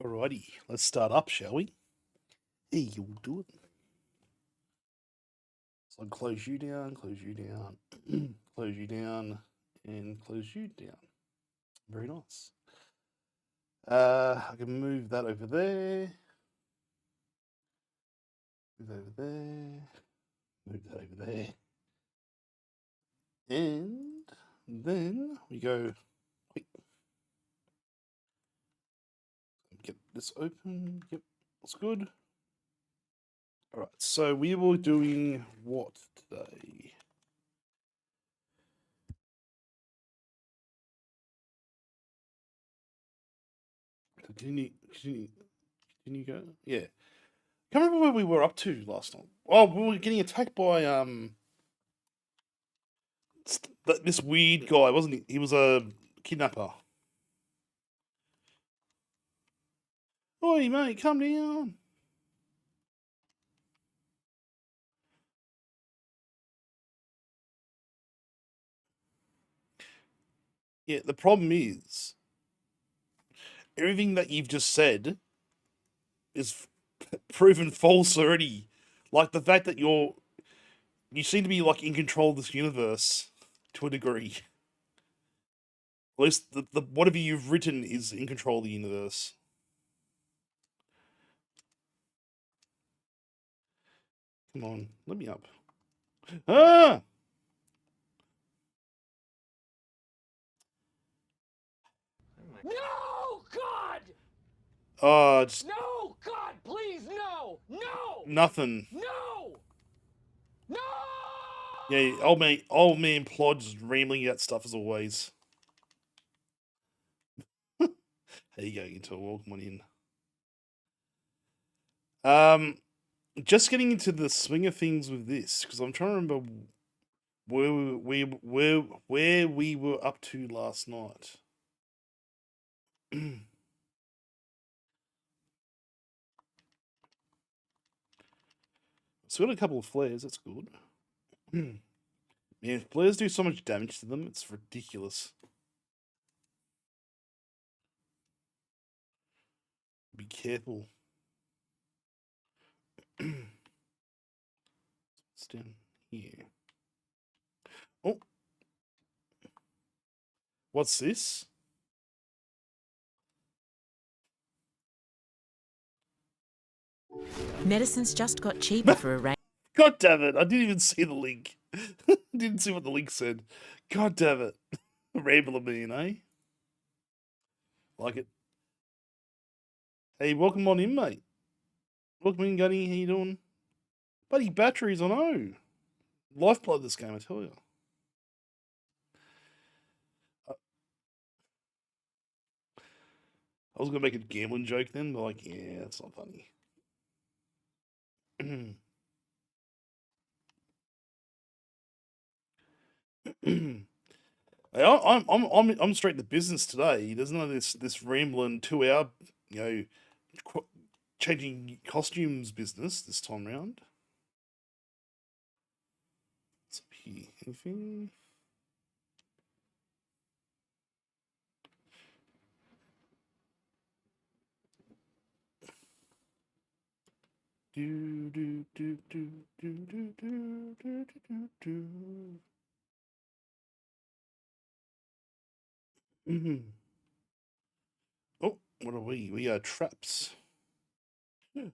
Alrighty, let's start up, shall we? Hey, you'll do it. So I'll close you down, close you down, close you down, and close you down. Very nice. I can move that over there. Move that over there. Move that over there. And then we go. Wait, get this open. Yep, that's good. Alright, so we were doing what today? Continue go. Yeah. Can't remember where we were up to last night. Oh, we were getting attacked by this weird guy, wasn't he? He was a kidnapper. Oi, mate, come down. Yeah, the problem is everything that you've just said is proven false already. Like the fact that you seem to be like in control of this universe to a degree. At least the whatever you've written is in control of the universe. Come on, let me up. Ah! No, God! Just No, God, please, no! No! nothing. No! No! Yeah, old man Plod's rambling about stuff as always. How you going into a welcome on in? Just getting into the swing of things with this because I'm trying to remember where we were up to last night. So we got a couple of flares. That's good. Man, flares do so much damage to them. It's ridiculous. Be careful. It's down here. Oh, what's this? Medicines just got cheaper for a range. God damn it! I didn't even see the link. Didn't see what the link said. God damn it! Ramble mean, eh? Like it. Hey, welcome on in, mate. Welcome in, Gunny. How you doing? Buddy, batteries, I know. Lifeblood this game, I tell you. I was gonna make a gambling joke then, but like, yeah, that's not funny. Hey, I'm straight to business today. There's none of this rambling 2 hour, you know, changing costumes business this time round. What's up here? Anything? Do do do do do do do do do do. Mm-hmm. Oh, what are we? We are traps.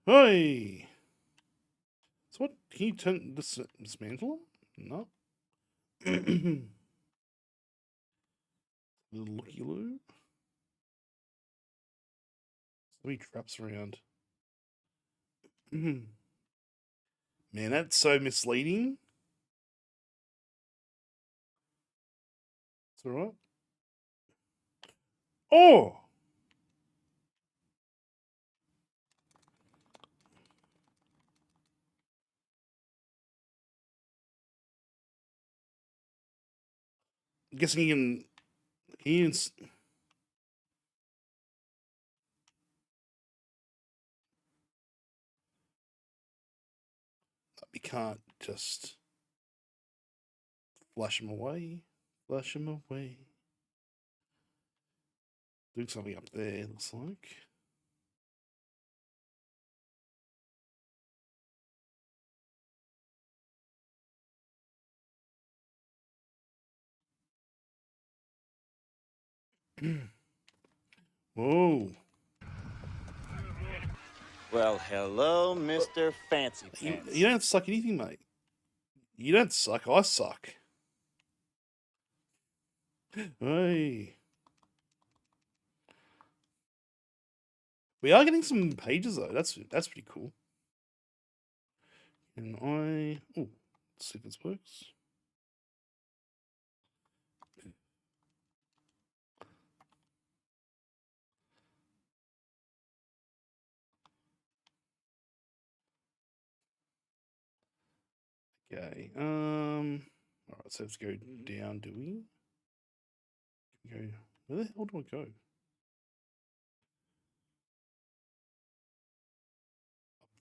Hey! So what? Can you turn this dismantle them? No. Little looky loo. So many traps around. Man, that's so misleading. It's alright. Oh! I'm guessing you can we can't just flush them away. Flush them away. Doing something up there, looks like. Whoa. Well, hello, Mr. Fancy You Pants. don't suck anything, mate. You don't suck, I suck. Hey. We are getting some pages though. That's pretty cool. And let's see if this works. Okay. All right. So let's go down. Do we? Go. Where the hell do I go? Up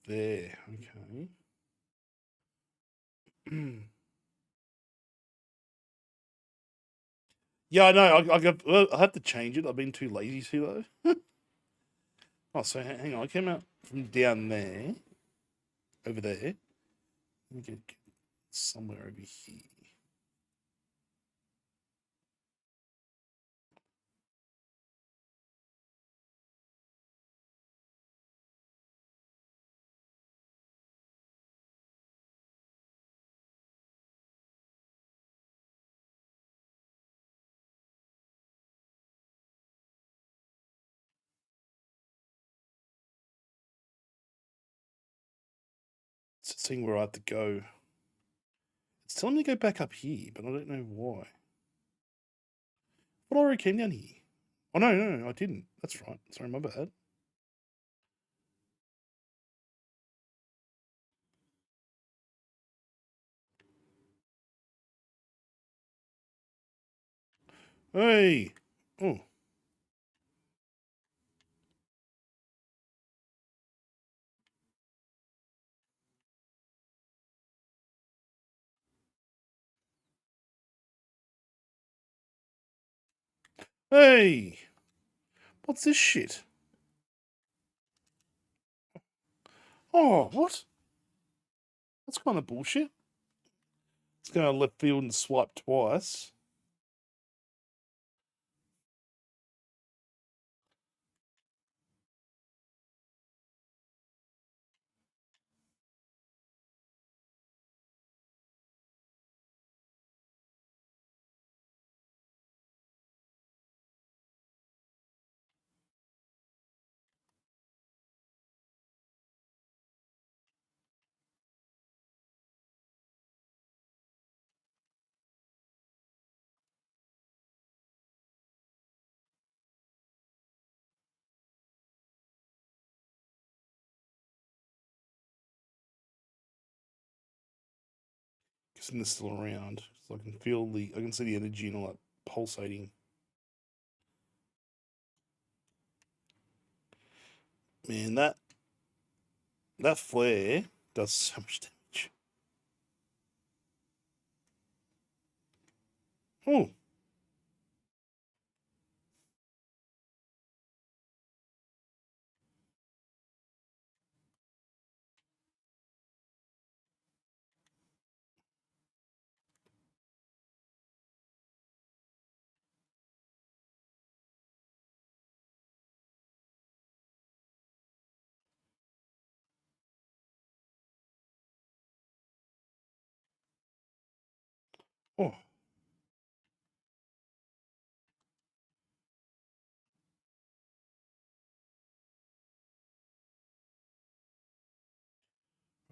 there. Okay. Yeah, I know. I have to change it. I've been too lazy to though. Oh, so hang on. I came out from down there, over there. Let me get somewhere over here. It's seeing where I have to go. It's telling me to go back up here, but I don't know why. But I already came down here. Oh, no, I didn't. That's right. Sorry, my bad. Hey! Oh. Hey! What's this shit? Oh, what? That's kind of bullshit. It's going to left field and swipe twice. Guessing they're still around. So I can see the energy and all that pulsating. Man, that flare does so much damage. Oh. Oh.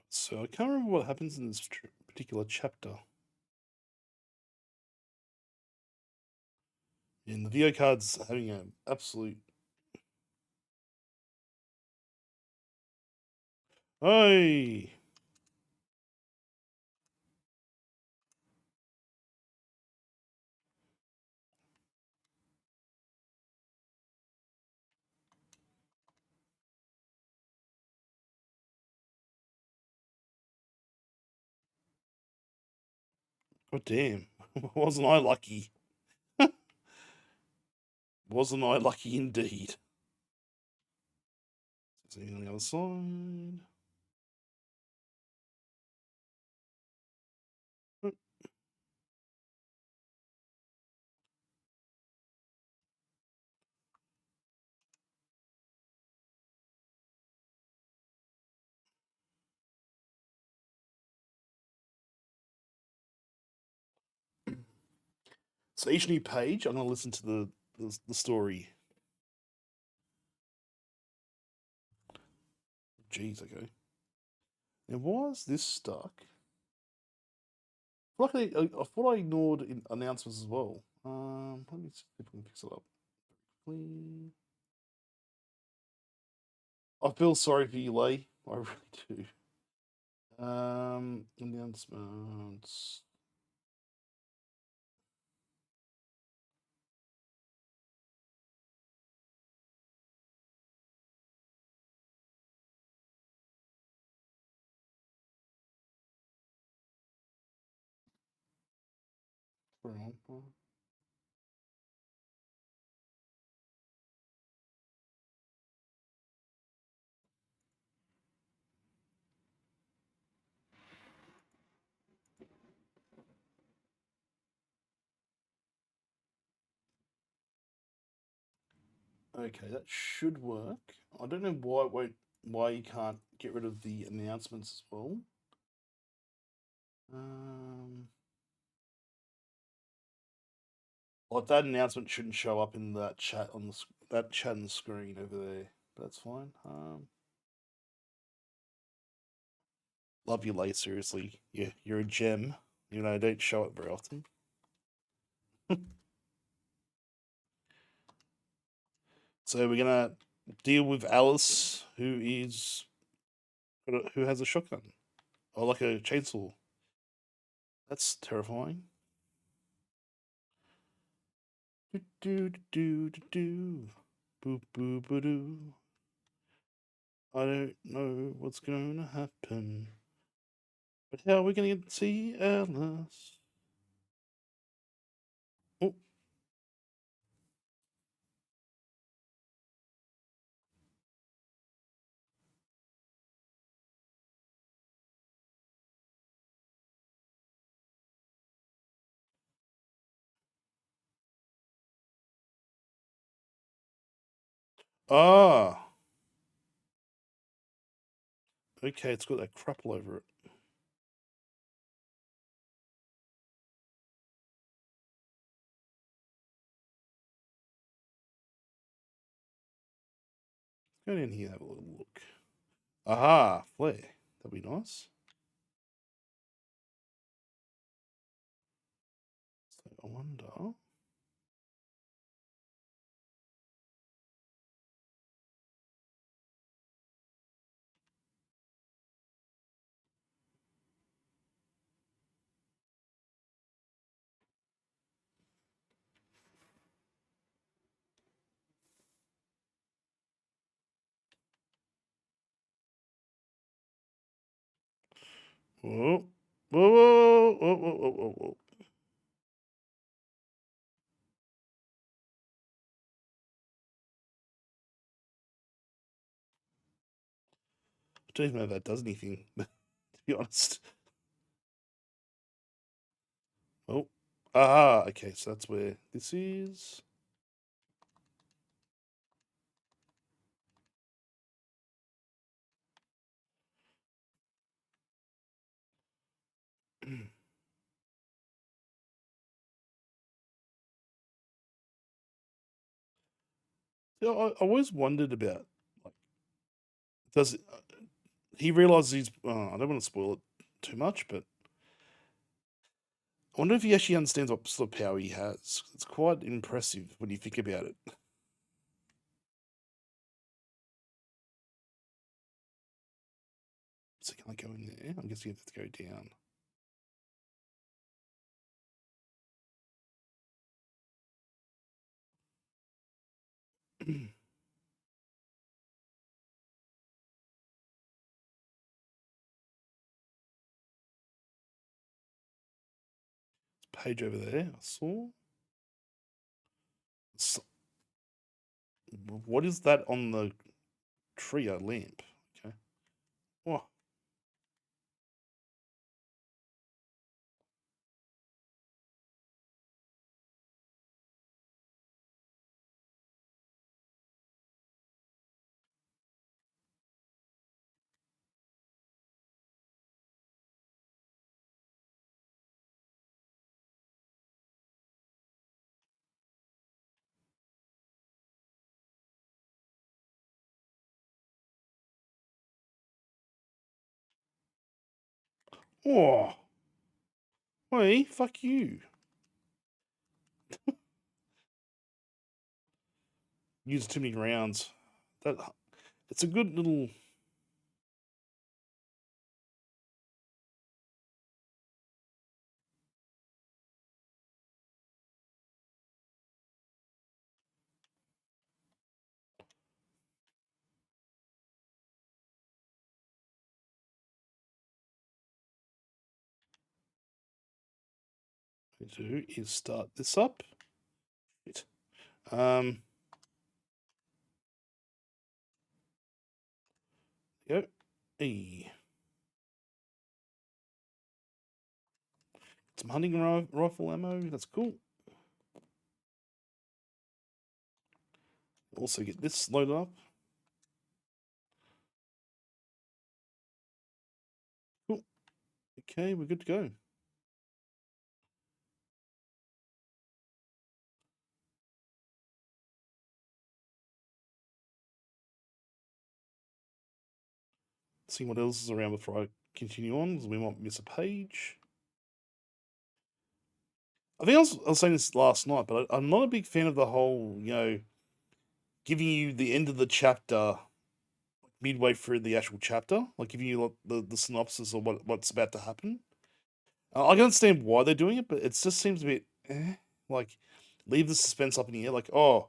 So I can't remember what happens in this particular chapter. And the video card's having an absolute... Hey! God damn. Wasn't I lucky? Wasn't I lucky indeed? Is there anything on the other side? So each new page, I'm gonna listen to the story. Jeez, okay. Now, why is this stuck? I thought I ignored announcements as well. Let me see if we can fix it up. Please. I feel sorry for you, Lay. I really do. Announcements. Okay, that should work. I don't know why you can't get rid of the announcements as well. Like that announcement shouldn't show up in that chat on that chat on the screen over there. But that's fine. Love you, Lay. Seriously, you're a gem. You know, I don't show it very often. So we're gonna deal with Alice, who has a shotgun or like a chainsaw. That's terrifying. Do do do do do. Boop boop ba doo. I don't know what's going to happen, but how are we gonna get to see Alice? Oh, ah, okay. It's got that crap all over it. Go down here, have a little look. Aha, flare. That'd be nice. So I wonder. Whoa, whoa, whoa, whoa, whoa, whoa, whoa, whoa. I don't even know if that does anything, to be honest. Oh, aha. Okay, so that's where this is. Yeah, I always wondered about like, does he realizes he's? I don't want to spoil it too much, but I wonder if he actually understands what sort of power he has. It's quite impressive when you think about it. So can I go in there? I guess you have to go down. Page over there. I saw. So, what is that on the tree? A lamp. Okay. Oh, Oh, hey, fuck you. Use too many rounds. That it's a good little. What to do is start this up. Shit. Go. Hey. Some hunting rifle ammo. That's cool. Also get this loaded up. Cool. Okay, we're good to go. See what else is around before I continue on, because we might miss a page. I think I was saying this last night, but I'm not a big fan of the whole, giving you the end of the chapter midway through the actual chapter, like giving you like, the synopsis of what's about to happen. I can understand why they're doing it, but it just seems a bit like leave the suspense up in the air. Like, oh,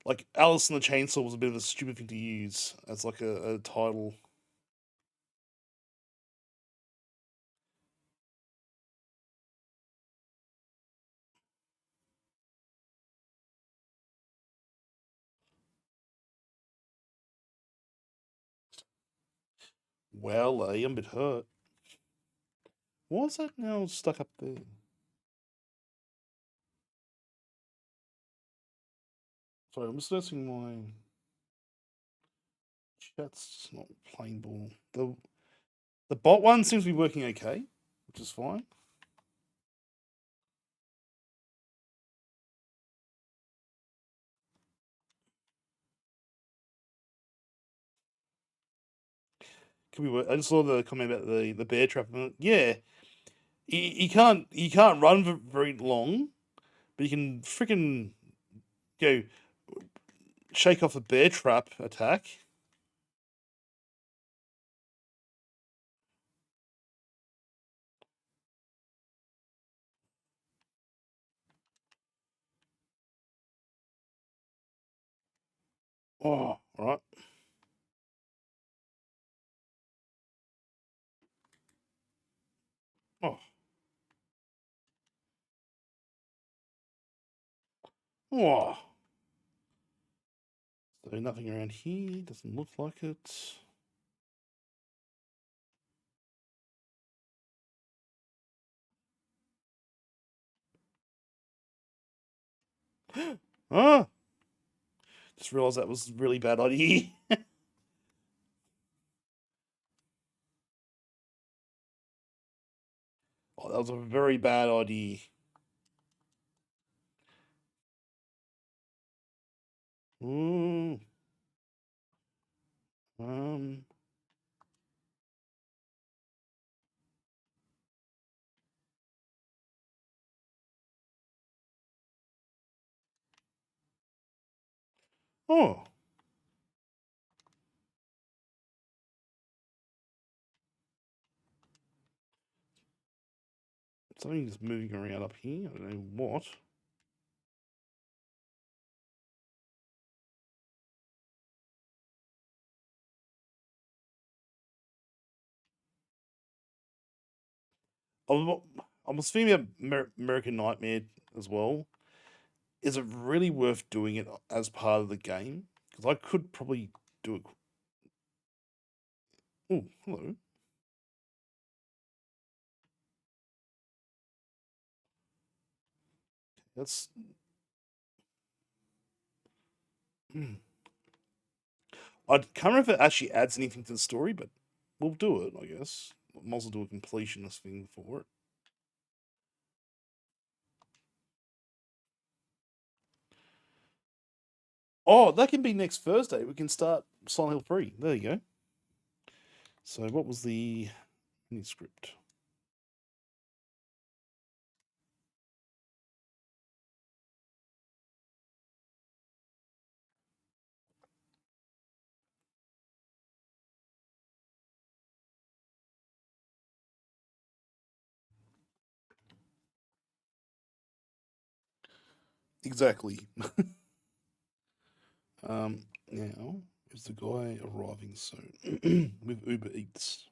like Alice and the Chainsaw was a bit of a stupid thing to use as like a title. Well, I'm a bit hurt. Why's that now stuck up there? Sorry, I'm just noticing my chat's not playing ball. The bot one seems to be working okay, which is fine. Could be work. I just saw the comment about the bear trap. Yeah, you can't run for very long, but you can freaking go shake off a bear trap attack. Oh, all right. Oh, oh. So nothing around here. Doesn't look like it. Ah, just realised that was a really bad idea. Oh, that was a very bad idea. Ooh. Um. Oh. Something's moving around up here. I don't know what. I was thinking about American Nightmare as well. Is it really worth doing it as part of the game? Because I could probably do it. Oh, hello. That's. I can't remember if it actually adds anything to the story, but we'll do it, I guess. Might as well do a completionist thing for it. Oh, that can be next Thursday. We can start Silent Hill 3. There you go. So, what was the script? Exactly. Now is the guy arriving soon with Uber Eats?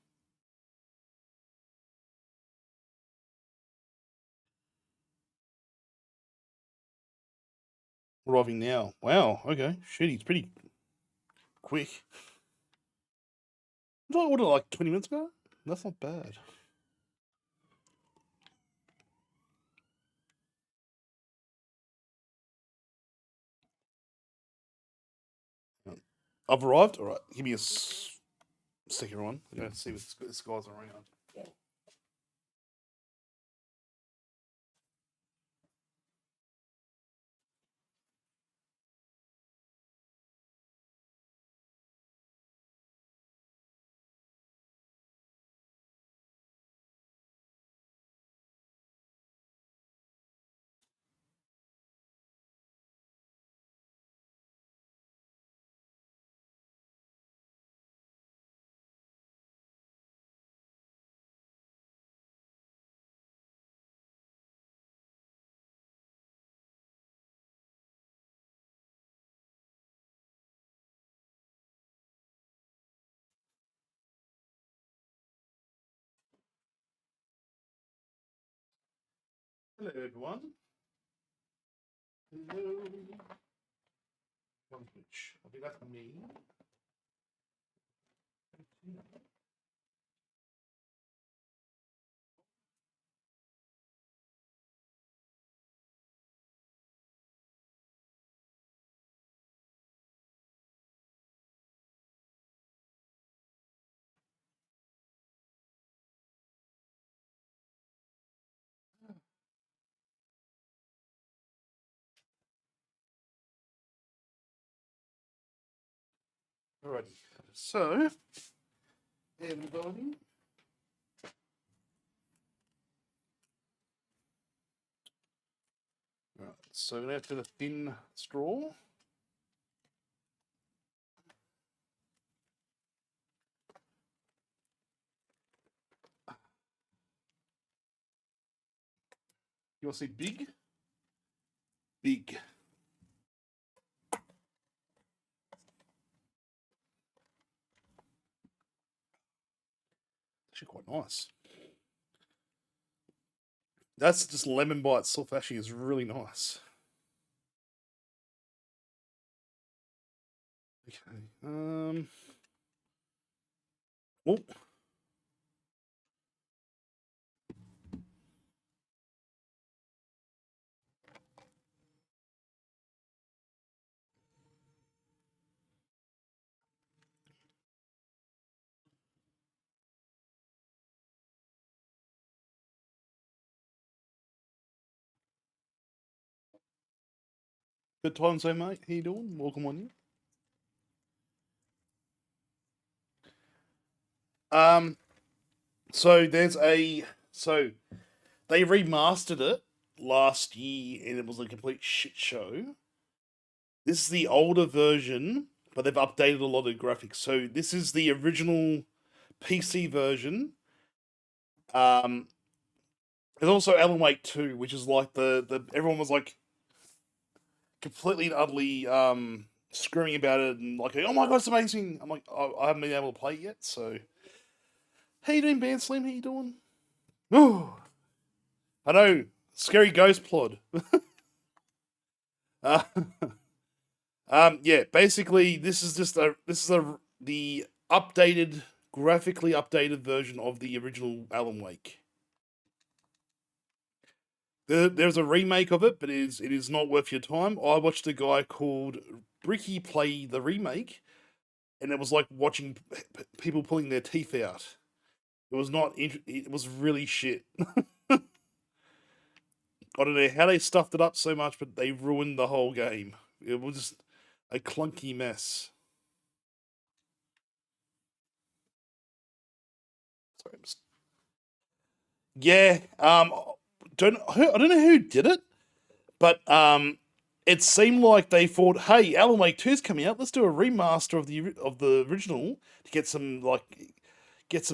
Arriving now. Wow. Okay. Shit, he's pretty quick. I ordered like 20 minutes ago. That's not bad. I've arrived. All right. Give me a second one. Let's see what this guy's around. Hello, everyone. Hello. One which I think that's me. Alrighty. So, everybody. Right. So we're gonna have to the thin straw. You want to see big? Big. Actually, quite nice. That's just lemon by itself. Actually, is really nice. Okay. Oh. Good times, though, mate. How you doing? Welcome on you. So there's so they remastered it last year, and it was a complete shit show. This is the older version, but they've updated a lot of graphics. So this is the original PC version. There's also Alan Wake 2, which is like the everyone was like completely and utterly screaming about it and like, oh my god, it's amazing. I'm like, I haven't been able to play it yet, so how you doing, Band Slim? How you doing? Oh, I know, scary ghost plod. uh, yeah, basically this is just the updated, graphically updated version of the original Alan Wake. There's a remake of it, but it is not worth your time. I watched a guy called Bricky play the remake, and it was like watching people pulling their teeth out. It was not. It was really shit. I don't know how they stuffed it up so much, but they ruined the whole game. It was just a clunky mess. Sorry, yeah. I don't know who did it, but it seemed like they thought, hey, Alan Wake 2's coming out. Let's do a remaster of the original to get some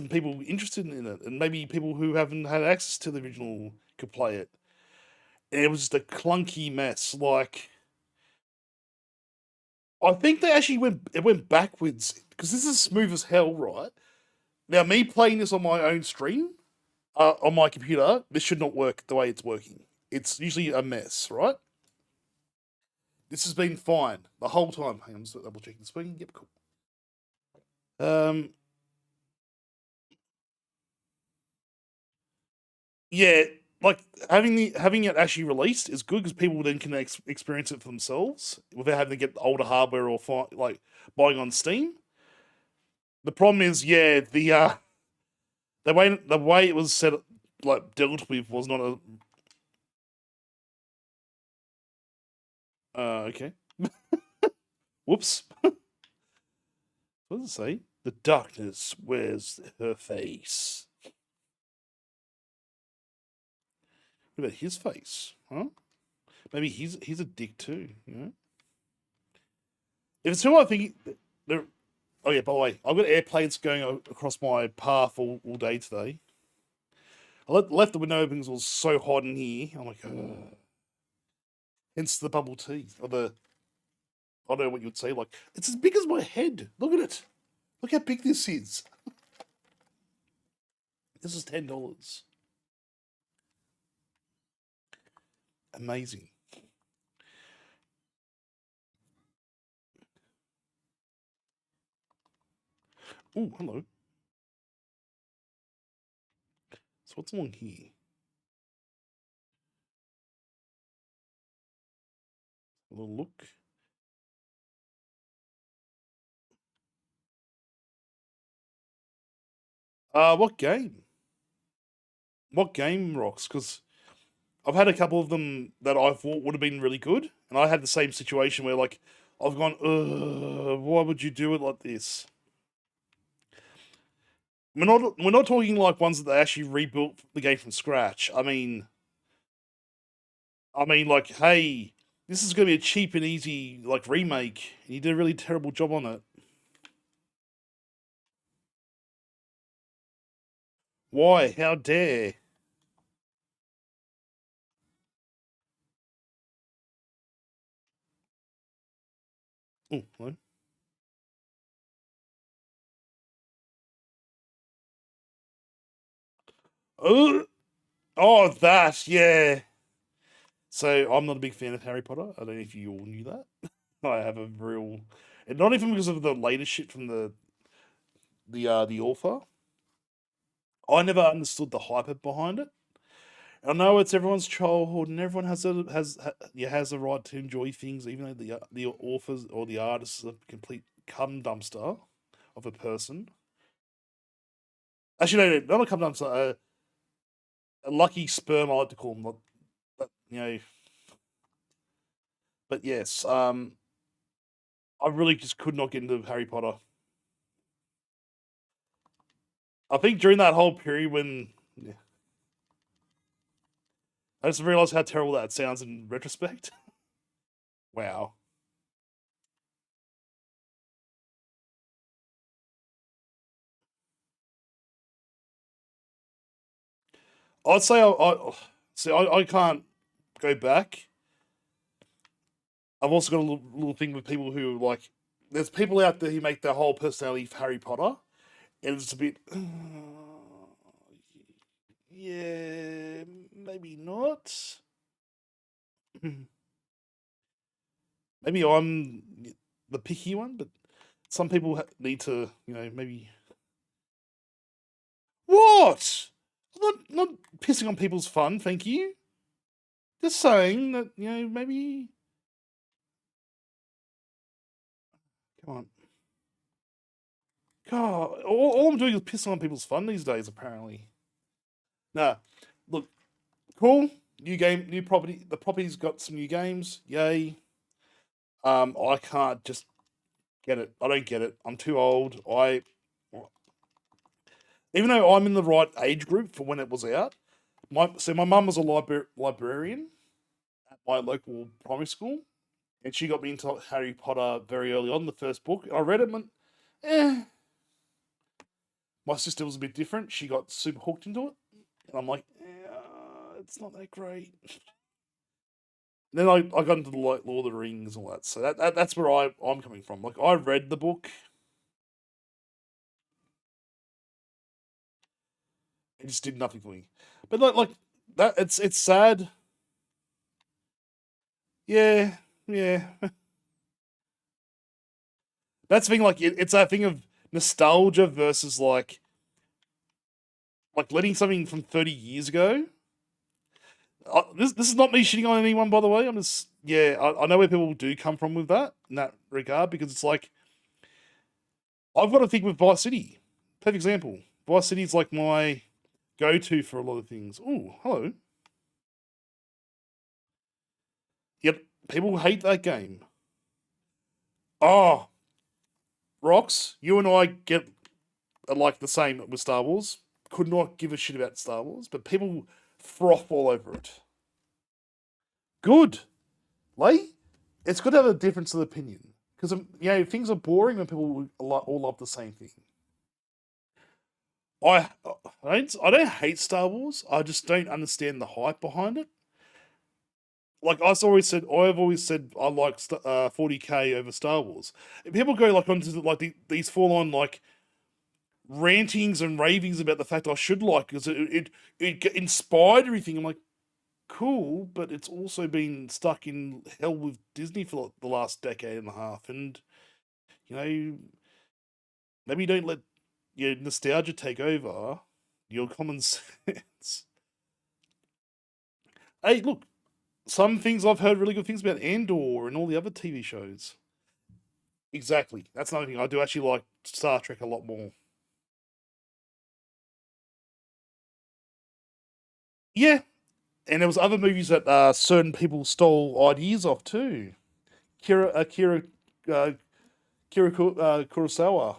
people interested in it, and maybe people who haven't had access to the original could play it. it was just a clunky mess. Like, I think they actually went backwards because this is smooth as hell, right? Now, me playing this on my own stream, on my computer, this should not work the way it's working. It's usually a mess, right? This has been fine the whole time. Hang on, I'm just double checking the screen. Yep, cool. Yeah, like having it actually released is good because people then can experience it for themselves without having to get older hardware or like buying on Steam. The problem is, yeah, the way it was set, like dealt with, was not a. Okay. Whoops. What does it say? The darkness wears her face. What about his face? Huh? Maybe he's a dick too. You know. If it's who I think, they're. Oh yeah. By the way, I've got airplanes going across my path all day today. I left the window open because it was so hot in here. I'm like, ugh. Hence the bubble tea or the. I don't know what you'd say. Like, it's as big as my head. Look at it. Look how big this is. This is $10. Amazing. Oh, hello. So what's along here? A little look. What game? What game rocks? Because I've had a couple of them that I thought would have been really good, and I had the same situation where like I've gone, why would you do it like this? We're not talking like ones that they actually rebuilt the game from scratch. I mean, like, hey, this is gonna be a cheap and easy like remake, and you did a really terrible job on it. Why? How dare? Oh, hello. Oh, oh, that, yeah. So I'm not a big fan of Harry Potter. I don't know if you all knew that. I have a real, and not even because of the latest shit from the author. I never understood the hype behind it. I know it's everyone's childhood, and everyone has a right to enjoy things, even though the authors or the artist is a complete cum dumpster of a person. Actually, no, not a cum dumpster. A lucky sperm, I like to call them. But, you know, but yes, I really just could not get into Harry Potter. I think during that whole period when, yeah, I just realized how terrible that sounds in retrospect. Wow. I'd say I can't go back. I've also got a little thing with people who like. There's people out there who make their whole personality Harry Potter, and it's a bit. Yeah, maybe not. Maybe I'm the picky one, but some people need to, maybe. What? I'm not pissing on people's fun, thank you. Just saying that, maybe. Come on. God, all I'm doing is pissing on people's fun these days, apparently. Nah, look, cool. New game, new property. The property's got some new games. Yay. I can't just get it. I don't get it. I'm too old. Even though I'm in the right age group for when it was out. My mum was a librarian at my local primary school, and she got me into Harry Potter very early on. The first book, I read it, and went, eh. My sister was a bit different. She got super hooked into it, and I'm like, it's not that great. Then I got into the like Lord of the Rings and all that. So that's where I'm coming from. Like I read the book. It just did nothing for me. But like that, it's sad. Yeah, yeah. That's the thing. Like it's that thing of nostalgia versus like letting something from 30 years ago. This is not me shitting on anyone, by the way. I'm just yeah. I know where people do come from with that in that regard because it's like I've got to think with Vice City. Perfect example. Vice City is like my go-to for a lot of things. Oh, hello. Yep, people hate that game. Oh, Rox, you and I get like the same with Star Wars. Could not give a shit about Star Wars, but people froth all over it. Good. Like, it's good to have a difference of opinion. Because, things are boring when people all love the same thing. I, I don't hate Star Wars. I just don't understand the hype behind it. Like I've always said I like 40K over Star Wars. And people go like onto these full on like rantings and ravings about the fact I should like because it inspired everything. I'm like, cool, but it's also been stuck in hell with Disney for like, the last decade and a half, and you know maybe don't let your nostalgia take over your common sense. Hey, look, some things I've heard really good things about Andor and all the other TV shows. Exactly. That's another thing. I do actually like Star Trek a lot more. Yeah, and there was other movies that certain people stole ideas off too. Uh, Kurosawa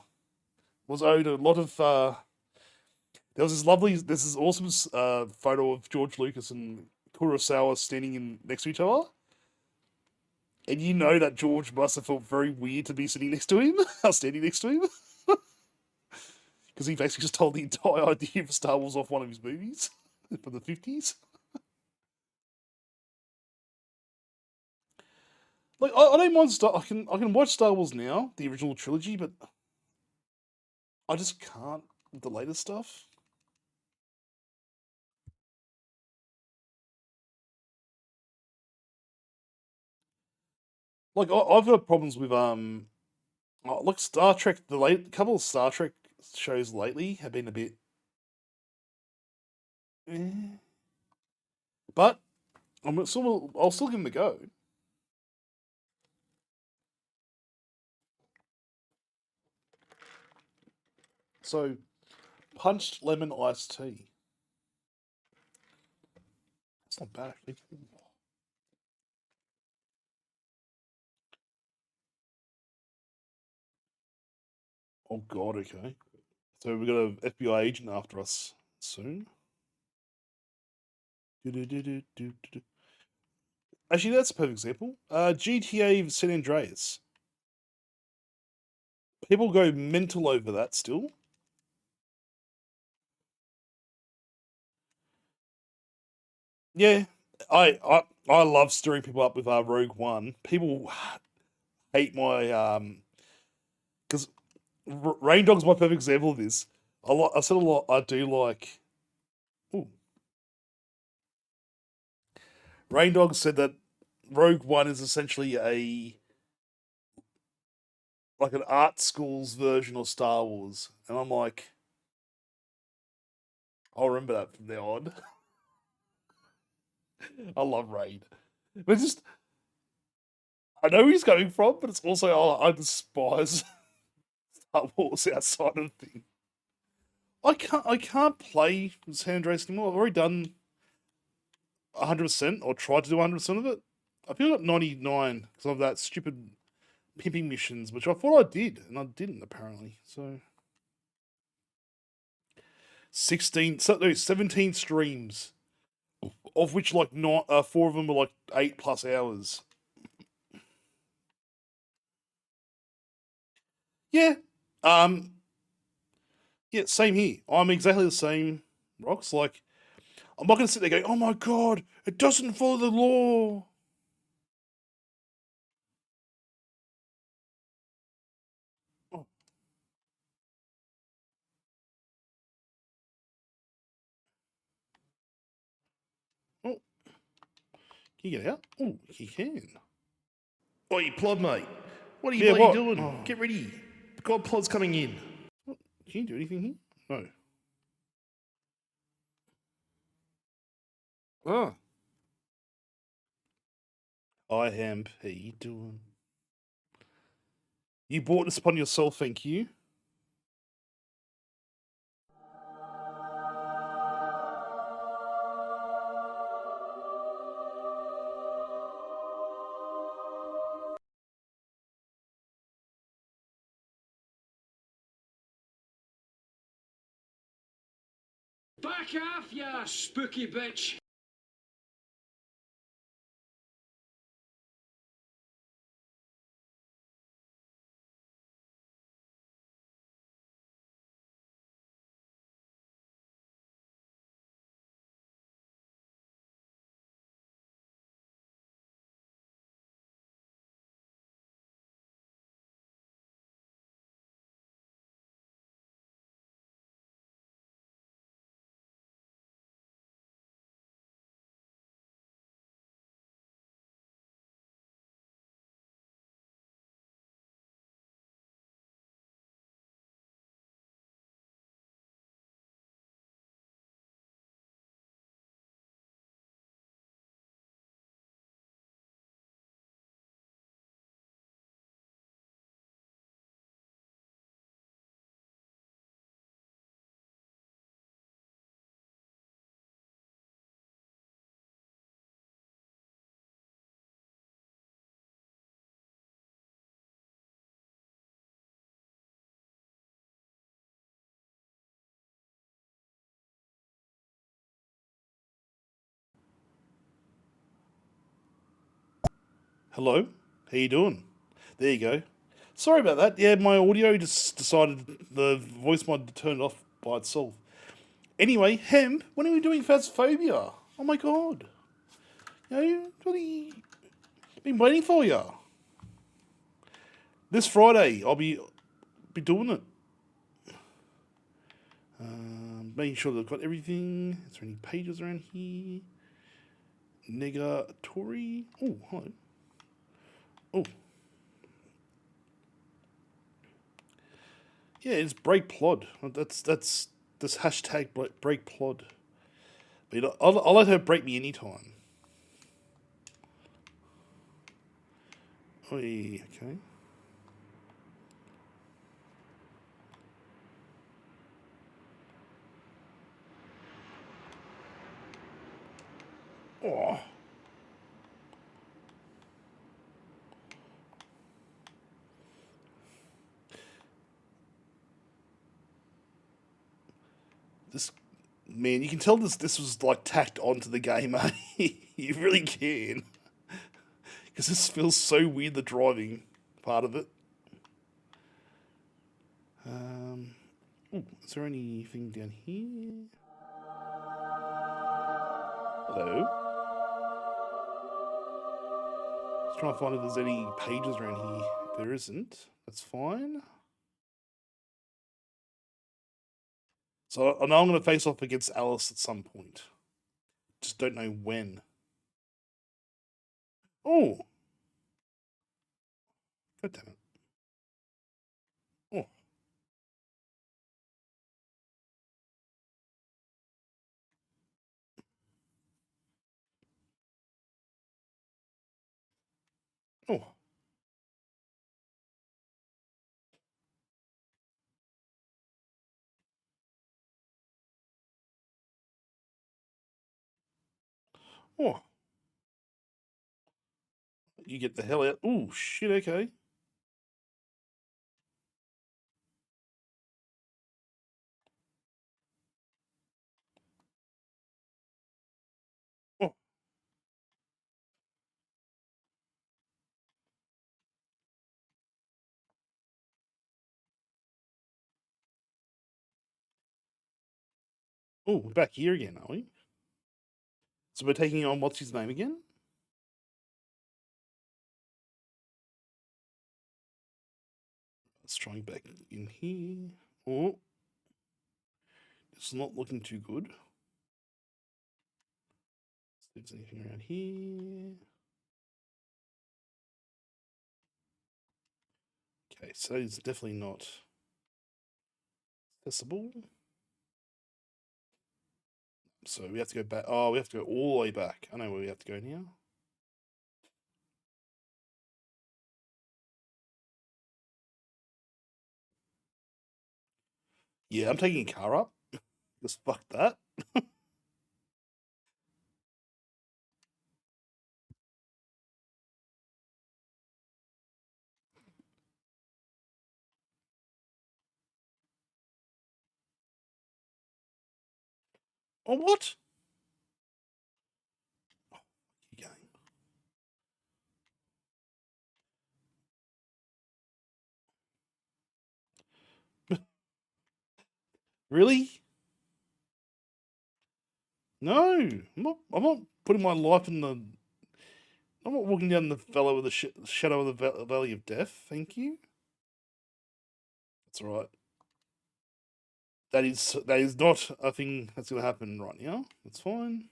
was owed a lot of. There was this awesome photo of George Lucas and Kurosawa standing next to each other, and you know that George must have felt very weird to be sitting next to him, standing next to him, because he basically just told the entire idea of Star Wars off one of his movies from the 50s. Like I don't mind Star. I can watch Star Wars now, the original trilogy, but I just can't with the latest stuff. Like I've got problems with look Star Trek. The late couple of Star Trek shows lately have been a bit, eh. But I'll still give them a go. So punched lemon iced tea. It's not bad actually. Oh god, okay. So we got an FBI agent after us soon. Do-do-do-do-do-do. Actually, that's a perfect example. GTA San Andreas. People go mental over that still. Yeah, I love stirring people up with Rogue One. People hate my because Rain Dog's my perfect example of this. I said a lot. I do like. Ooh, Rain Dog said that Rogue One is essentially a like an art school's version of Star Wars, and I'm like, I'll remember that from now on. I love Rain, but it's just I know where he's coming from, but it's also I despise Star Wars outside of things. I can't play San Andreas anymore. I've already done 100% or tried to do 100% of it. I feel like 99 because of that stupid pimping missions, which I thought I did, and I didn't apparently. So 17 streams, of which like not four of them were like 8+ hours. Yeah, um, yeah, same here. I'm exactly the same. Rocks like I'm not gonna sit there going, "Oh my god, it doesn't follow the law." Can you get out? Oh, you can. Oi, Plod, mate. What are you Yeah, bloody what? doing? Oh. Get ready. The God Plod's coming in. What? Can you do anything here? No. Ah. Hi, Hemp. How you doing? You bought this upon yourself, thank you. Back off, you spooky bitch! Hello? How you doing? There you go. Sorry about that. Yeah, my audio just decided the voice mod turned off by itself. Anyway, Hemp, when are we doing Phasmophobia? Oh my god. You know, really been waiting for you. This Friday, I'll be doing it. Making sure that I've got everything. Is there any pages around here? Negatory. Oh, hello. Oh. Yeah, it's break plod. That's this hashtag break plod. But you know, I'll let her break me anytime. Oh, yeah, okay. Oh. This man, you can tell this was like tacked onto the game, eh? You really can. Because this feels so weird, the driving part of it. Ooh, is there anything down here? Hello? Just trying to find if there's any pages around here. If there isn't, that's fine. So I know I'm going to face off against Alice at some point. Just don't know when. Oh! God damn it. Oh. Oh. Oh. You get the hell out. Oh, shit, okay. Oh. Oh, we're back here again, are we? So we're taking on, what's his name again? Let's try back in here. Oh. It's not looking too good. Is there anything around here? Okay, so it's definitely not accessible. So we have to go back. Oh, we have to go all the way back. I know where we have to go now. Yeah, I'm taking a car up. Just fuck that. Oh, what? You going? Really? No, I'm not putting my life in the. I'm not walking down the fellow with the shadow of the valley of death. Thank you. That's all right. That is not a thing that's going to happen right now. That's fine.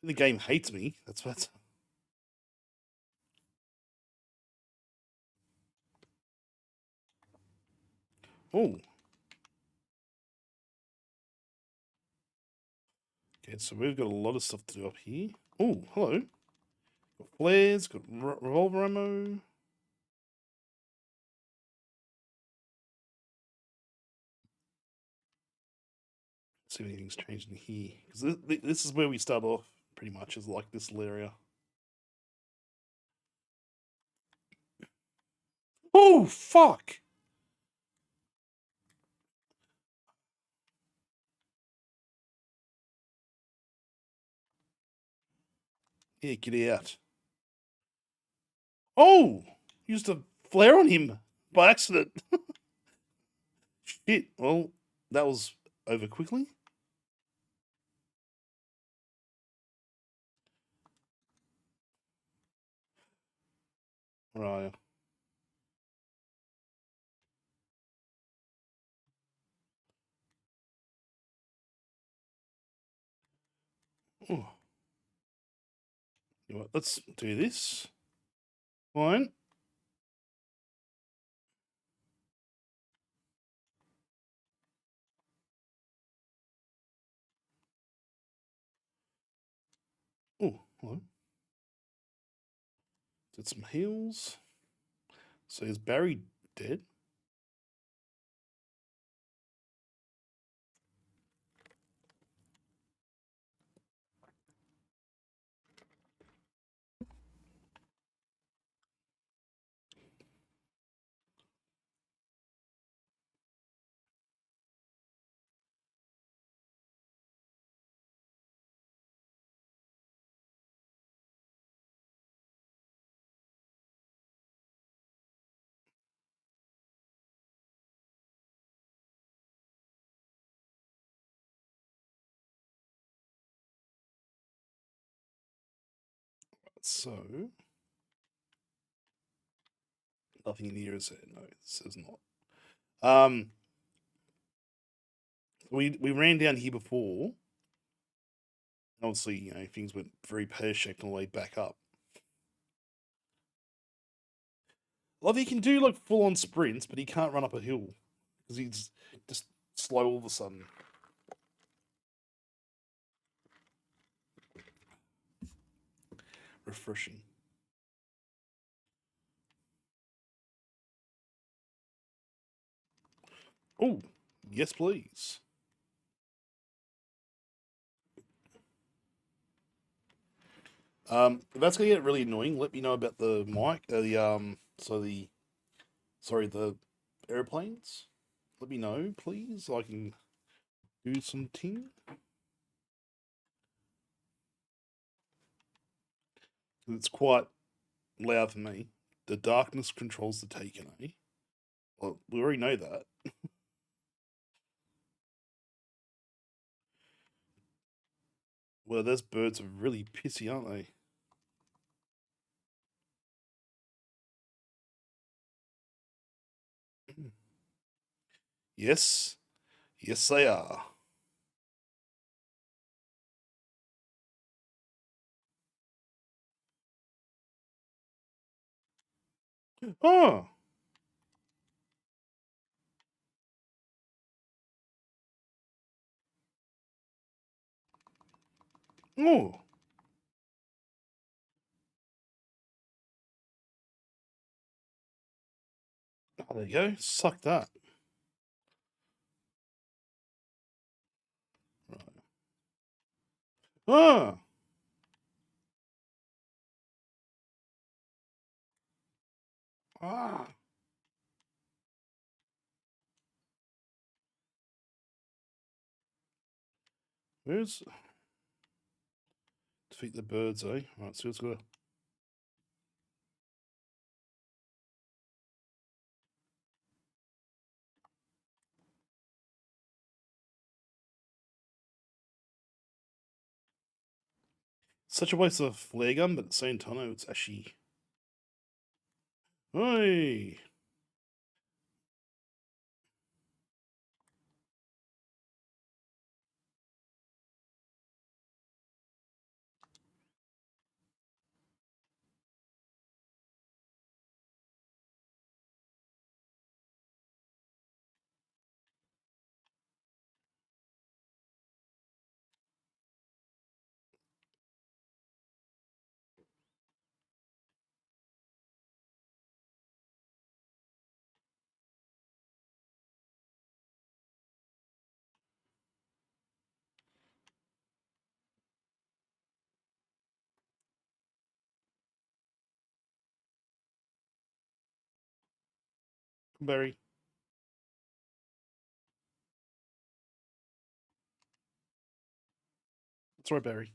The game hates me. That's. Oh. Okay, so we've got a lot of stuff to do up here. Oh, hello. Got flares, got revolver ammo. See if anything's changed in here. Because this is where we start off, pretty much, is like this little area. Oh, fuck! Yeah, get out. Oh! Used a flare on him by accident. Shit. Well, that was over quickly. Right. Oh. You know what, let's do this. Fine. Oh, hello. Did some heals. So is Barry dead? So nothing in here is there. No, it says not. We ran down here before. Obviously, things went very pear-shaped on the way back up. Like, he can do, like, full-on sprints, but he can't run up a hill. Because he's just slow all of a sudden. Refreshing. Oh, yes, please. If that's gonna get really annoying, let me know about the mic. The airplanes. Let me know, please, so I can do some ting. It's quite loud for me. The darkness controls the taken, eh? Well, we already know that. Well, those birds are really pissy, aren't they? Yes. Yes, they are. Oh. Oh. Oh, there you go. Suck that. Right. Ah. Ah. Where's defeat the birds, eh? Right, so let's go. Such a waste of a flare gun, but at the same time, it's actually. Hey. Barry. That's right, Barry.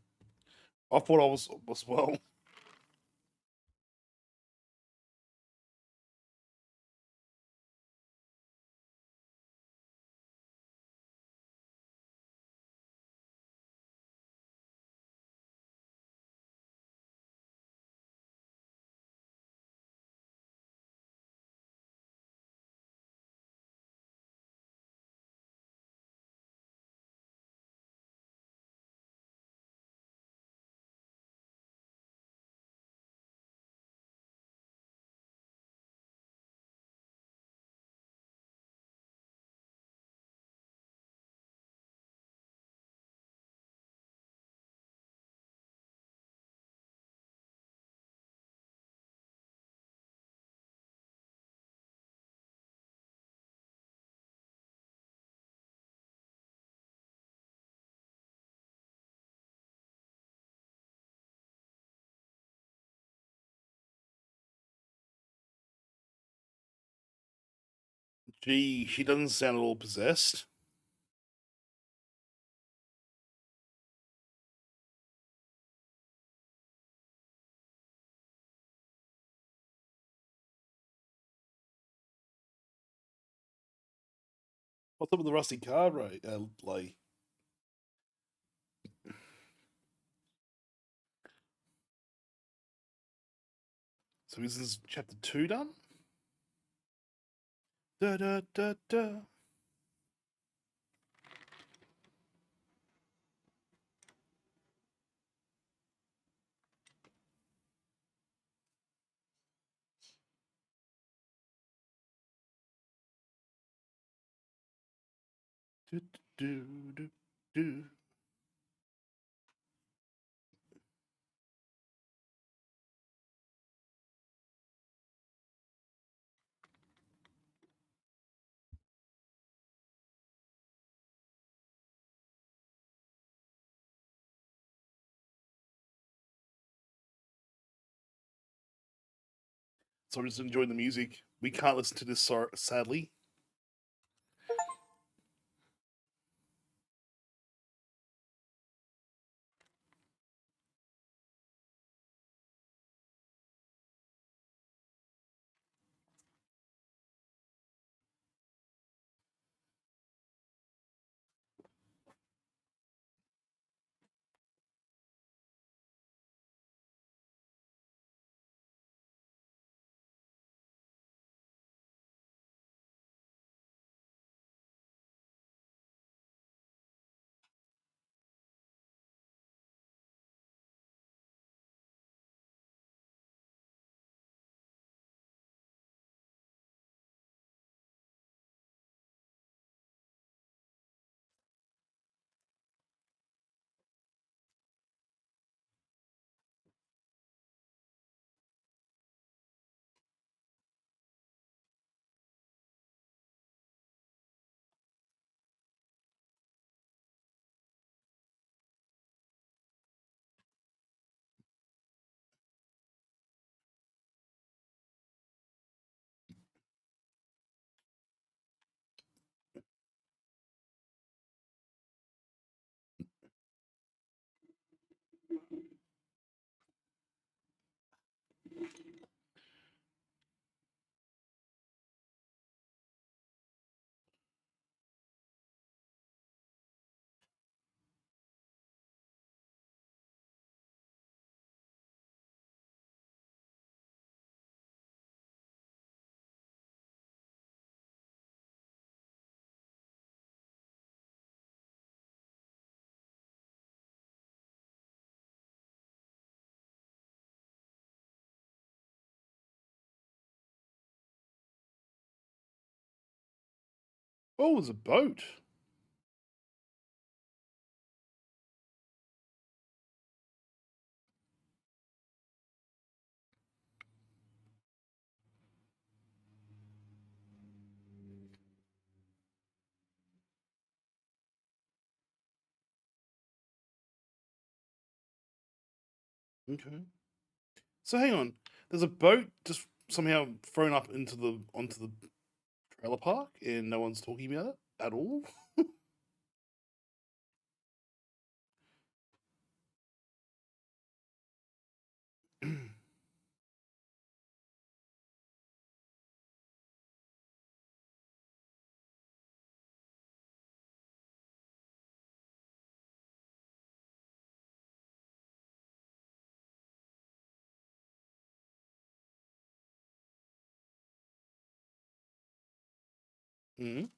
I thought I was well. Gee, she doesn't sound at all possessed. What's up with the rusty card, right? Like, so is this chapter 2 done? Da da da da. Do, do, do, do. So I'm just enjoying the music. We can't listen to this, sadly. Oh, it's a boat. Okay. So hang on. There's a boat just somehow thrown up onto the trailer park, and no one's talking about it at all. Mm.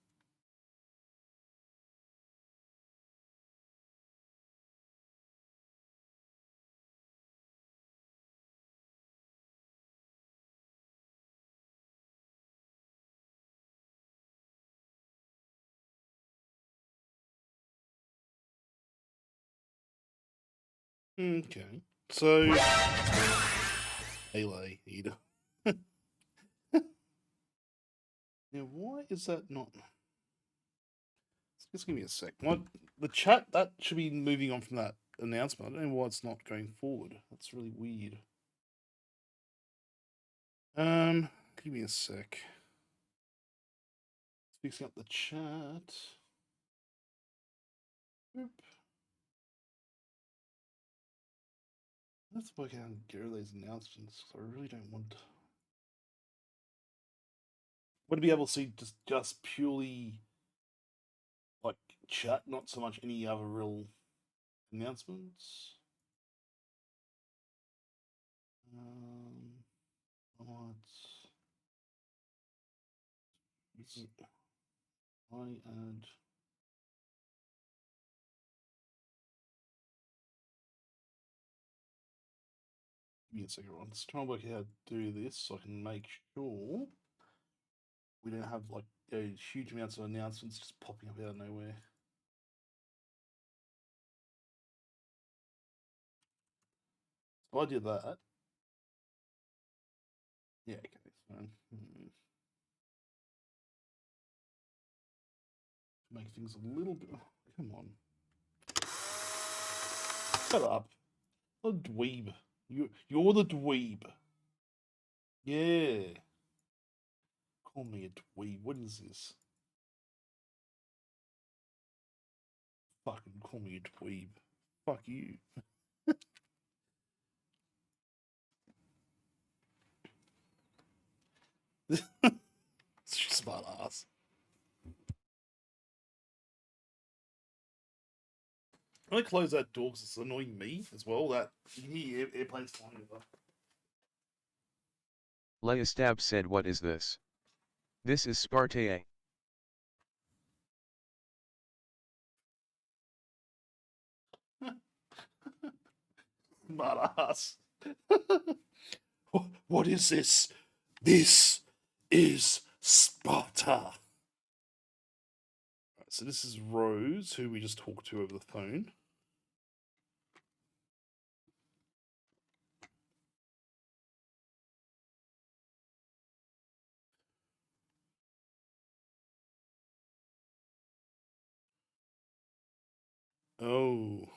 Okay. So melee eater. Now, why is that not? Just give me a sec. What the chat that should be moving on from that announcement. I don't know why it's not going forward. That's really weird. Give me a sec. Fixing up the chat. Boop. Let's work out how to get rid of these announcements. I really don't want. Want to be able to see just purely like chat, not so much any other real announcements. What? This is I add. Give me a second. I'm just trying to work out how to do this so I can make sure we don't have like huge amounts of announcements just popping up out of nowhere. So I did that. Yeah, okay, fine. Make things a little bit. Oh, come on. Shut up. The dweeb. You're the dweeb. Yeah. Call me a dweeb. What is this? Fucking call me a dweeb. Fuck you. Smart ass. I'm gonna close that door because it's annoying me as well. That you can hear airplanes flying over. Leia Stab said, "What is this? This is Spartae." Smart ass. What is this? This is Sparta. Right, so this is Rose, who we just talked to over the phone. Oh.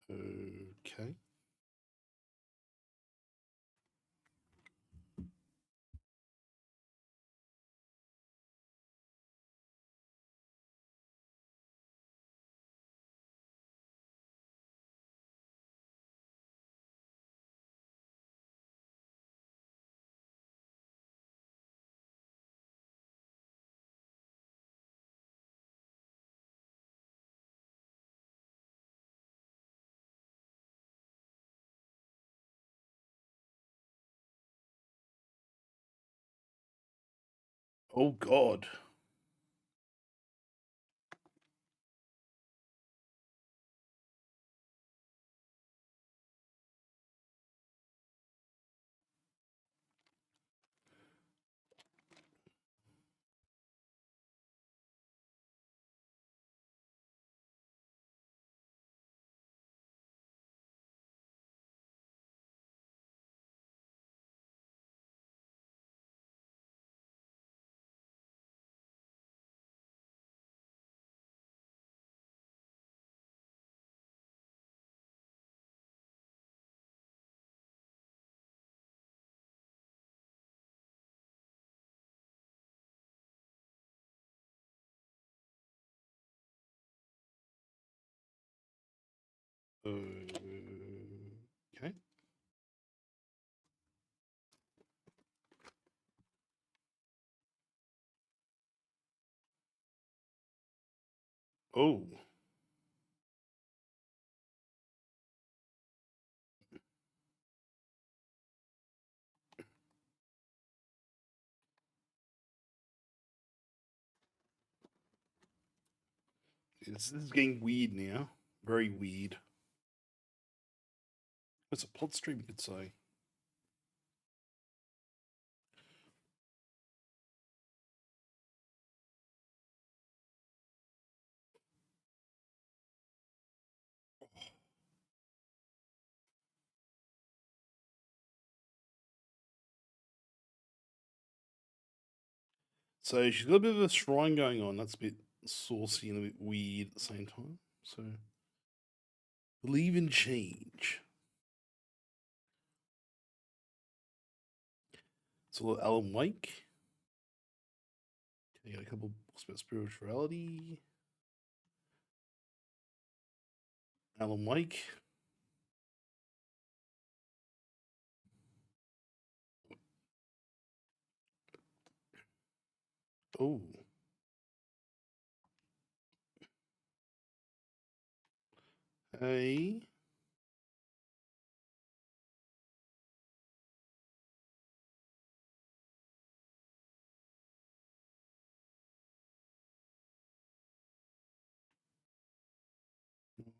Okay. Oh God. Okay. Oh. This is getting weird now. Very weird. It's a pod stream, you could say. So she's got a bit of a shrine going on. That's a bit saucy and a bit weird at the same time. So, believe in change. So, Alan Wake. Okay, got a couple books about spirituality. Alan Wake. Oh. Hey.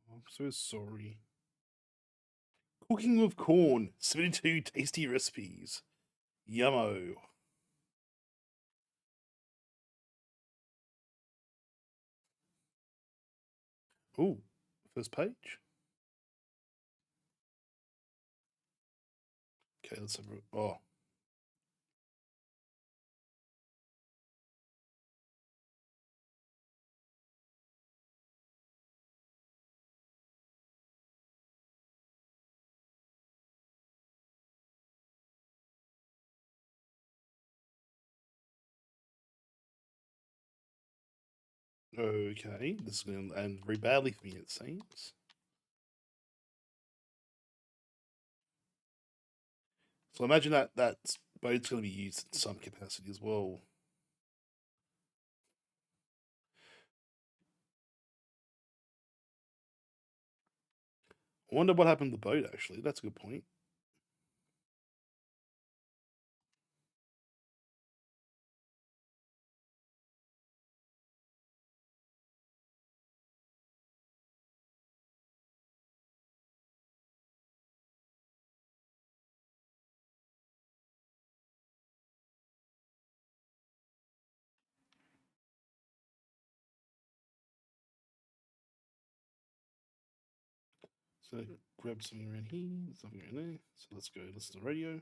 I'm so sorry. Cooking with corn. 72 tasty recipes. Yummo. Oh, first page. Okay, let's have a. Oh. Okay, this is going to end very badly for me, it seems. So imagine that boat's going to be used in some capacity as well. I wonder what happened to the boat, actually. That's a good point. So grab something around here, something around there. So let's go listen to the radio.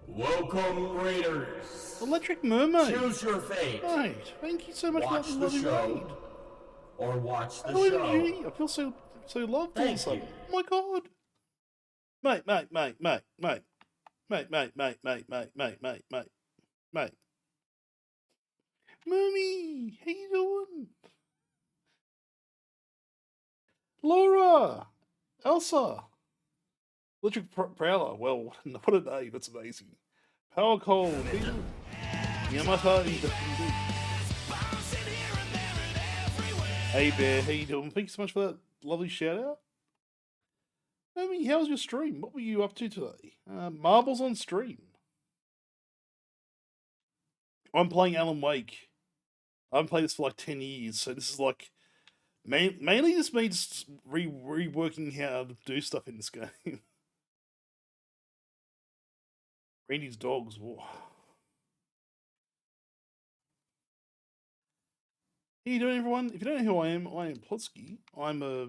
Welcome, Raiders. Electric Mermaid. Choose your fate. Right. Thank you so much Watch for the that lovely show, raid. or watch the OMG, show. I feel so loved all of a Thank sudden. you. Oh my god. Mate. Mummy, how you doing? Laura, Elsa, Electric Prowler. Well, what a name. That's amazing. Power Cold. Yamaha. Hey Bear, how you doing? Thanks so much for that lovely shout out. Mummy, how was your stream? What were you up to today? Marbles on stream. I'm playing Alan Wake. I haven't played this for like 10 years, so this is like mainly just me just reworking how to do stuff in this game. Randy's dogs. Whoa. How you doing, everyone? If you don't know who I am Plotsky. I'm a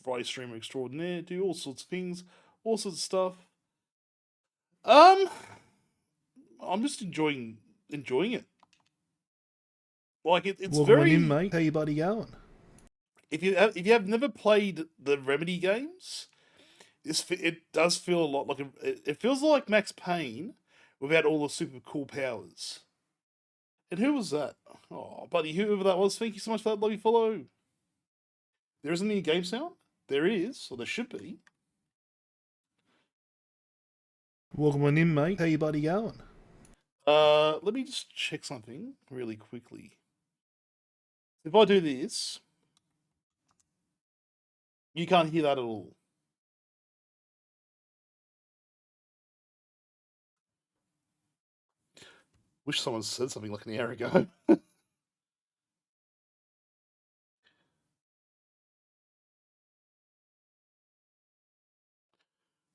Rise streamer extraordinaire. Do all sorts of things, all sorts of stuff. I'm just enjoying it. Like it's Welcome very. in, mate. How you bloody going? If you have never played the Remedy games, It does feel a lot like it feels like Max Payne without all the super cool powers. And who was that? Oh, buddy, whoever that was, thank you so much for that lovely follow. There isn't any game sound? There is, or there should be. Welcome on in, mate. How you buddy going? Let me just check something really quickly. If I do this, you can't hear that at all. Wish someone said something like an hour ago. Let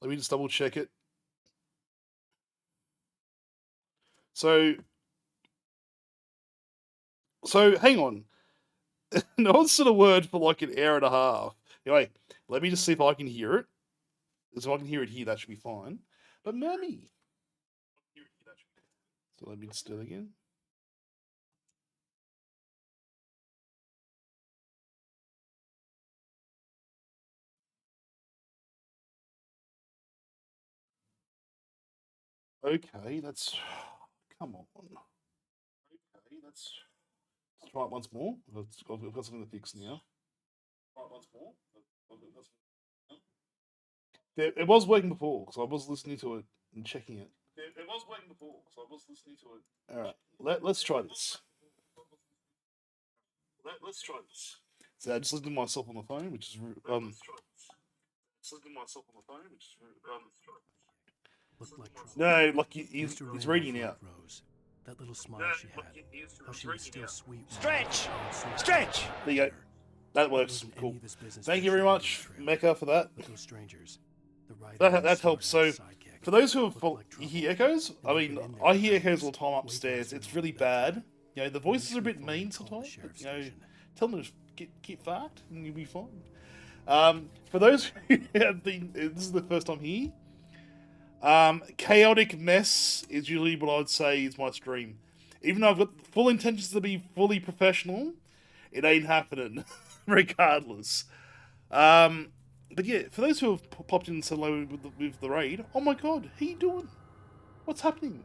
me just double check it. So hang on. No one said a word for like an hour and a half. Anyway, let me just see if I can hear it. Because if I can hear it here, that should be fine. But Mummy. So let me just do it again. Okay, that's... Come on. Okay, let's try it once more. I've got something to fix now. Try it once more. It was working before, because I was listening to it and checking it. It was working before, because I was listening to it. Alright, let's try this. Let's try this. So I just listened to myself on the phone, which is no, like he's reading out. That little smile she had. How she was still sweet. Stretch! Stretch! There you go. That works. Cool. Thank you very much, Mecca, for that. That helps. So, for those who you hear echoes, I mean, I hear echoes all the time upstairs. It's really bad. You know, the voices are a bit mean sometimes. But, you know, tell them to get fucked and you'll be fine. For those who have been, this is the first time here. Chaotic mess is usually what I would say is my stream. Even though I've got full intentions to be fully professional, it ain't happening, regardless. But yeah, for those who have popped in so low with the raid, oh my god, how you doing? What's happening?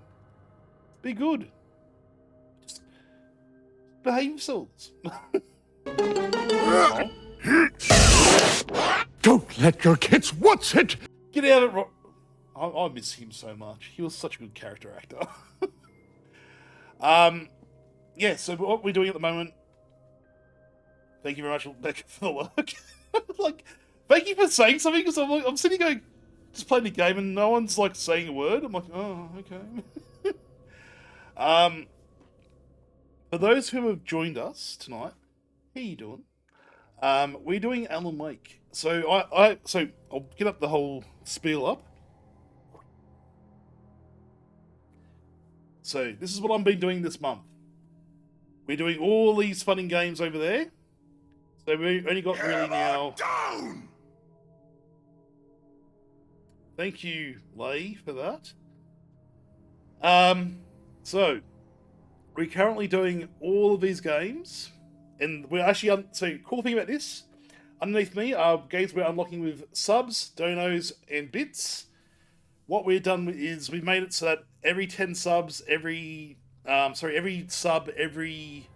Be good. Just behave yourselves. Don't let your kids watch it! Get out of it. I miss him so much. He was such a good character actor. Yeah, so what we're doing at the moment... Thank you very much, Becca, for the work. Like, thank you for saying something, because I'm sitting going, just playing the game, and no one's, like, saying a word. I'm like, oh, okay. For those who have joined us tonight, how you doing? We're doing Alan Wake. So, so I'll get up the whole spiel up. So, this is what I've been doing this month. We're doing all these fun and games over there. So, we only got really now... Down! Thank you, Lay, for that. So, we're currently doing all of these games. And we're actually... So, cool thing about this, underneath me are games we're unlocking with subs, donos, and bits. What we've done is we made it so that every 10 subs, every sub, every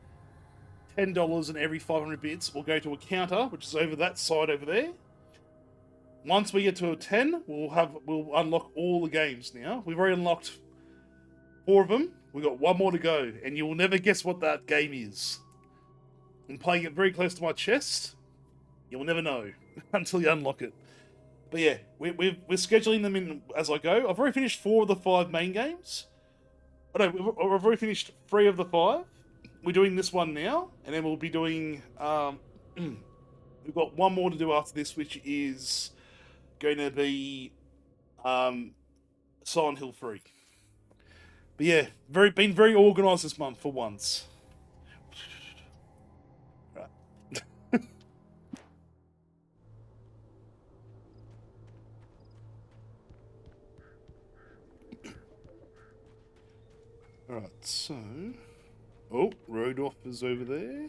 $10 and every 500 bits will go to a counter, which is over that side over there. Once we get to a 10, we'll unlock all the games now. We've already unlocked 4 of them. We've got 1 more to go, and you will never guess what that game is. I'm playing it very close to my chest. You'll never know until you unlock it. But yeah, we're scheduling them in as I go. I've already finished 4 of the 5 main games. Oh no, I've already finished 3 of the 5. We're doing this one now, and then we'll be doing... we've got 1 more to do after this, which is going to be Silent Hill 3. But yeah, been very organised this month for once. Right. Alright, so... Oh, Rodolph is over there.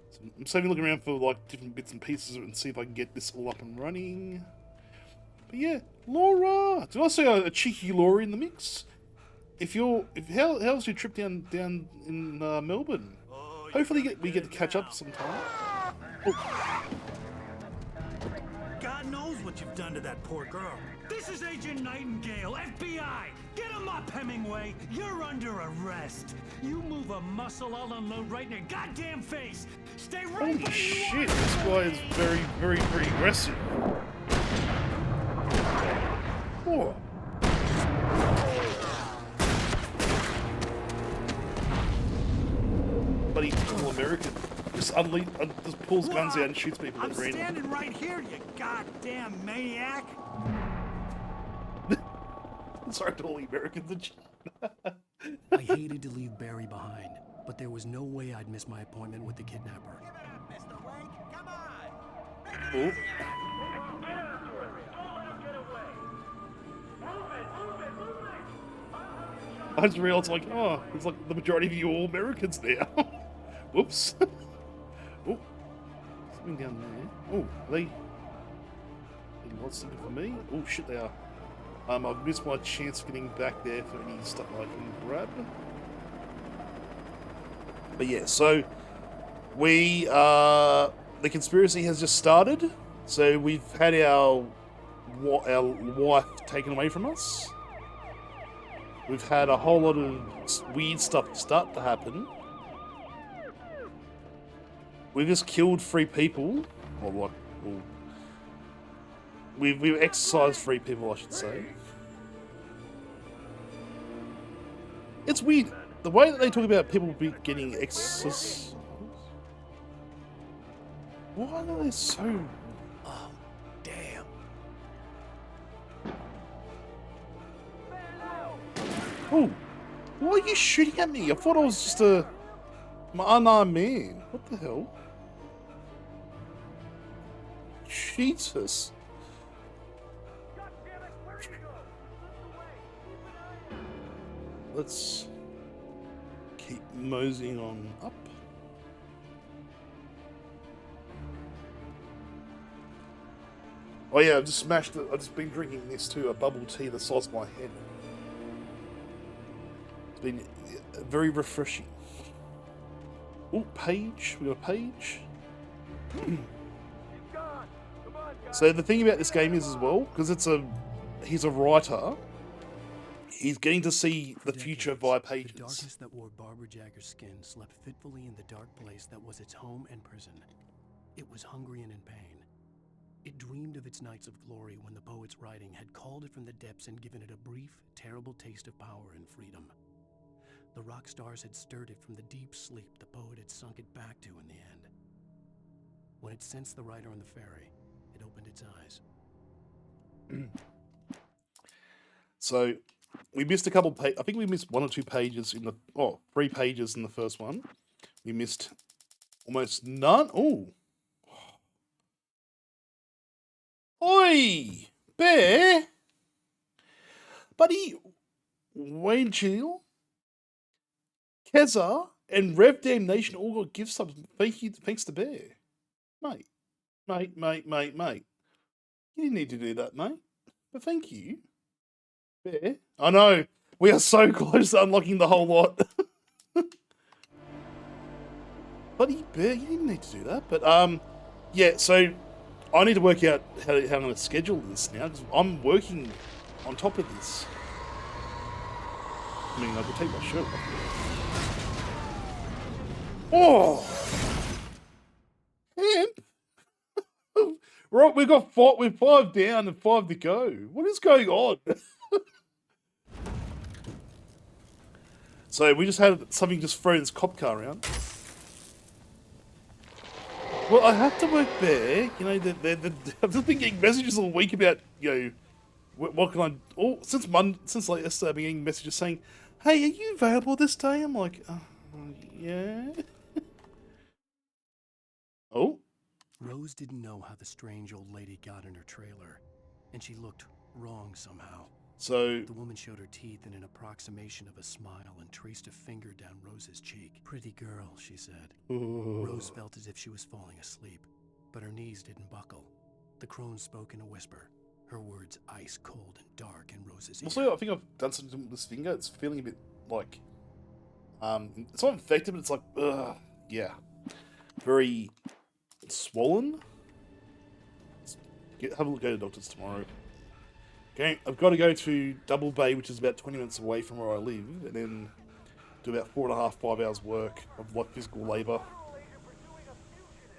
So I'm saving looking around for like different bits and pieces and see if I can get this all up and running. But yeah, Laura. Did I say a cheeky Laura in the mix? How's your trip down in Melbourne? Hopefully we get to catch up sometime. Oh. God knows what you've done to that poor girl. This is Agent Nightingale, FBI. Get him up, Hemingway. You're under arrest. You move a muscle, I'll unload right in your goddamn face. Stay right Holy where you shit, are. this guy is very, very, very aggressive. Whoa. Bloody all American. Just pulls guns out and shoots people I'm at random. standing right here, you goddamn maniac. Sorry to all the Americans in chat. I hated to leave Barry behind, but there was no way I'd miss my appointment with the kidnapper. Oh. I just realized, like, oh, it's like the majority of you all Americans now. Whoops. Oh, something down there. Oh, are they lots looking for me? Oh shit, they are. I've missed my chance of getting back there for any stuff I can grab. But yeah, so the conspiracy has just started. So we've had our wife taken away from us. We've had a whole lot of weird stuff start to happen. We've just killed 3 people. We've exercised 3 people, I should say. It's weird. The way that they talk about people getting exercised. Why are they so... Oh, damn. Oh, why are you shooting at me? I thought I was just an unarmed man. What the hell? Jesus. Let's keep moseying on up. Oh yeah, I've just smashed it. I've just been drinking this too, a bubble tea the size of my head. It's been very refreshing. Oh, page. We got a page. So the thing about this game is as well, because he's a writer, he's getting to see the future via pages. The darkness that wore Barbara Jagger's skin slept fitfully in the dark place that was its home and prison. It was hungry and in pain. It dreamed of its nights of glory when the poet's writing had called it from the depths and given it a brief, terrible taste of power and freedom. The rock stars had stirred it from the deep sleep the poet had sunk it back to in the end. When it sensed the writer on the ferry, it opened its eyes. So we missed a couple I think we missed 1 or 2 pages in the 3 pages in the first one. We missed almost none. Oh. Oi! Bear! Buddy, Wayne Chill, Keza, and Rev Damnation all got gift subs. Thanks to Bear. Mate. You didn't need to do that, mate. But thank you. Bear. I know. We are so close to unlocking the whole lot. Buddy, Bear, you didn't need to do that. But, yeah, so I need to work out how I'm going to schedule this now, because I'm working on top of this. I mean, I could take my shirt off. Oh! Hemp? Right, we're 5 down and 5 to go. What is going on? So we just had something just throw this cop car around. Well, I have to work there. You know, I've just been getting messages all week about, you know, what can I... Oh, since like yesterday, I've been getting messages saying, hey, are you available this day? I'm like, yeah. Oh. Rose didn't know how the strange old lady got in her trailer, and she looked wrong somehow. So the woman showed her teeth in an approximation of a smile and traced a finger down Rose's cheek. Pretty girl, she said. Ooh. Rose felt as if she was falling asleep, but her knees didn't buckle. The crone spoke in a whisper. Her words ice cold and dark in Rose's ear. Also, I think I've done something with this finger. It's feeling a bit like, it's not infected, but it's like, yeah, very swollen. Have a look at the doctors tomorrow. Okay, I've got to go to Double Bay, which is about 20 minutes away from where I live, and then do about 4.5, 5 hours work of like physical labour.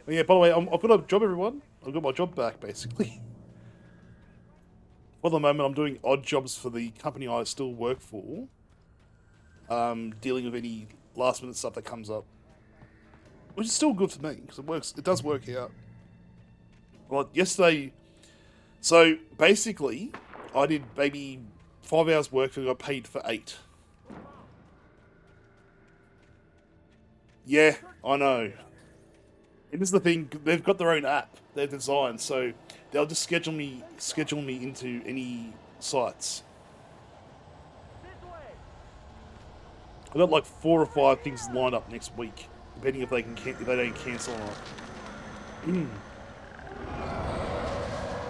But yeah, by the way, I've got a job, everyone. I've got my job back, basically. For the moment, I'm doing odd jobs for the company I still work for, dealing with any last minute stuff that comes up, which is still good for me because it works. It does work out. Well, yesterday, so basically, I did maybe 5 hours work and I got paid for 8. Yeah, I know. And this is the thing, they've got their own app they've designed, so they'll just schedule me into any sites. I've got like 4 or 5 things lined up next week, depending if they don't cancel or not.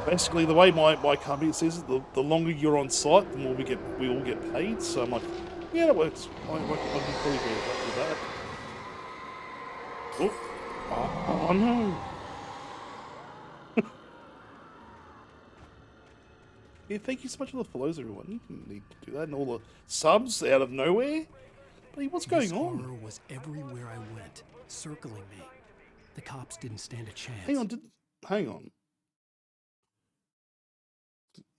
Basically, the way my company says it, the longer you're on site, the more we all get paid. So I'm like, yeah, that works. I can probably do that. Oh no. Yeah, thank you so much for the follows, everyone. You didn't need to do that, and all the subs out of nowhere. Hey, what's going on? Horror was everywhere I went, circling me. The cops didn't stand a chance. Hang on.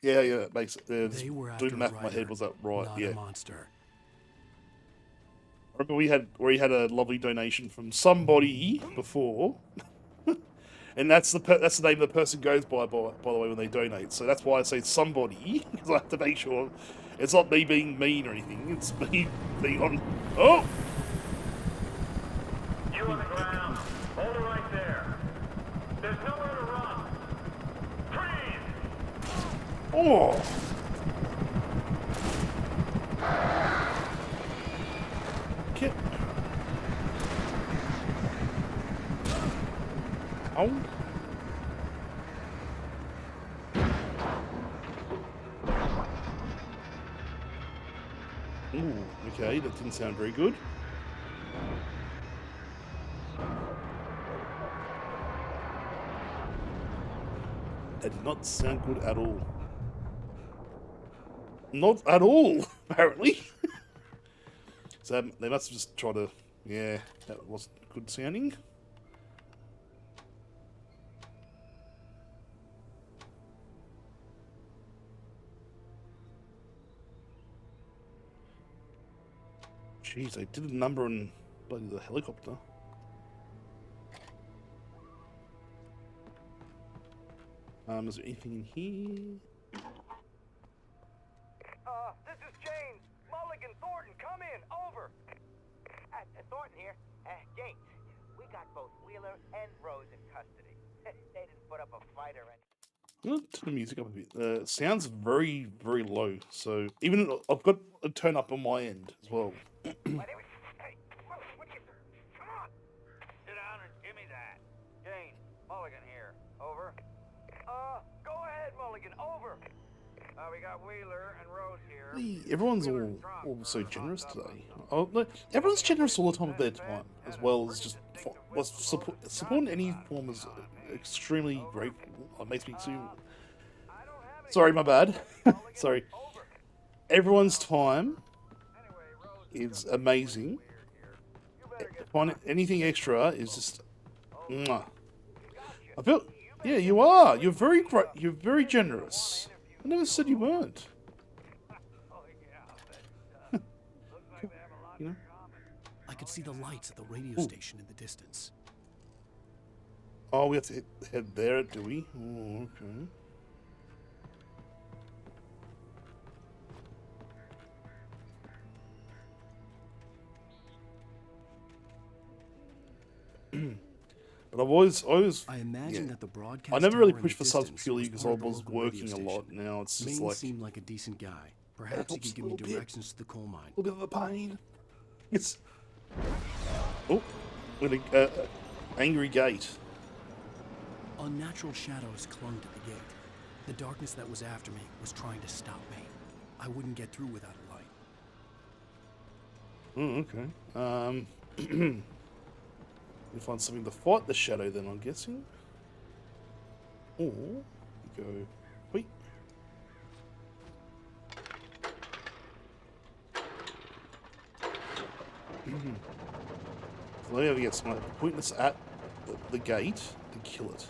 Yeah, it makes it. They were after doing the math in my Ryder, head, was that right? not Yeah. a monster. I remember we had a lovely donation from somebody before, and that's the name the person goes by the way when they donate. So that's why I say somebody, because I have to make sure it's not me being mean or anything. It's me being on. Oh. You on the ground. Hold it right there. There's nowhere to run. Freeze! Oh. Get. Ow. Ooh, okay, that didn't sound very good. That did not sound good at all. Not at all, apparently. So they must have just tried to... Yeah, that wasn't good sounding. Jeez, they did a number on bloody the helicopter. Is there anything in here? This is James. Mulligan, Thornton, come in. Over. Thornton here. James, we got both Wheeler and Rose in custody. They didn't put up a fight or anything. I'm gonna turn the music up a bit. Sounds very, very low. So even I've got a turn up on my end as well. Hey, come on. Sit down and give me that. James, Mulligan here. Over. Go ahead, Mulligan. Over. We got Wheeler and Rose here. Hey, everyone's all so generous today. Oh, no, everyone's generous all the time of their time, as well as just support in any form is extremely grateful. It makes me too. Sorry, my bad. Sorry. Everyone's time is amazing. Find anything extra is just. Mwah. I feel. Yeah, you are. You're very great. You're very generous. I never said you weren't. You know? I could see the lights at the radio station in the distance. Oh, we have to head there, do we? Oh, okay. But I imagine that the broadcast I never really tower in pushed the for subs distance purely was because part I of the was local working radio a lot. station. Now it's just Maine like seemed like a decent guy. Perhaps he helps could a give me little bit. directions to the coal mine. a little bit of a pain. It's oh, with a angry gate. Unnatural shadows clung to the gate. The darkness that was after me was trying to stop me. I wouldn't get through without a light. Oh, okay. We find something to fight the shadow then, I'm guessing. Or we go. Wait. So let me have a guess. I'm going to point this at the gate and kill it.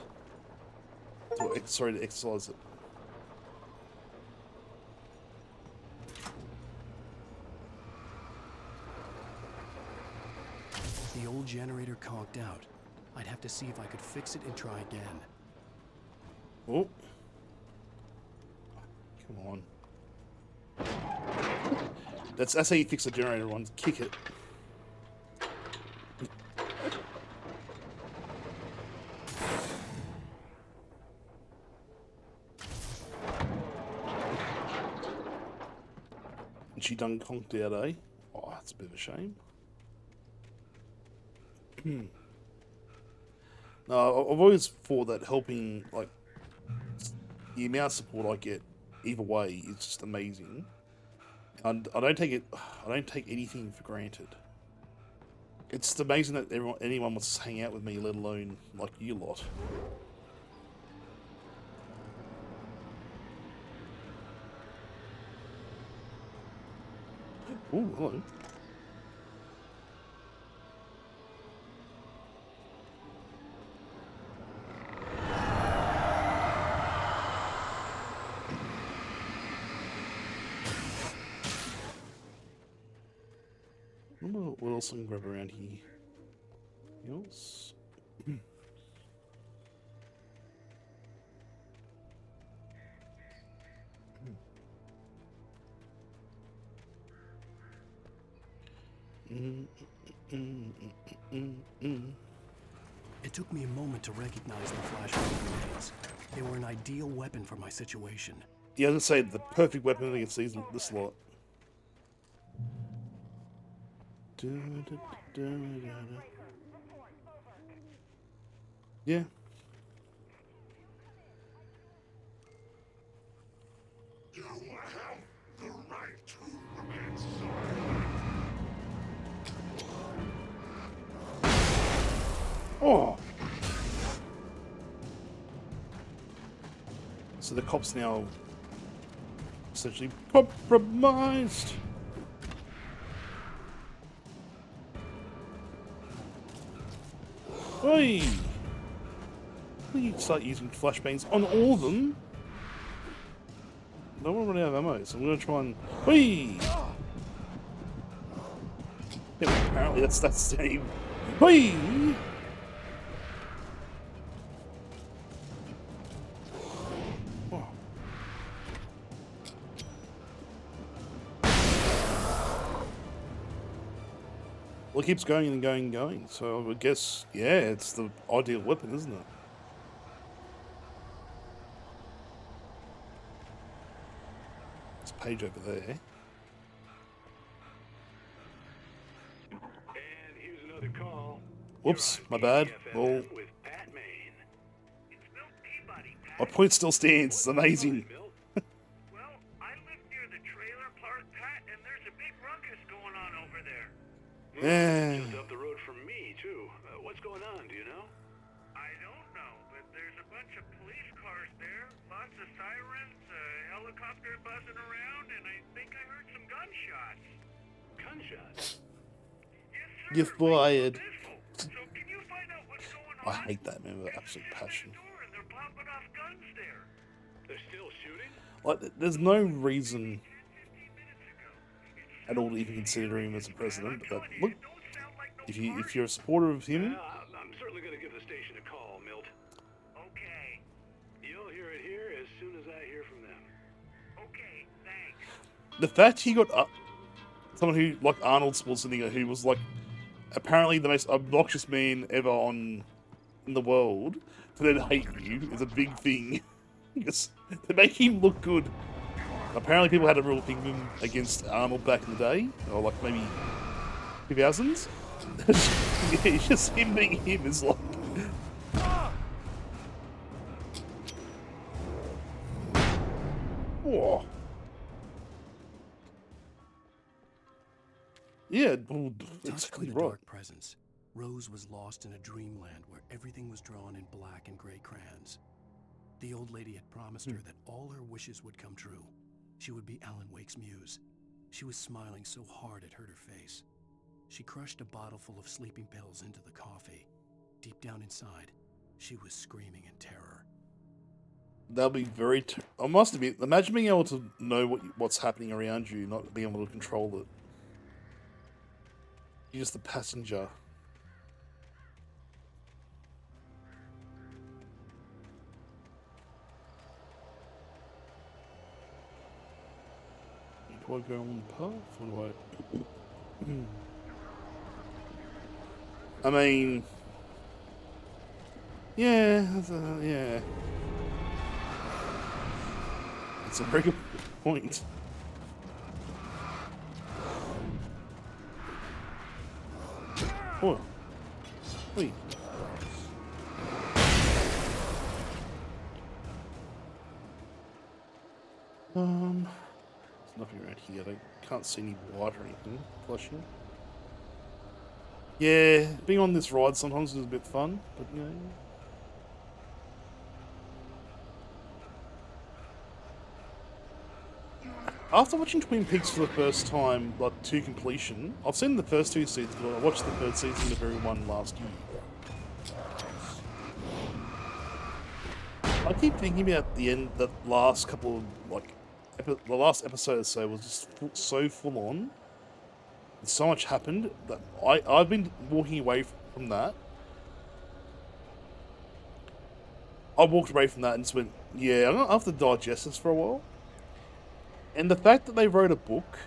Sorry, to exercise it. The old generator conked out. I'd have to see if I could fix it and try again. Oh. Come on. That's how you fix a generator one. Kick it. And she done conked out, eh? Oh, that's a bit of a shame. No, I've always thought that helping, like, the amount of support I get either way is just amazing. And I don't take anything for granted. It's just amazing that anyone wants to hang out with me, let alone like you lot. Ooh, hello. What else I can grab around here? Anything else? It took me a moment to recognize the flashbang grenades. They were an ideal weapon for my situation. Yeah, I was gonna say the perfect weapon against this lot. Yeah. You have the right to remain silent. Oh. So the cop's now essentially compromised. Oi! Please start using flashbangs on all of them. I don't want to run out of ammo, so I'm going to try and... Oi! Yeah, apparently that's the same. Oi! Oh. Well, it keeps going and going and going, so I would guess, yeah, it's the ideal weapon, isn't it? There's a page over there. And here's another call. Whoops, my bad. Well, my point still stands. It's amazing. Well, I live near the trailer park, Pat, and there's a big ruckus going on over there. Yeah. Just up the road from me, too. What's going on, do you know? I don't know, but there's a bunch of police cars there, lots of sirens, a helicopter buzzing around, and I think I heard some gunshots. Gunshots? Yes, sir. You're fired. So can you find out what's going I on? hate that man with absolute passion. And they're popping off guns there. They're still shooting? Like, there's no reason at all to even consider him as a president. But look, if you're a supporter of him, I'm certainly going to give the station a call, Milt. Okay. You'll hear it here as soon as I hear from them. Okay, thanks. the fact he got someone who, like Arnold Schwarzenegger, who was like apparently the most obnoxious man ever in the world, to then hate you is a big thing. Because to make him look good. Apparently people had a real thing against Arnold back in the day, or like maybe 2000s. Yeah, just him being him is like... Yeah, well, Touched exactly with a right. dark presence, Rose was lost in a dreamland where everything was drawn in black and gray crayons. The old lady had promised her that all her wishes would come true. She would be Alan Wake's muse. She was smiling so hard it hurt her face. She crushed a bottle full of sleeping pills into the coffee. Deep down inside, she was screaming in terror. That'll be very. I must admit, imagine being able to know what's happening around you, not being able to control it. You're just a passenger. Do I go on the path or do I? I mean, yeah, yeah. It's a very good point. Oh, wait. There's nothing around here. I can't see any water or anything. Flushing. Yeah, being on this ride sometimes is a bit fun, but you know. After watching Twin Peaks for the first time, like to completion, I've seen the first two seasons, but I watched the third season, the very one last year. I keep thinking about the end, that last couple of, like, the last episode or so was just so full on. And so much happened that I've been walking away from that. I walked away from that and just went, yeah, I'm gonna have to digest this for a while. And the fact that they wrote a book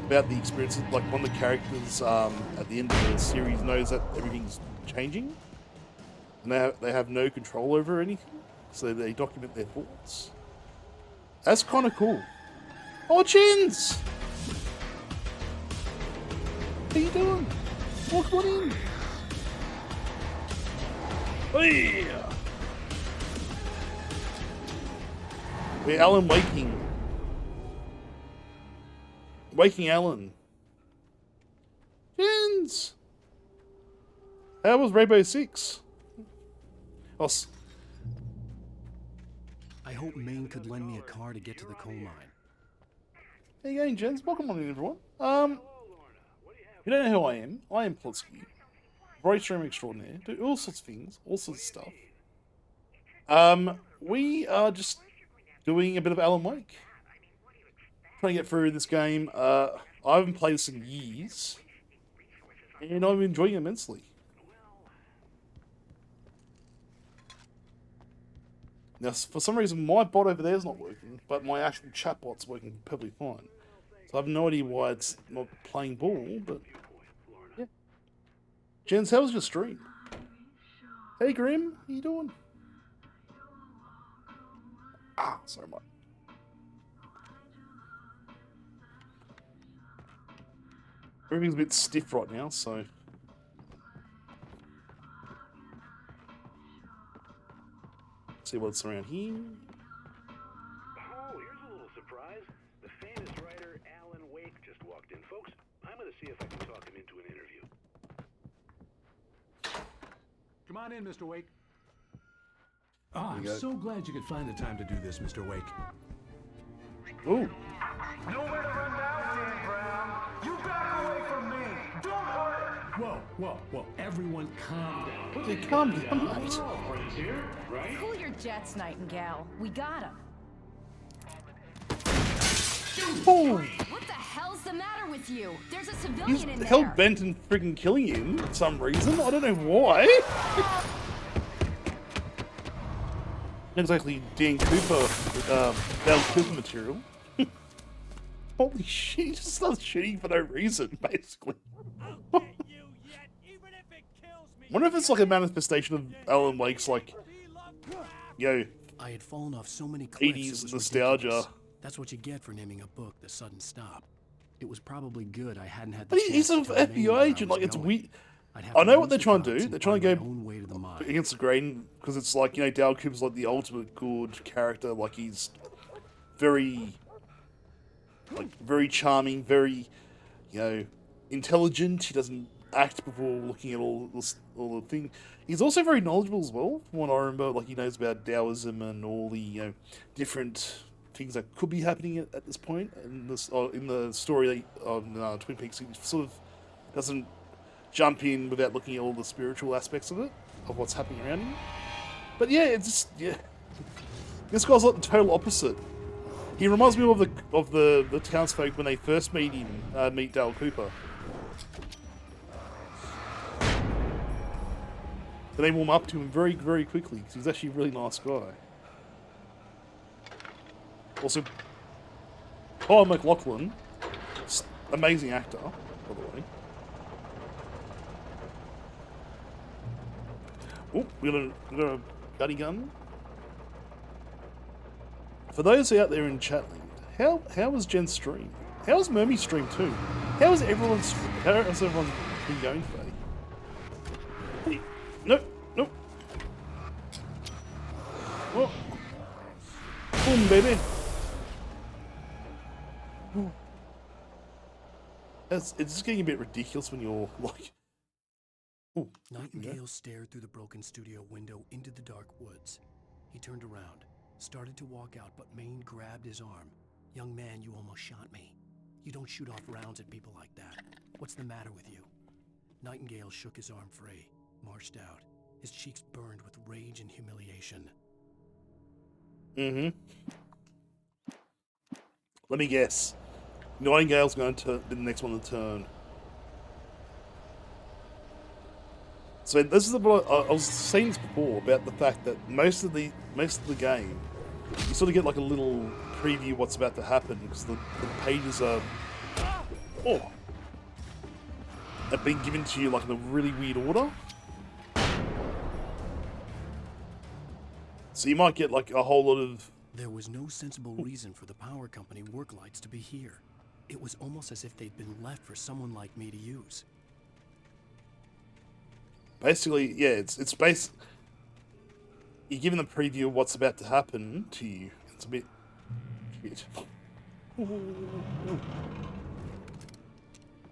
about the experiences, like one of the characters at the end of the series knows that everything's changing, and they have no control over anything, so they document their thoughts. That's kind of cool. Oh, Chins! How you doing? Walk on in. Hey! We're Alan Waking. Waking Alan. Chins! How was Rainbow Six? Oh, I hope Maine could lend me a car to get to the coal mine. how you going, gents? Welcome on in, everyone. You don't know who I am. I am Plotsky. Voice streamer extraordinaire. Do all sorts of things, all sorts of stuff. We are just doing a bit of Alan Wake. Trying to get through this game. I haven't played this in years, and I'm enjoying it immensely. Now, for some reason, my bot over there is not working, but my actual chatbot's working perfectly fine. So I have no idea why it's not playing ball, but yeah. Jens, how was your stream? Hey, Grim, how you doing? Sorry, mate. Everything's a bit stiff right now, so... see what's around here. Oh, here's a little surprise. The famous writer Alan Wake just walked in. Folks, I'm going to see if I can talk him into an interview. Come on in, Mr. Wake. Oh, I'm so glad you could find the time to do this, Mr. Wake. Ooh. Nowhere to run now, Dan Brown. You back away from me. Don't hurt. Whoa. Everyone calm down. Yeah, calm down, mate. We're all friends here, right? Cool your jets, Nightingale. We got him. Oh, What the hell's the matter with you? There's a he's civilian in hell there. bent and freaking killing him for some reason. I don't know why. Not exactly Dan Cooper, Dale Cooper material. Holy shit, he just starts shooting for no reason, basically. Wonder if it's like a manifestation of Alan Wake's, like, I had fallen off so many cliffs, 80s it was nostalgia. ridiculous. That's what you get for naming a book The Sudden Stop. It was probably good I hadn't had the But chance he's to an tell Maine FBI where I agent, was like, it's going. weird. I'd have I to know what lose they're the trying to cops do. and They're trying to find go my own way to the mine. against the grain, because it's like, Dale Cooper's like the ultimate good character. Like, he's very, very charming, very, intelligent. He doesn't act before looking at all the thing. He's also very knowledgeable as well. From what I remember, like he knows about Taoism and all the different things that could be happening at this point in the story on Twin Peaks. He sort of doesn't jump in without looking at all the spiritual aspects of it, of what's happening around him. But yeah, it's just this guy's like the total opposite. He reminds me of the townsfolk when they first meet Dale Cooper. And they warm up to him very, very quickly because he's actually a really nice guy. Also, Kyle MacLachlan, amazing actor, by the way. Oh, we got a gunny gun. For those out there in Chatland, how was Jen's stream? How was Mermy's stream too? How has everyone been going today? Hey, nope. Oh. Boom, baby. Oh. It's just getting a bit ridiculous when you're like... Oh, Nightingale stared through the broken studio window into the dark woods. He turned around, started to walk out, but Maine grabbed his arm. "Young man, you almost shot me. You don't shoot off rounds at people like that. What's the matter with you?" Nightingale shook his arm free, marched out. His cheeks burned with rage and humiliation. Let me guess. Nightingale's going to be the next one to turn. So this is what I was saying this before about the fact that most of the game, you sort of get like a little preview of what's about to happen because the pages are being given to you like in a really weird order. So you might get like a whole lot of... There was no sensible reason for the power company work lights to be here. It was almost as if they'd been left for someone like me to use. Basically, yeah, it's based... You're given a preview of what's about to happen to you. It's a bit... shit.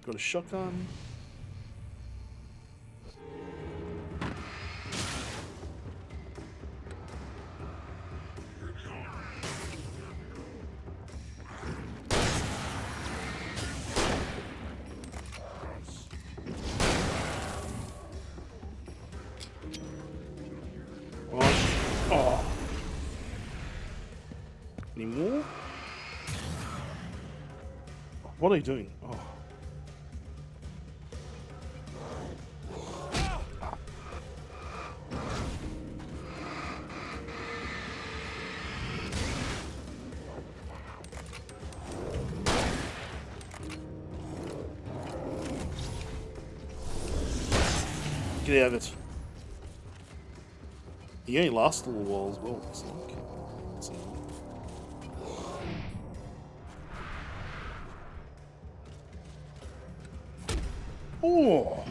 Got a shotgun. Any more? What are you doing? Oh. Get out of it. He only lasts a little while as well, looks like. Oh!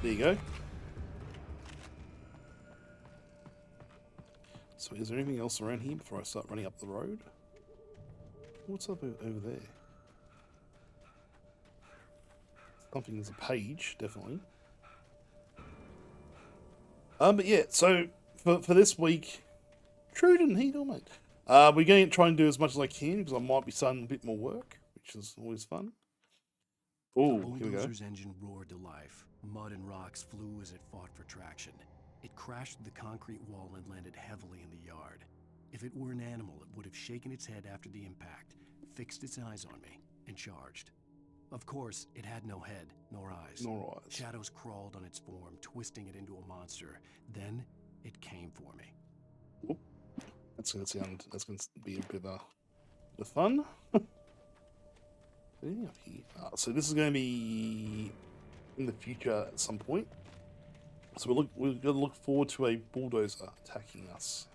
There you go. So is there anything else around here before I start running up the road? What's up over there? Something, there's a page, definitely. But yeah, so for this week, Truden, how you doing, mate? We're going to try and do as much as I can because I might be starting a bit more work, which is always fun. Oh, here we go. Bulldozer's engine roared to life. Mud and rocks flew as it fought for traction. It crashed through the concrete wall and landed heavily in the yard. If it were an animal, it would have shaken its head after the impact, fixed its eyes on me, and charged. Of course, it had no head, nor eyes. Nor eyes. Shadows crawled on its form, twisting it into a monster. Then, it came for me. Oop. That's going to be a bit of fun. Anything up here? So this is going to be in the future at some point. So we're going to look forward to a bulldozer attacking us.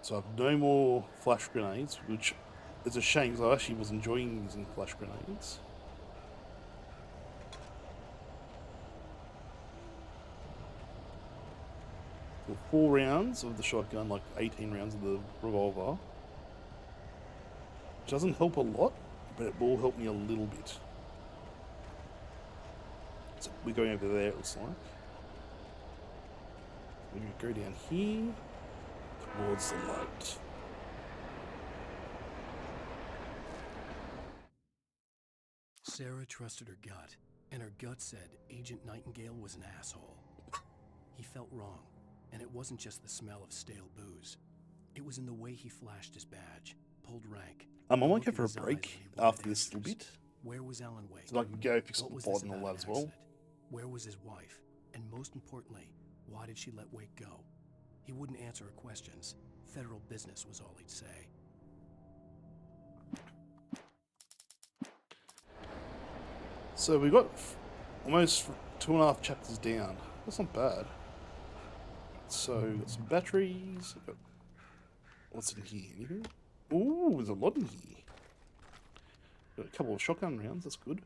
So I have no more flash grenades, which is a shame because I actually was enjoying using flash grenades. For 4 rounds of the shotgun, like 18 rounds of the revolver, Doesn't help a lot, but it will help me a little bit. So we're going over there, it looks like. We're going to go down here towards the light. Sarah trusted her gut, and her gut said Agent Nightingale was an asshole. He felt wrong, and it wasn't just the smell of stale booze. It was in the way he flashed his badge, pulled rank. I might go for a break after this little bit. Where was Alan Wake? So I can go fix up What the was pod this and all about that as an well. accident? Where was his wife? And most importantly, why did she let Wake go? He wouldn't answer her questions. Federal business was all he'd say. So we got almost 2.5 chapters down. That's not bad. So got some batteries. Got, what's in here? Anything? Ooh, there's a lot in here. Got a couple of shotgun rounds. That's good.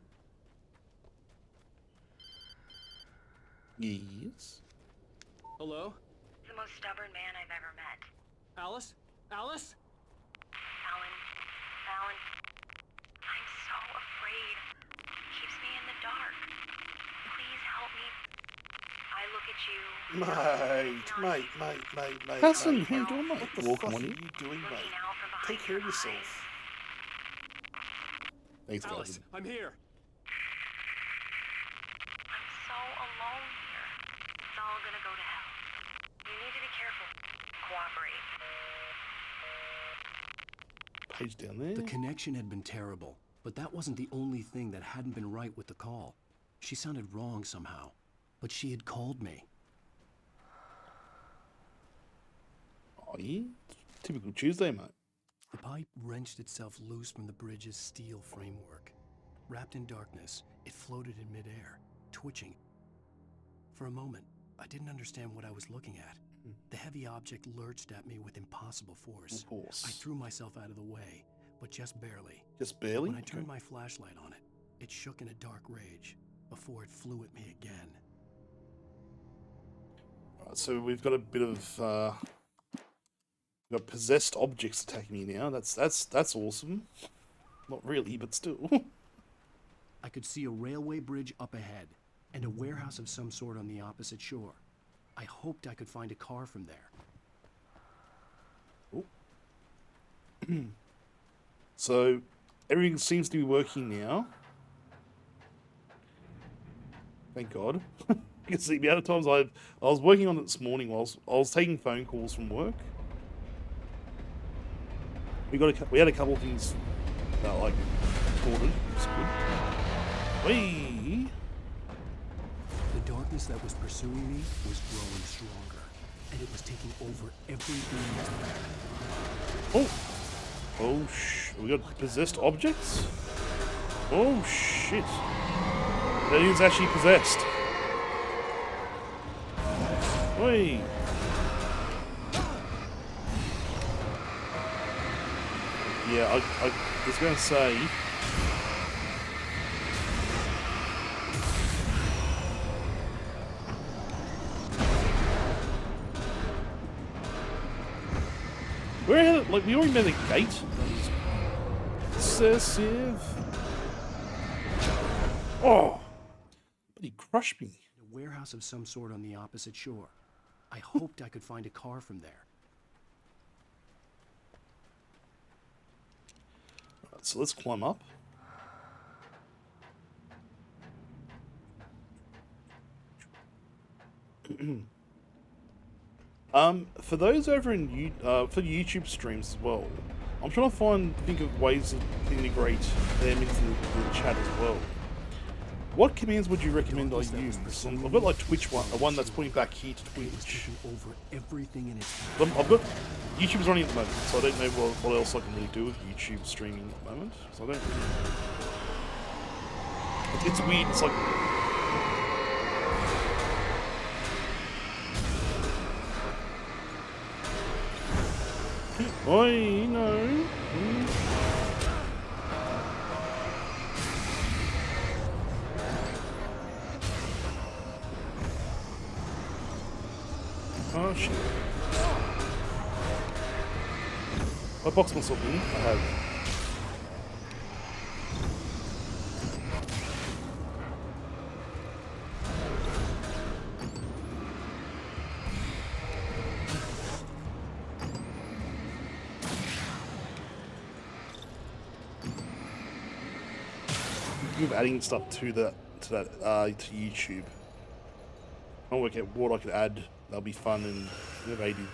Yes. Hello? The most stubborn man I've ever met. Alice? Alice? Alan, I'm so afraid. Keeps me in the dark. Please help me. I look at you. Mate. Hassan, how you doing, mate? What the Welcome fuck on are in. you doing, mate? Looking out from behind Take care of your yourself. eyes. Thanks, Alice, guys. I'm here. I'm so alone here. It's all gonna go to hell. You need to be careful. Cooperate. Page down there. The connection had been terrible, but that wasn't the only thing that hadn't been right with the call. She sounded wrong somehow, but she had called me. Oh yeah, typical Tuesday, mate. The pipe wrenched itself loose from the bridge's steel framework. Wrapped in darkness, it floated in midair, twitching. For a moment, I didn't understand what I was looking at. The heavy object lurched at me with impossible force. Of course. I threw myself out of the way, but just barely. Just barely? When I turned my flashlight on it, it shook in a dark rage before it flew at me again. Alright, so we've got a bit of we've got possessed objects attacking me now. That's awesome. Not really, but still. I could see a railway bridge up ahead and a warehouse of some sort on the opposite shore. I hoped I could find a car from there. So everything seems to be working now. Thank God. You can see the other times I was working on it this morning whilst I was taking phone calls from work. We had a couple of things like recorded. It's good. Whee! The darkness that was pursuing me was growing stronger, and it was taking over everything in its path. Oh, we got possessed objects? Oh, shit. That is actually possessed. Whee! Yeah, I was going to say... Like, we already made a gate. Excessive. Oh! But he crushed me. A warehouse of some sort on the opposite shore. I hoped I could find a car from there. Alright, so let's climb up. For those over in for YouTube streams as well, I'm trying to think of ways to integrate them into the chat as well. What commands would you recommend I use? I've got like Twitch one that's putting back here to Twitch. Over everything in its I've got YouTube's running at the moment, so I don't know what else I can really do with YouTube streaming at the moment. So I don't. It's weird. It's like. Oi, no. Oh shit. I boxed myself in. I have. thinking of adding stuff to to YouTube. I'll work out what I could add. That'll be fun and innovative.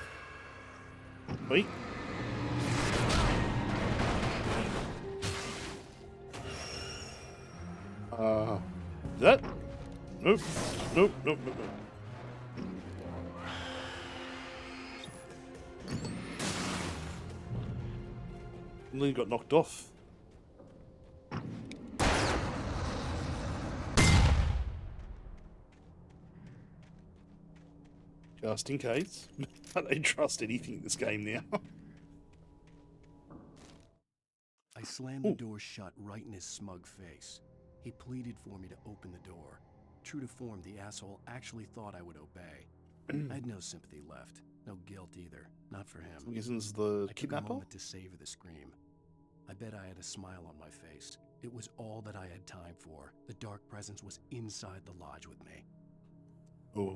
Wait. Is that? Nope. Nope. Nope. Nope. Nope. And then got knocked off. Just in case. I don't trust anything in this game now. I slammed the door shut right in his smug face. He pleaded for me to open the door. True to form, the asshole actually thought I would obey. I had no sympathy left. No guilt either. Not for him. I'm guessing this is the I took a kidnapper? moment to savor the scream. I bet I had a smile on my face. It was all that I had time for. The dark presence was inside the lodge with me. Oh,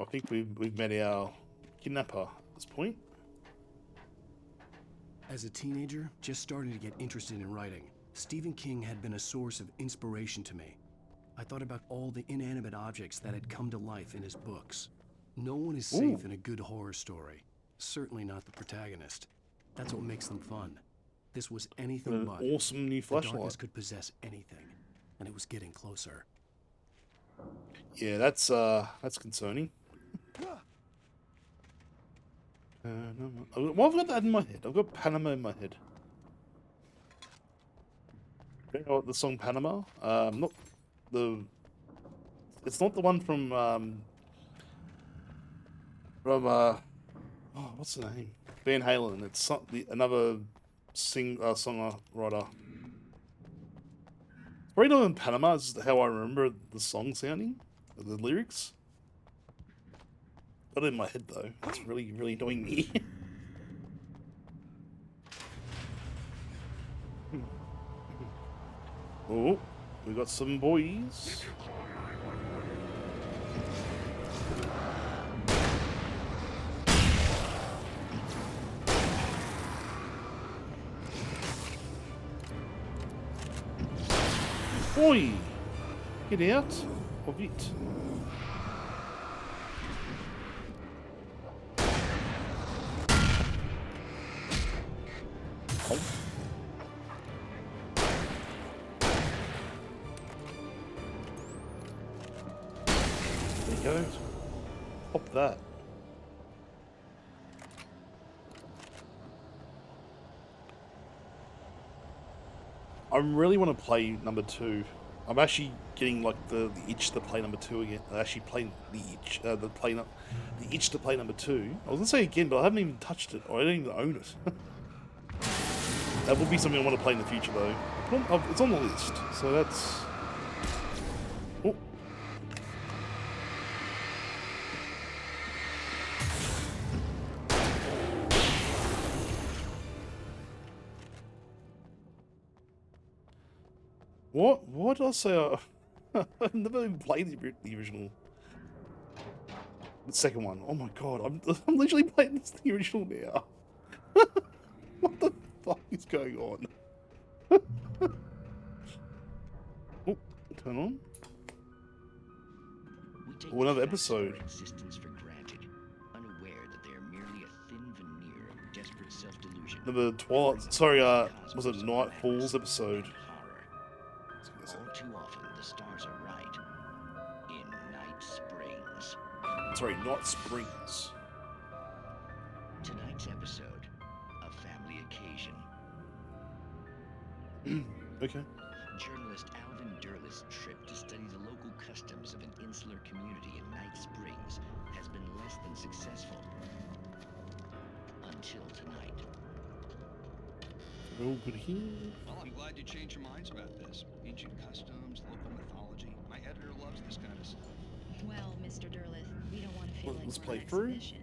I think we've met our kidnapper at this point. As a teenager, just starting to get interested in writing, Stephen King had been a source of inspiration to me. I thought about all the inanimate objects that had come to life in his books. No one is safe in a good horror story. Certainly not the protagonist. That's what makes them fun. This was anything but. Awesome new The flashlight. darkness could possess anything, and it was getting closer. Yeah, that's concerning. Why have I got that in my head? I've got Panama in my head. You know what, the song Panama? Not the. It's not the one from oh, what's the name? Van Halen. It's another songwriter. It's right on Panama is how I remember the song sounding, the lyrics. Got it in my head though. It's really, really annoying me. Oh, we got some boys. Boy, get out of it. Oh. There you go. Pop that. I really want to play number 2. I'm actually getting like the itch to play number 2 again. I actually playing the itch, the itch to play number 2. I was gonna say again, but I haven't even touched it, or I don't even own it. That will be something I want to play in the future, though. It's on the list, so that's. Oh. What did I say? I've never even played the original. The second one. Oh my god, I'm literally playing the original now. What the fuck is going on? Oh, turn on. Oh, another episode. Existence for granted, unaware that they are merely a thin veneer of desperate self-delusion. Another Twilight. Sorry, was it Nightfall's episode? All too often, the stars are right. In Night Springs. Sorry, Night Springs. Tonight's episode, a family occasion. Okay. Journalist Alvin Durleth's trip to study the local customs of an insular community in Night Springs has been less than successful. Until tonight. Real good here. Well, I'm glad you changed your minds about this. Ancient customs, local mythology. My editor loves this kind of stuff. Well, Mr. Durleth, we don't want to feel Let's like play we're on through. exhibition,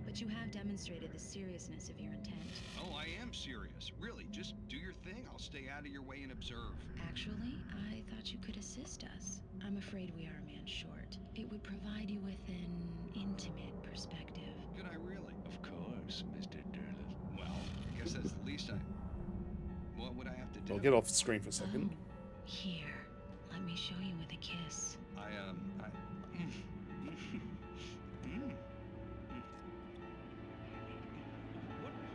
but you have demonstrated the seriousness of your intent. Oh, I am serious. Really, just do your thing. I'll stay out of your way and observe. Actually, I thought you could assist us. I'm afraid we are a man short. It would provide you with an intimate perspective. Could I really? Of course, Mr. Durleth. Well, I guess that's the least I... What would I have to do? I'll get off the screen for a second. Here. show you with a kiss.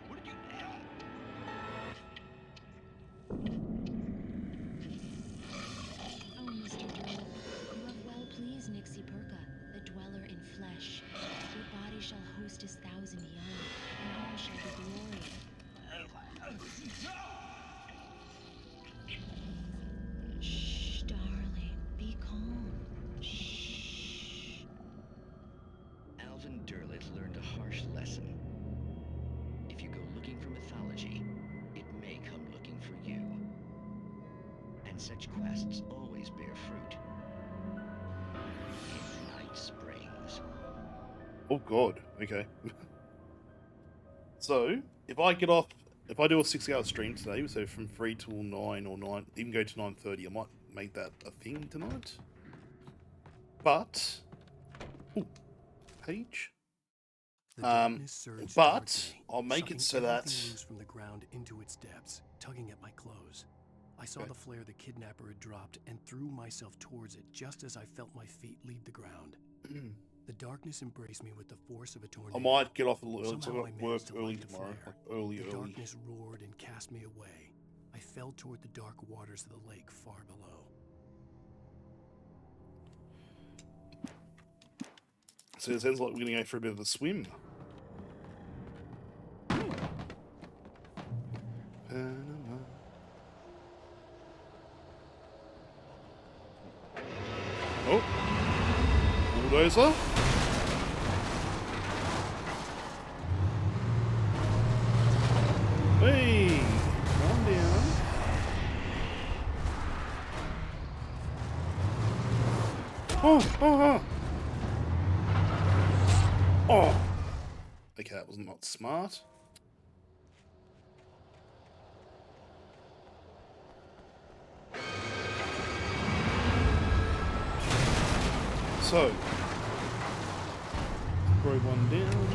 What did you... Oh, Mr. Drew, you have well pleased Nixie Perka, the dweller in flesh. Your body shall host his 1,000 young, and all shall be glorious. Shh, darling, be calm. Shh. Alvin Derleth learned a harsh lesson. If you go looking for mythology, it may come looking for you. And such quests always bear fruit. In Night Springs. Oh god, okay. So, if I get off, if I do a 6-hour stream today, so from 3 till 9 or 9, even go to 9:30, I might make that a thing tonight. But, ooh, page. But I'll make it so that loose from the ground into its depths, tugging at my clothes. I saw the flare the kidnapper had dropped and threw myself towards it just as I felt my feet leave the ground. The darkness embraced me with the force of a tornado. I might get off a little, so Somehow I I got work managed to early light the tomorrow, flare. like early. The darkness roared and cast me away. I fell toward the dark waters of the lake far below. So it sounds like we're gonna go for a bit of a swim. Panama. Oh, bulldozer. Hey, calm down. Oh. Okay, that was not smart. So, throw one down.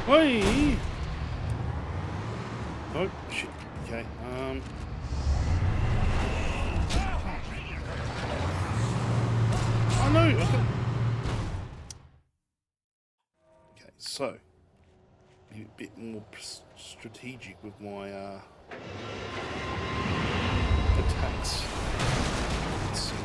Hey! Oh, shit. Okay, Oh no! Okay, so be a bit more strategic with my attacks. Let's see.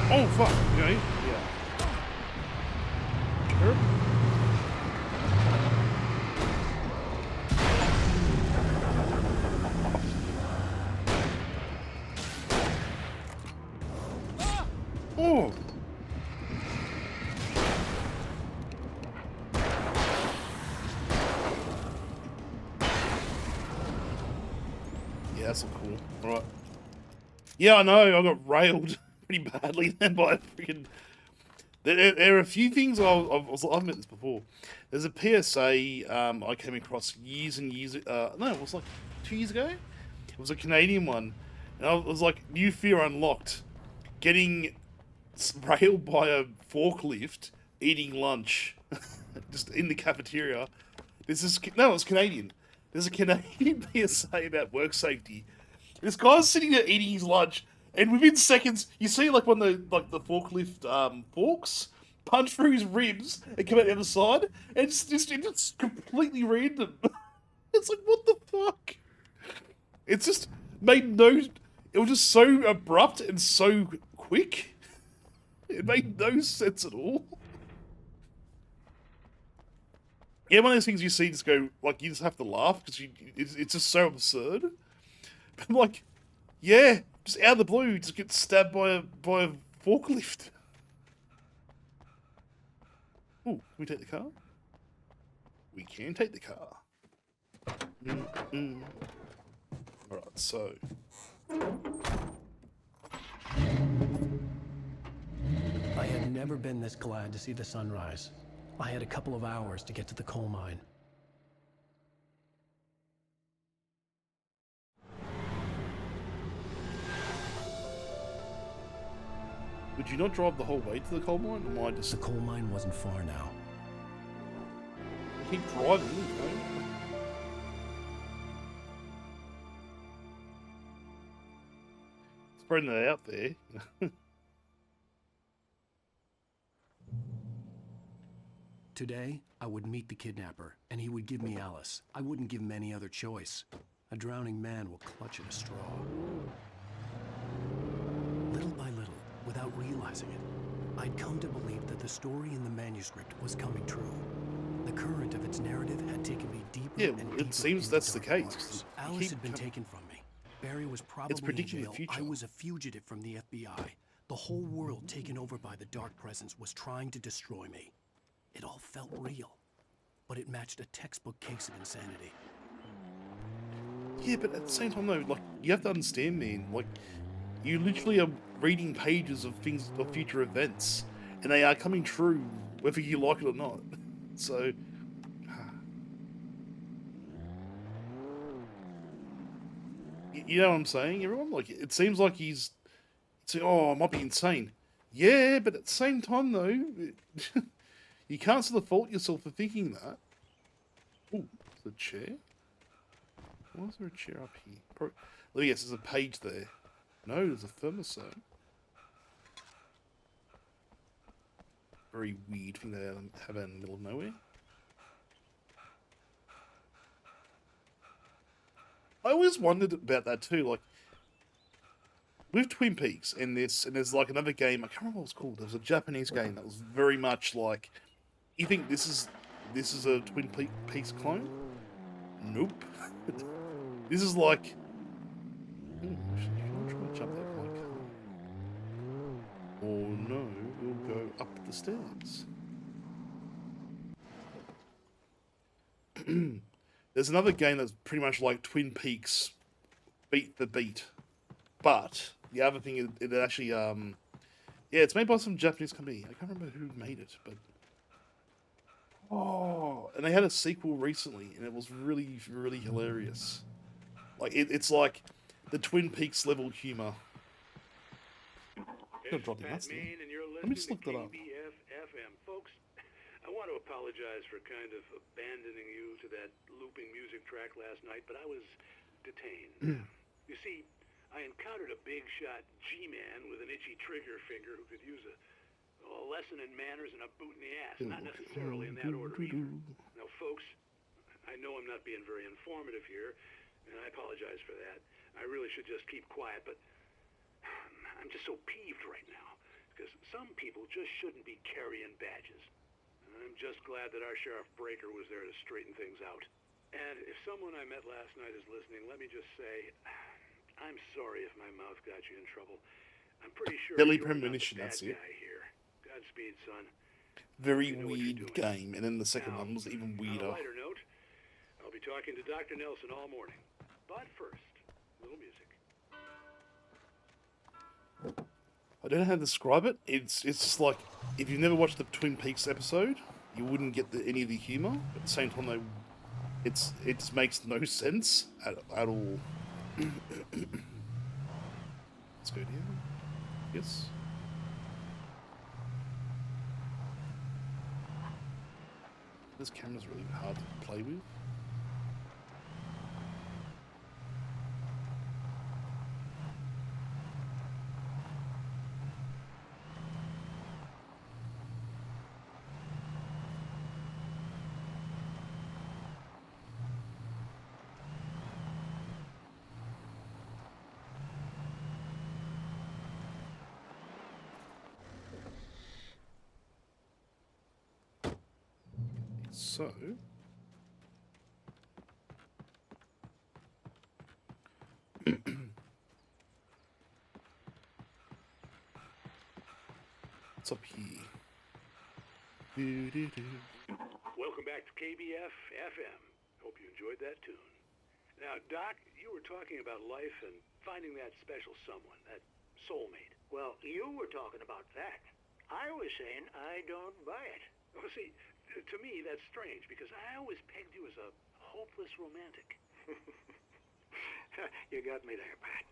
Oh fuck, okay, yeah. Sure. Oh! Yeah, that's cool. Alright. Yeah, I know, I got railed pretty badly then by a freaking... There are a few things I've met this before. There's a PSA I came across years and years... no, it was like 2 years ago? It was a Canadian one. And I was like, new fear unlocked. Getting railed by a forklift, eating lunch. Just in the cafeteria. No, it was Canadian. There's a Canadian PSA about work safety. This guy's sitting there eating his lunch, and within seconds, you see like when the forklift forks punch through his ribs and come out the other side. And it's just completely random. It's like, what the fuck? It's just made no... It was just so abrupt and so quick. It made no sense at all. Yeah, one of those things you see just go, like, you just have to laugh because it's just so absurd. But I'm like, yeah, just out of the blue, just get stabbed by a forklift. Oh, can we take the car? We can take the car. Alright, so... I had never been this glad to see the sunrise. I had a couple of hours to get to the coal mine. Would you not drive the whole way to the coal mine? Or am I just... The coal mine wasn't far now. Keep driving, okay? Spreading it out there. Today, I would meet the kidnapper, and he would give me Alice. I wouldn't give him any other choice. A drowning man will clutch at a straw. Little by little, without realizing it, I'd come to believe that the story in the manuscript was coming true. The current of its narrative had taken me deeper and deeper. It seems that's the case. Alice had been taken from me. Barry was probably in jail. I was a fugitive from the FBI. The whole world taken over by the Dark Presence was trying to destroy me. It all felt real, but it matched a textbook case of insanity. Yeah, but at the same time though, like, you have to understand, man, like, you literally are reading pages of things, of future events, and they are coming true, whether you like it or not. So... You know what I'm saying, everyone? Like, it seems like he's saying, oh, I might be insane. Yeah, but at the same time, though, you can't sort of fault yourself for thinking that. Oh, there's a chair? Why is there a chair up here? Probably, oh, yes, there's a page there. No, there's a thermostat. Very weird thing they have out in the middle of nowhere. I always wondered about that too, like, with Twin Peaks and there's like another game, I can't remember what it was called, there was a Japanese game that was very much like, you think this is a Twin Peaks clone? Nope. This is like, should I try and jump out of my car? Or no, we'll go up the stairs. There's another game that's pretty much like Twin Peaks, beat for beat. But the other thing is, it actually, yeah, it's made by some Japanese company. I can't remember who made it, but... Oh, and they had a sequel recently, and it was really, really hilarious. Like, it's like the Twin Peaks level humor. I'm gonna drop the nuts there. Let me just look that up. Folks, I want to apologize for kind of abandoning you to that looping music track last night, but I was detained. You see, I encountered a big shot G-man with an itchy trigger finger who could use a lesson in manners and a boot in the ass. Not necessarily in that order either. Now, folks, I know I'm not being very informative here, and I apologize for that. I really should just keep quiet, but I'm just so peeved right now, because some people just shouldn't be carrying badges. I'm just glad that our Sheriff Breaker was there to straighten things out. And if someone I met last night is listening, let me just say, I'm sorry if my mouth got you in trouble. I'm pretty sure Deadly you're not the Premonition, bad that's it. guy here. Godspeed, son. Very weird game, and then the second one was even weirder. On a lighter note, I'll be talking to Dr. Nelson all morning. But first, a little music. I don't know how to describe it. It's just like, if you've never watched the Twin Peaks episode, you wouldn't get any of the humor. But at the same time, though, it just makes no sense at all. Let's go down. Yes. This camera's really hard to play with. So. What's up here? Welcome back to KBF FM. Hope you enjoyed that tune. Now, Doc, you were talking about life and finding that special someone, that soulmate. Well, you were talking about that. I was saying I don't buy it. Well, see, to me, that's strange, because I always pegged you as a hopeless romantic. You got me there, Pat.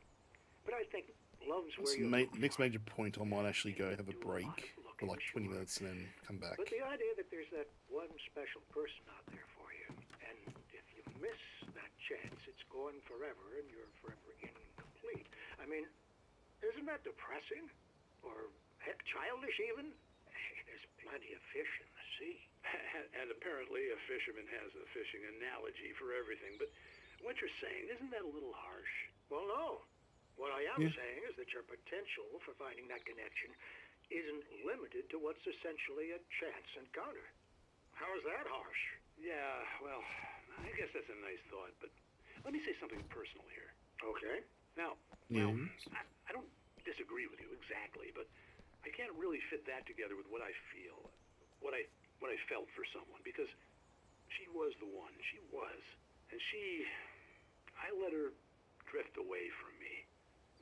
But I think love's That's where you next major point, I might actually go have a break for like 20 minutes and then come back. But the idea that there's that one special person out there for you, and if you miss that chance, it's gone forever, and you're forever incomplete. I mean, isn't that depressing? Or, heck, childish even? There's plenty of fish in the sea. And apparently a fisherman has a fishing analogy for everything, but what you're saying, isn't that a little harsh? Well, no. What I am saying is that your potential for finding that connection isn't limited to what's essentially a chance encounter. How is that harsh? Yeah, well, I guess that's a nice thought, but let me say something personal here. Okay. Now, well, I don't disagree with you exactly, but I can't really fit that together with what I feel, what I felt for someone, because she was the one. She was. And I let her drift away from me.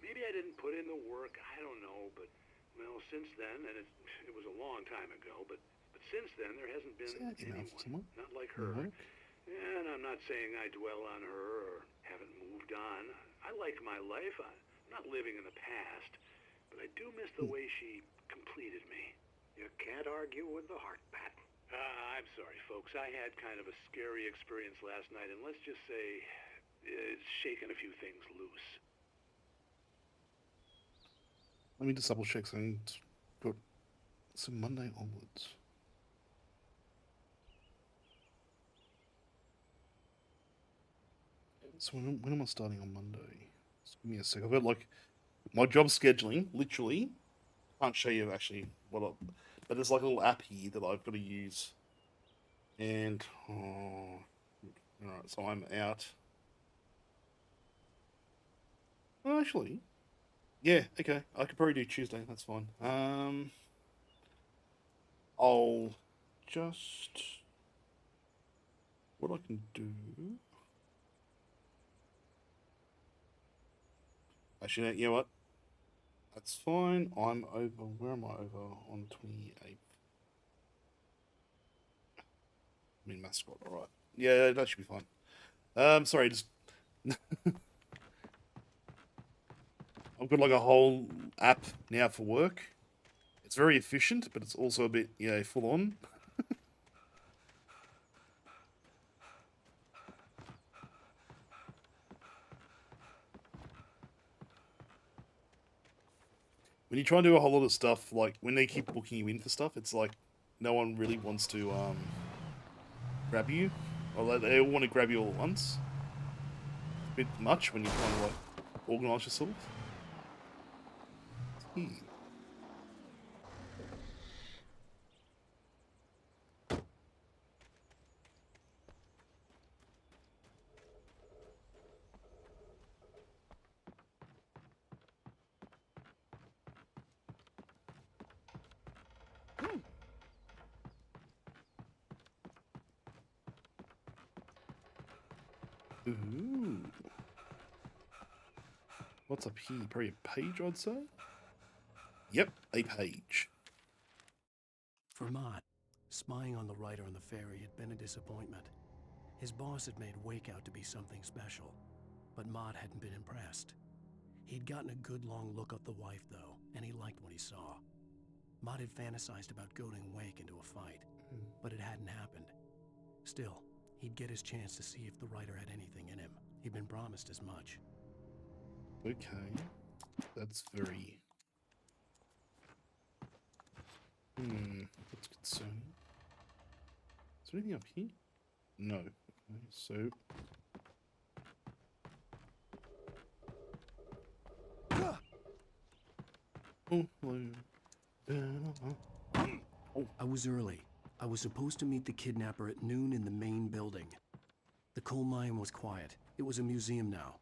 Maybe I didn't put in the work, I don't know, but, well, since then, and it was a long time ago, but since then, there hasn't been anyone, not like her. And I'm not saying I dwell on her or haven't moved on. I like my life. I'm not living in the past, but I do miss the way she completed me. You can't argue with the heart, Pat. I'm sorry, folks. I had kind of a scary experience last night, and let's just say it's shaken a few things loose. Let me just double check something. Got some Monday onwards. So when am I starting on Monday? Just give me a sec. I've got like my job scheduling, literally. Can't show you actually but there's like a little app here that I've got to use. And alright, so I'm out. Oh, actually, yeah, okay. I could probably do Tuesday. That's fine. I'll just what I can do. Actually, you know what? That's fine. I'm over. Where am I over on 28th? I mean, mascot. All right. Yeah, that should be fine. Sorry, just I've got like a whole app now for work. It's very efficient, but it's also a bit, full on. When you try and do a whole lot of stuff, like when they keep booking you in for stuff, it's like no one really wants to grab you, or they all want to grab you all at once. It's a bit much when you're trying to like organise yourself. Ooh. What's up here? Probably a page, I'd say. Yep, a page. For Mott, spying on the writer on the ferry had been a disappointment. His boss had made Wake out to be something special, but Mott hadn't been impressed. He'd gotten a good long look at the wife, though, and he liked what he saw. Mott had fantasized about goading Wake into a fight, but it hadn't happened. Still, he'd get his chance to see if the writer had anything in him. He'd been promised as much. Okay, that's very... that's concerning. Is there anything up here? No. Okay, so... Oh, hello. I was early. I was supposed to meet the kidnapper at noon in the main building. The coal mine was quiet. It was a museum now.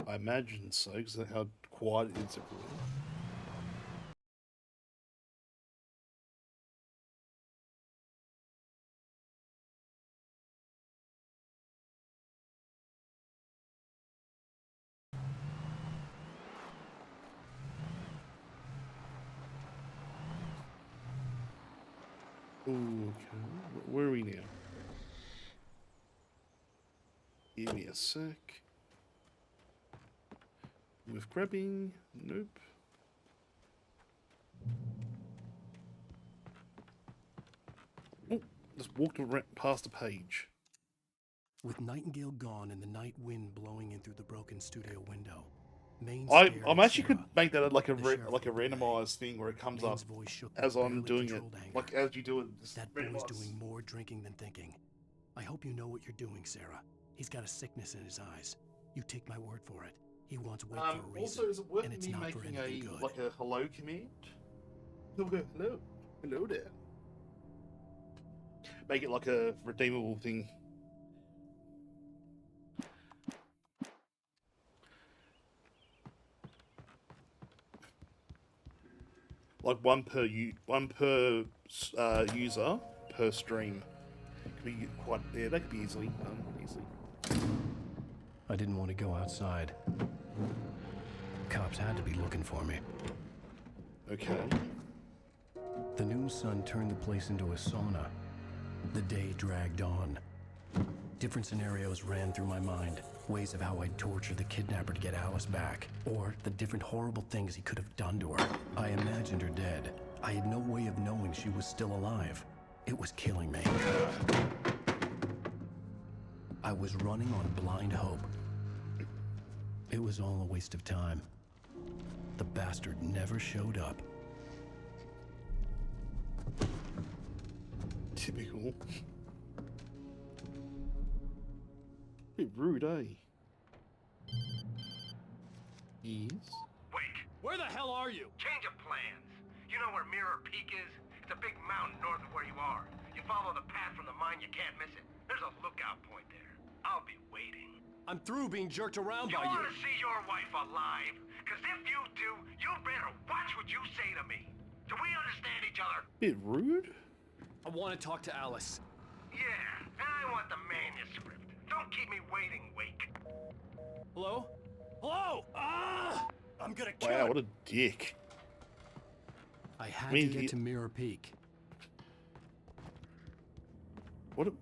I imagine so, because of how quiet it is everywhere. Ooh, okay. Where are we now? Give me a sec. With grabbing. Nope. Oh, just walked past a page. With Nightingale gone and the night wind blowing in through the broken studio window, I'm actually could make that like a randomized thing where it comes up as I'm doing it, like as you do it. That boy's doing more drinking than thinking. I hope you know what you're doing, Sarah. He's got a sickness in his eyes. You take my word for it. He wants Wake for a reason, also, is it worth and it's me not for making anything good. like a hello command? Hello there. Make it like a redeemable thing. Like one per user per stream. Could be quite, yeah, that could be easily done easily. I didn't want to go outside. Cops had to be looking for me. Okay. The noon sun turned the place into a sauna. The day dragged on. Different scenarios ran through my mind. Ways of how I'd torture the kidnapper to get Alice back. Or the different horrible things he could have done to her. I imagined her dead. I had no way of knowing she was still alive. It was killing me. I was running on blind hope. It was all a waste of time. The bastard never showed up. Typical. Bit rude, eh? Yes. Wake. Where the hell are you? Change of plans. You know where Mirror Peak is? It's a big mountain north of where you are. You follow the path from the mine, you can't miss it. There's a lookout point there. I'll be waiting. I'm through being jerked around by You you. want to see your wife alive? Because if you do, you better watch what you say to me. Do we understand each other? Bit rude. I want to talk to Alice. Yeah, and I want the manuscript. Don't keep me waiting, Wake. Hello? Hello? Ah! I'm gonna kill Wow, her. what a dick. I had to get to Mirror Peak. What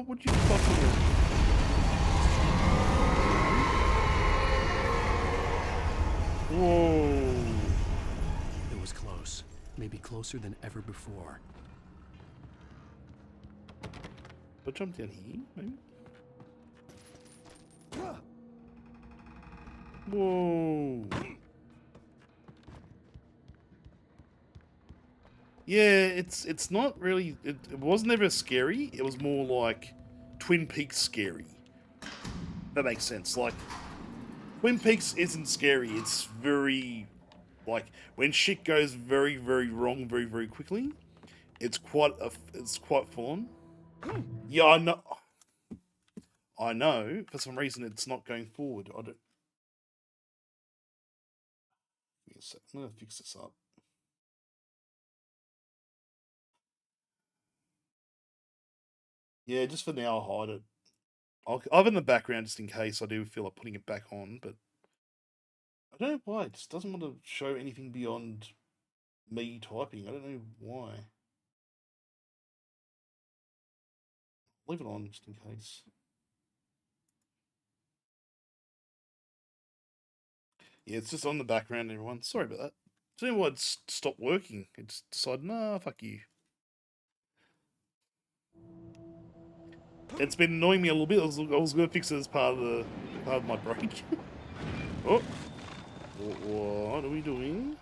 would you fucking... Whoa. It was close. Maybe closer than ever before. But jump down here, maybe? Whoa. Yeah, it's not really... It wasn't ever scary. It was more like Twin Peaks scary. That makes sense. Like, Twin Peaks isn't scary. It's very... Like, when shit goes very, very wrong very, very quickly, it's quite full on. Yeah, I know. For some reason, it's not going forward. I don't... Give me a sec. I'm going to fix this up. Yeah, just for now, I'll hide it. I'll have it in the background just in case I do feel like putting it back on, but I don't know why. It just doesn't want to show anything beyond me typing. I don't know why. Leave it on just in case. Yeah, it's just on the background, everyone. Sorry about that. I don't know why it stopped working. It just decided, nah, fuck you. It's been annoying me a little bit. I was going to fix it as part of my break. Oh, what are we doing?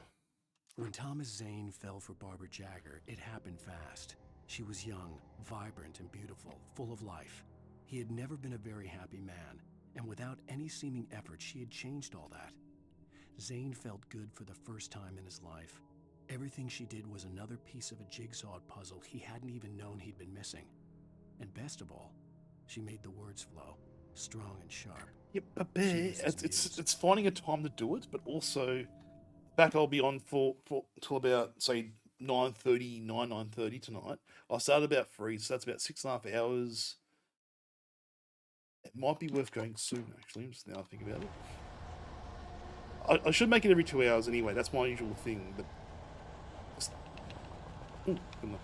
When Thomas Zane fell for Barbara Jagger, it happened fast. She was young, vibrant, and beautiful, full of life. He had never been a very happy man, and without any seeming effort, she had changed all that. Zane felt good for the first time in his life. Everything she did was another piece of a jigsaw puzzle he hadn't even known he'd been missing. And best of all, she made the words flow, strong and sharp. Yep, but it's finding a time to do it, but also the fact I'll be on for till about say 9:30 tonight. I started about 3, so that's about 6.5 hours. It might be worth going soon, actually. Just now I think about it. I should make it every 2 hours anyway. That's my usual thing. But ooh, good enough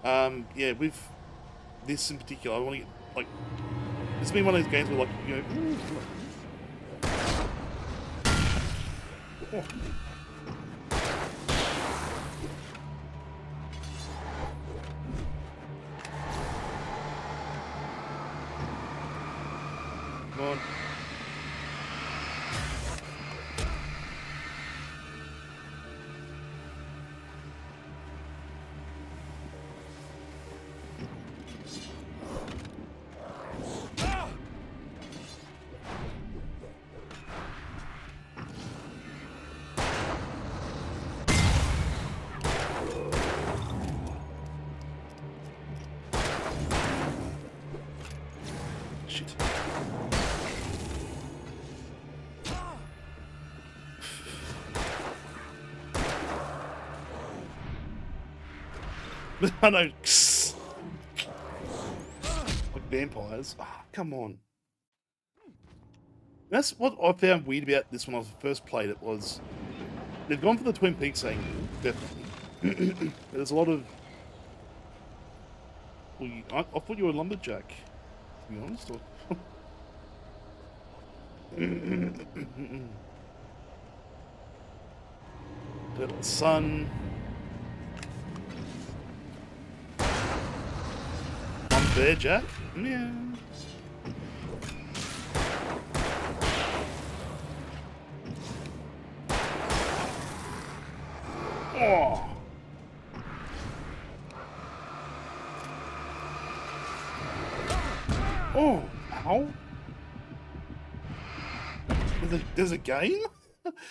ammo. Yeah, with this in particular, I want to get like. It's been one of those games where, like, you know. Oh. Come on. Shit. I know. Like vampires. Oh, come on. That's what I found weird about this when I first played it was they've gone for the Twin Peaks angle, definitely. But there's a lot of. Well, I thought you were a lumberjack, to be honest. Or... Little sun. Lumberjack? Yeah. Oh. Oh, ow. There's a game?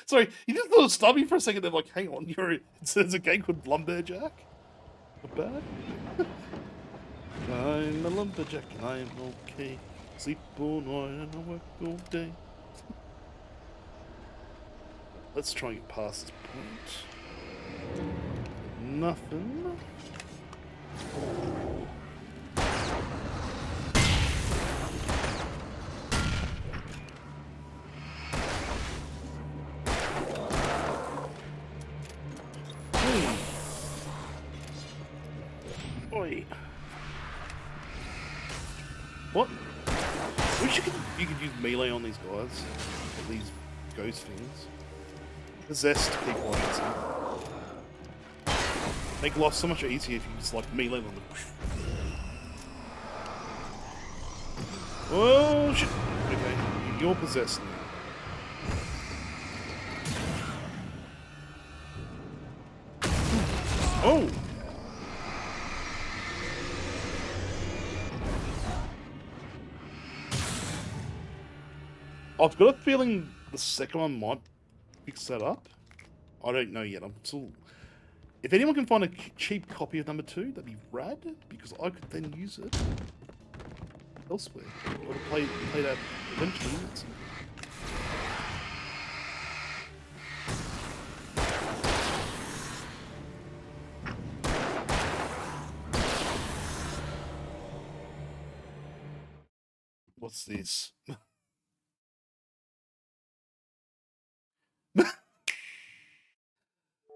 Sorry, you just thought it stopped me for a second. They're like, hang on, there's a game called Lumberjack? Not bad. I'm a lumberjack, I'm okay. Sleep all night and I work all day. Let's try and get past this point. Nothing. Oi. What? Wish you could use melee on these guys. These ghost things. Possessed people, I should say. Make life so much easier if you just like melee on them. Oh shit! Okay, you're possessed now. Oh! I've got a feeling the second one might fix that up. I don't know yet. I'm still... If anyone can find a cheap copy of number 2, that'd be rad, because I could then use it elsewhere. Or to play that eventually. What's this?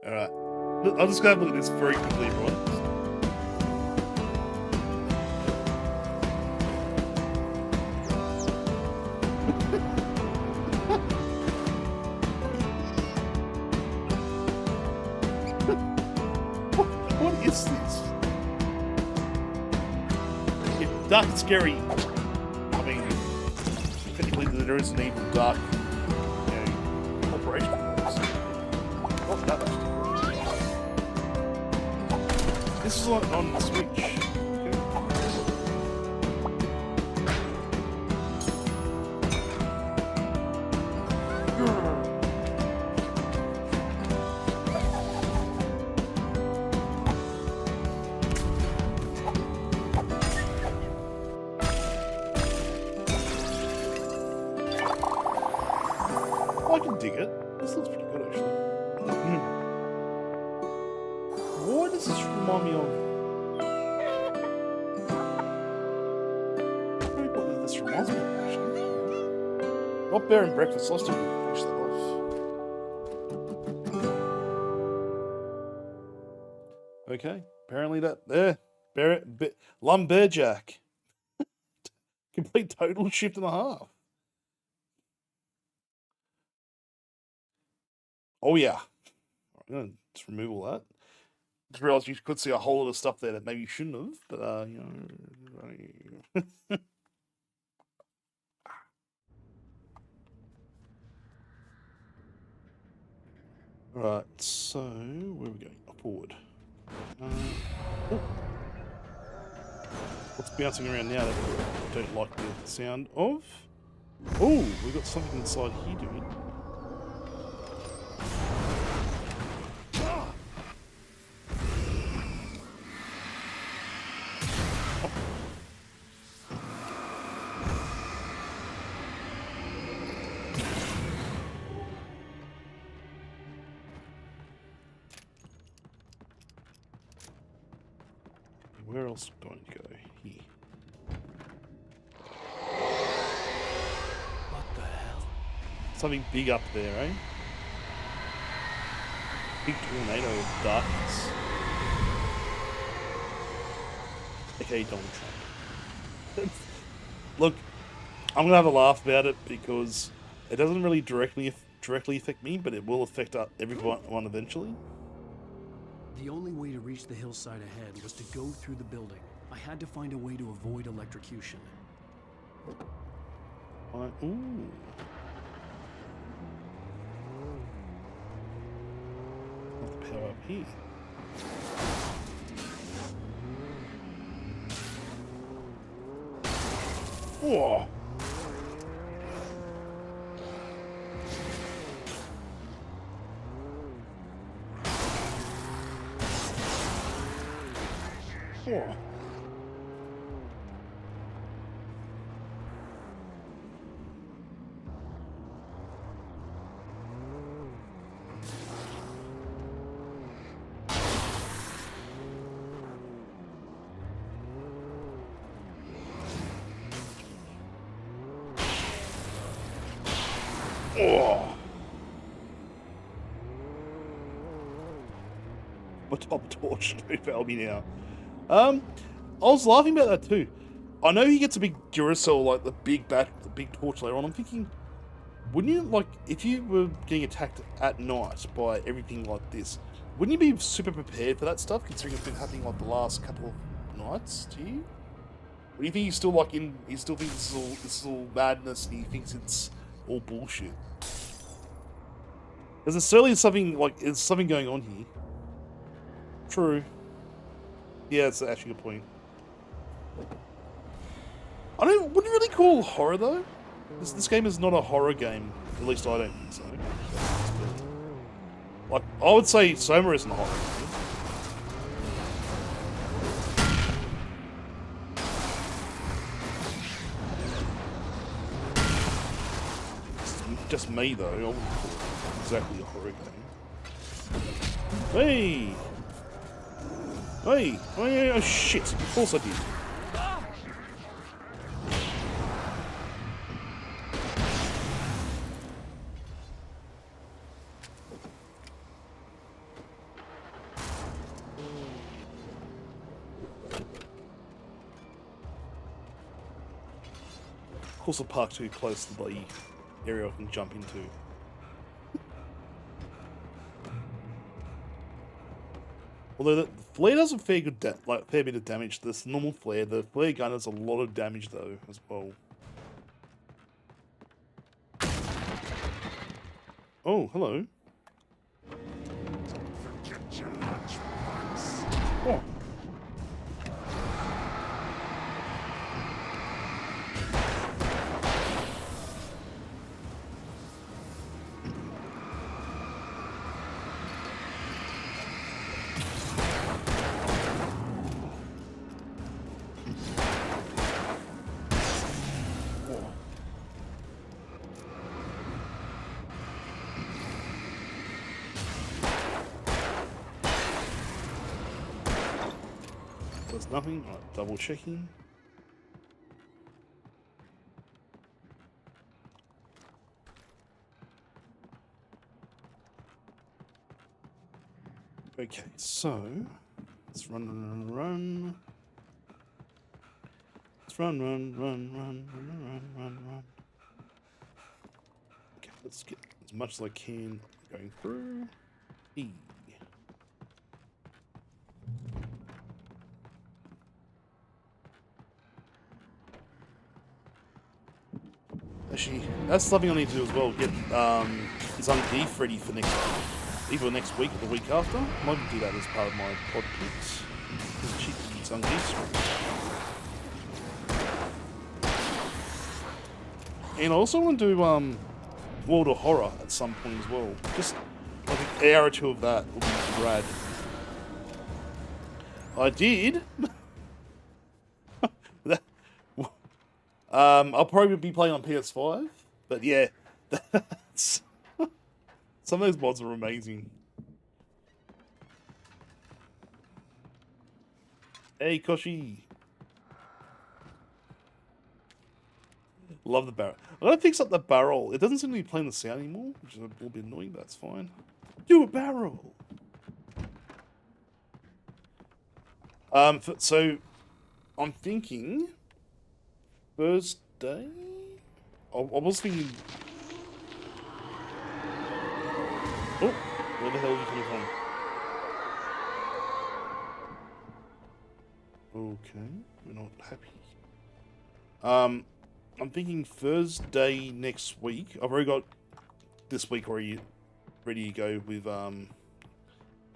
Alright. I'll just go have a look at this very quickly, everyone. What is this? Yeah, dark and scary. I mean, technically there is an evil dark, operation. What's that? This is on the Switch. can dig it. This looks pretty good, actually. What does this remind me of? I don't know what this reminds me of, actually. Not bear and breakfast. I'll still finish that off. Okay. Apparently that there. Lumberjack. Complete total shift and a half. Oh yeah. I'm gonna just remove all that. Just realized you could see a whole lot of stuff there that maybe you shouldn't have, but you know. Right, so where are we going? Upward. Oh. What's bouncing around now that I don't like the sound of? Oh, we've got something inside here, dude. Where else do I need to go? Here. What the hell? Something big up there, eh? Big tornado of darkness. Okay, Donald Trump. Look, I'm gonna have a laugh about it because it doesn't really directly affect me, but it will affect everyone eventually. The only way to reach the hillside ahead was to go through the building. I had to find a way to avoid electrocution. Ooh. Not the power up here. Whoa. Whoa. Oh. My top torch don't fail me now. I was laughing about that too. I know he gets a big Duracell, like the big torch later on. I'm thinking, wouldn't you, like, if you were getting attacked at night by everything like this, wouldn't you be super prepared for that stuff, considering it's been happening like the last couple of nights to you? Or do you think he's still like he still thinks this is all madness and he thinks it's all bullshit? There's certainly there's something going on here. True. Yeah, it's actually a good point. Wouldn't you really call horror though? This game is not a horror game. At least I don't think so. Like, I would say Soma isn't a horror game. Just me though, I wouldn't call it exactly a horror game. Hey! Hey! Oh shit! Of course I did. Of course I parked too close to the area I can jump into. Although the flare does a fair bit of damage. This normal flare, the flare gun does a lot of damage though as well. Oh, hello. Oh. There's nothing. Alright, double checking. Okay, so let's run. Let's run. Okay, let's get as much as I can going through. E. Actually, that's something I need to do as well. Get Zangief ready for next week. Either next week or the week after. Might even do that as part of my pod picks. Because cheap Zangief. And I also want to do World of Horror at some point as well. Just like an hour or two of that would be rad. I did. I'll probably be playing on PS5, but yeah, that's some of those mods are amazing. Hey, Koshi. Love the barrel. I gotta fix up the barrel. It doesn't seem to be playing the sound anymore, which is a little bit annoying, but that's fine. Do a barrel. So I'm thinking Thursday. I was thinking. Oh, where the hell are you coming from? Okay, we're not happy. I'm thinking Thursday next week. I've already got this week already ready to go with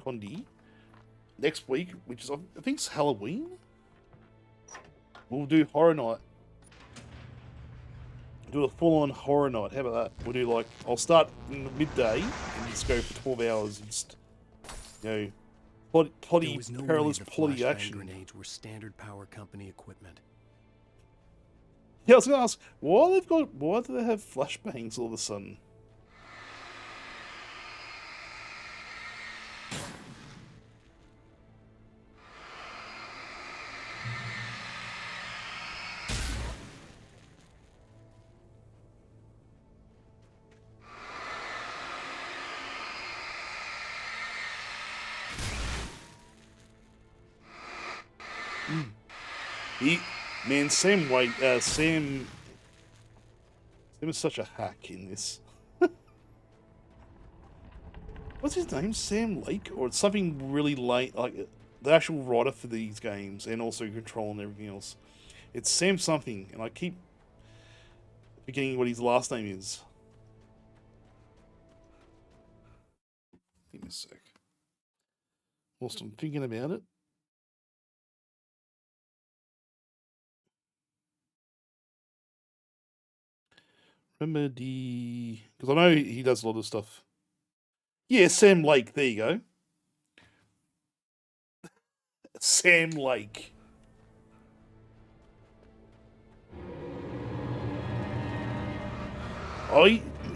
Condi. Next week, which is I think it's Halloween. We'll do Horror Night. Do a full-on Horror Night. How about that? We'll do like I'll start in the midday and just go for 12 hours and just plotty perilous plotty action. Grenades were standard power company equipment. Yeah, I was gonna ask why do they have flashbangs all of a sudden? Man, Sam is such a hack in this. What's his name? Sam Lake? Or it's something really late, like the actual writer for these games and also Control and everything else. It's Sam something, and I keep forgetting what his last name is. Give me a sec. Whilst I'm thinking about it. Remember because I know he does a lot of stuff. Yeah, Sam Lake. There you go. Sam Lake.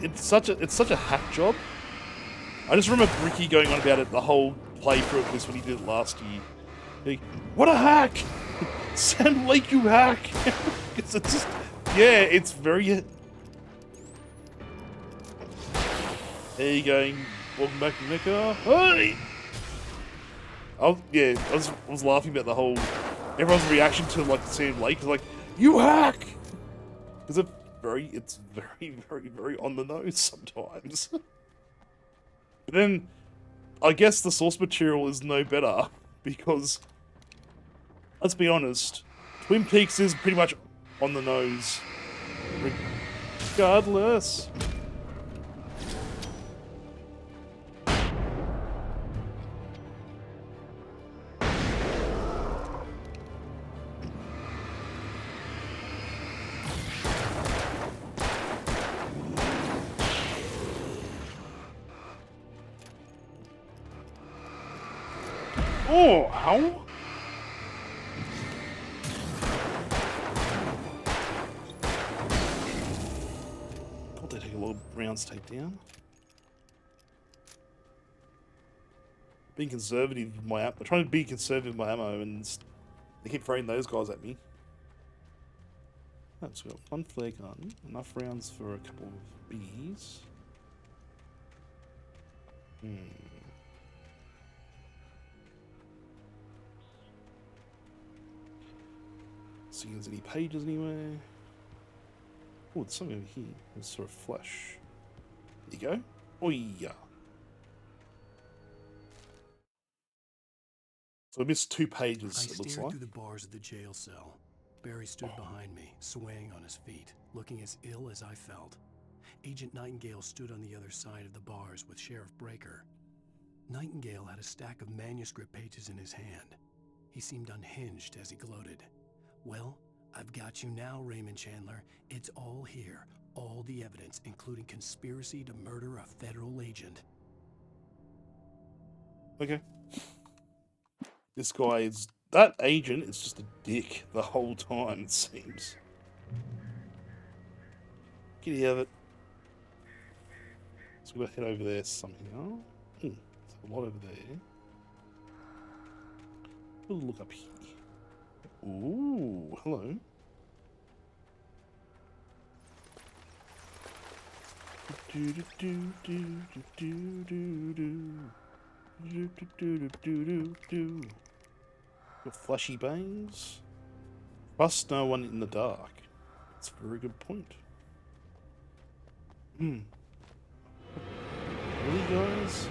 It's such a hack job. I just remember Ricky going on about it the whole playthrough of this when he did it last year. What a hack! Sam Lake, you hack! It's just, yeah, it's very. There you going. Welcome back to Mecca. Hey! I was laughing about the whole everyone's reaction to like Sam Lake is like, you hack! Because it's very on the nose sometimes. But then I guess the source material is no better because let's be honest, Twin Peaks is pretty much on the nose. Regardless. Oh, ow! God, they take a lot of rounds to take down. Being conservative with my ammo. Trying to be conservative with my ammo and They keep throwing those guys at me. Oh, so we got one flare gun, enough rounds for a couple of biggies. See if there's any pages anywhere. Oh, there's something over here. There's sort of flash. There you go. Oh yeah. So I missed 2 pages, it looks stared like. through the bars of the jail cell. Barry stood behind me, swaying on his feet, looking as ill as I felt. Agent Nightingale stood on the other side of the bars with Sheriff Breaker. Nightingale had a stack of manuscript pages in his hand. He seemed unhinged as he gloated. Well, I've got you now, Raymond Chandler. It's all here. All the evidence, including conspiracy to murder a federal agent. Okay. This guy is... That agent is just a dick the whole time, it seems. Get out of it. So we're gonna head over there somehow. There's a lot over there. We'll look up here. Ooh, hello. Your flashy bangs. Trust no one in the dark. That's a very good point. Really, guys?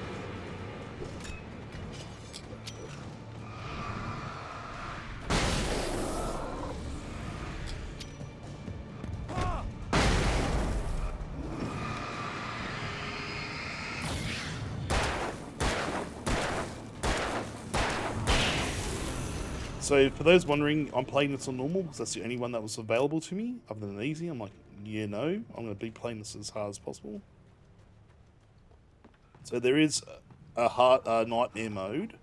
So, for those wondering, I'm playing this on normal because that's the only one that was available to me, other than easy. I'm like, yeah, no, I'm going to be playing this as hard as possible. So there is a nightmare mode,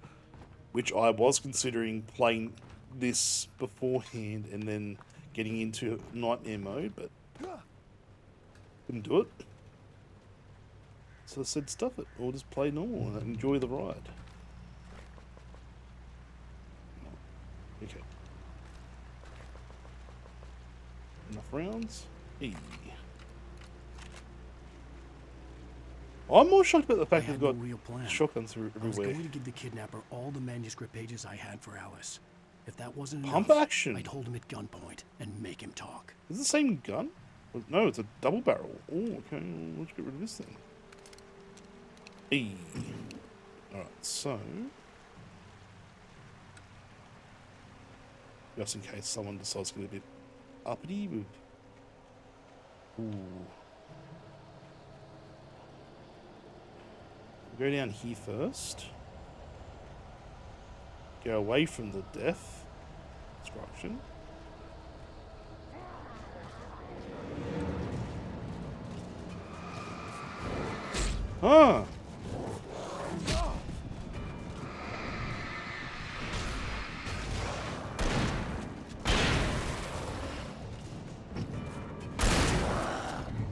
which I was considering playing this beforehand and then getting into nightmare mode, but couldn't do it. So I said, stuff it, or just play normal and enjoy the ride. Okay. Enough rounds? Hey. I'm more shocked about the fact they've got shotguns everywhere. I was going to give the kidnapper all the manuscript pages I had for Alice. If that wasn't Pump enough, action. I'd hold him at gunpoint and make him talk. Is it the same gun? No, it's a double barrel. Oh, okay. Let's get rid of this thing. Hey. Alright, so... just in case someone decides to get a bit uppity with... Ooh. Go down here first. Go away from the death destruction. Ah!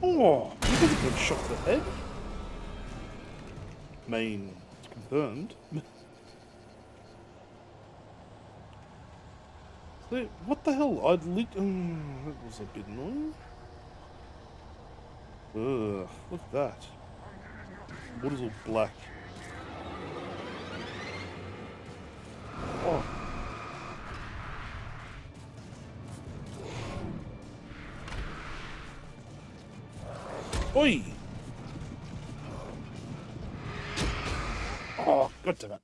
Oh, you could have been shot to the head. Main confirmed. So, what the hell? I'd lit. That was a bit annoying. Ugh, look at that. Water's all black. Oh. Oi! Oh, god damn it.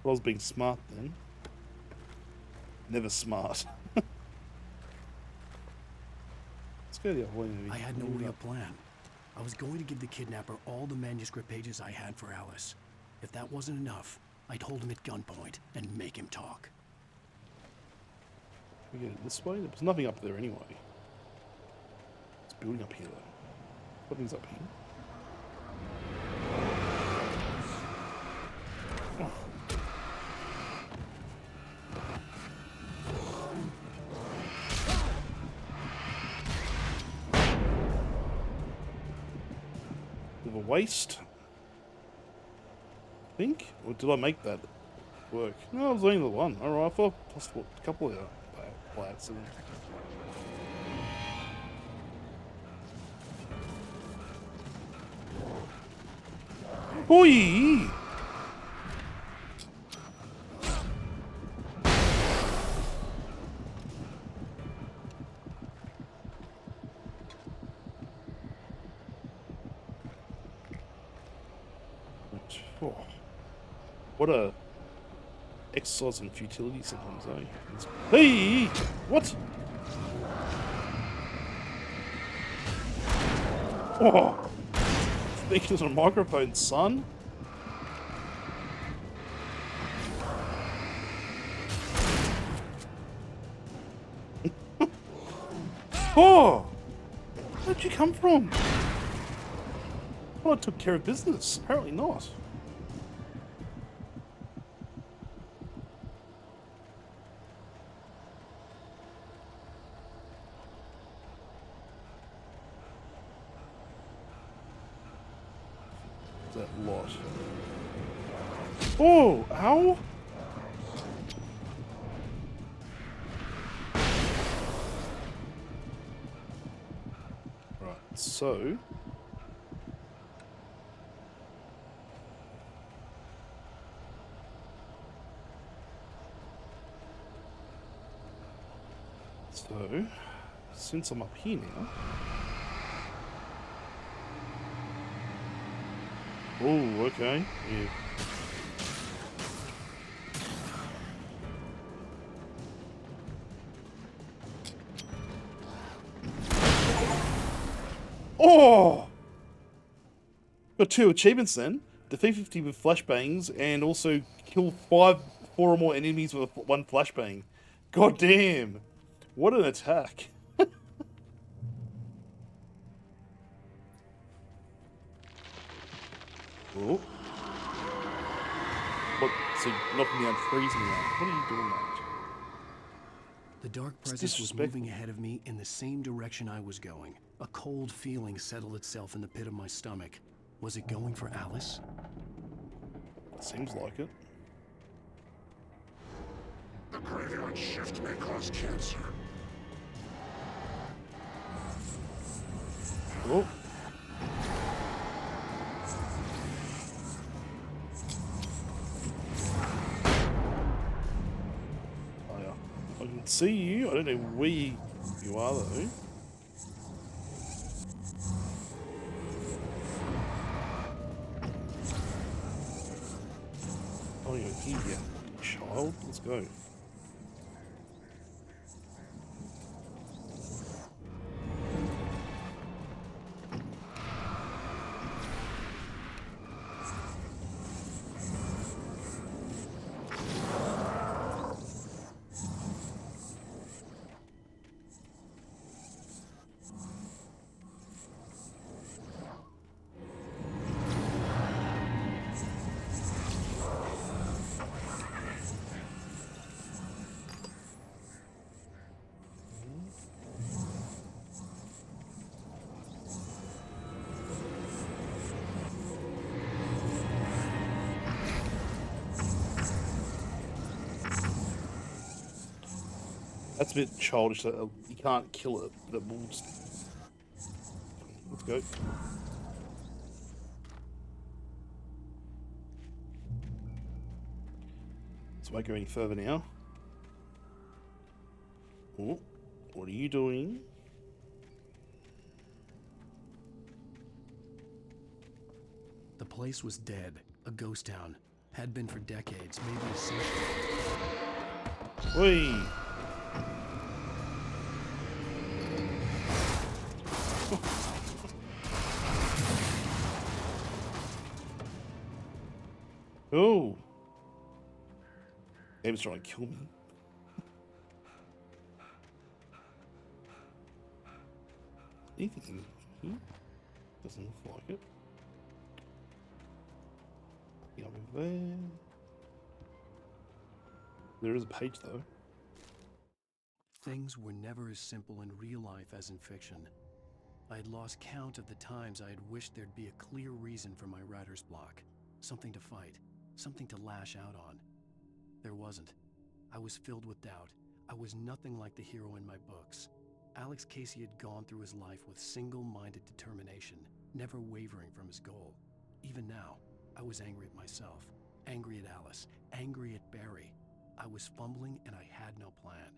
I was being smart then. Never smart. Let's go the other way. I had no real plan. I was going to give the kidnapper all the manuscript pages I had for Alice. If that wasn't enough, I'd hold him at gunpoint and make him talk. Can we get it this way? There was nothing up there anyway. It's building up here though. Something's up here. Oh. Bit of a waste. I think? Or did I make that? work. No, I was only the one. Alright, I thought possible a couple of by accident. Oi! Oh, what a exercise in futility sometimes, eh? Hey! What? Oh! Speaking on a microphone, son. Oh! Where'd you come from? Well, I took care of business. Apparently not. That lot. Oh, ow! Right, so since I'm up here now. Oh, okay. Yeah. Oh! Got 2 achievements then. Defeat 50 with flashbangs and also kill 4 or more enemies with 1 flashbang. God damn! What an attack. Oh. What? So knocking me out, freezing me out. What are you doing, mate? The dark presence was moving ahead of me in the same direction I was going. A cold feeling settled itself in the pit of my stomach. Was it going for Alice? Seems like it. The graveyard shift may cause cancer. Oh. Oh yeah. I can see you. I don't know where you are though. Oh, you're here, child. Let's go. That's a bit childish that you can't kill it, but it will just... Let's go. So I won't go any further now. Oh, what are you doing? The place was dead, a ghost town. Had been for decades, maybe a century. Whee! Oh! Game's trying to kill me. Anything in here? Doesn't look like it. Over there. There is a page though. Things were never as simple in real life as in fiction. I had lost count of the times I had wished there'd be a clear reason for my writer's block. Something to fight, something to lash out on. There wasn't. I was filled with doubt. I was nothing like the hero in my books. Alex Casey had gone through his life with single-minded determination, never wavering from his goal. Even now, I was angry at myself, angry at Alice, angry at Barry. I was fumbling and I had no plan.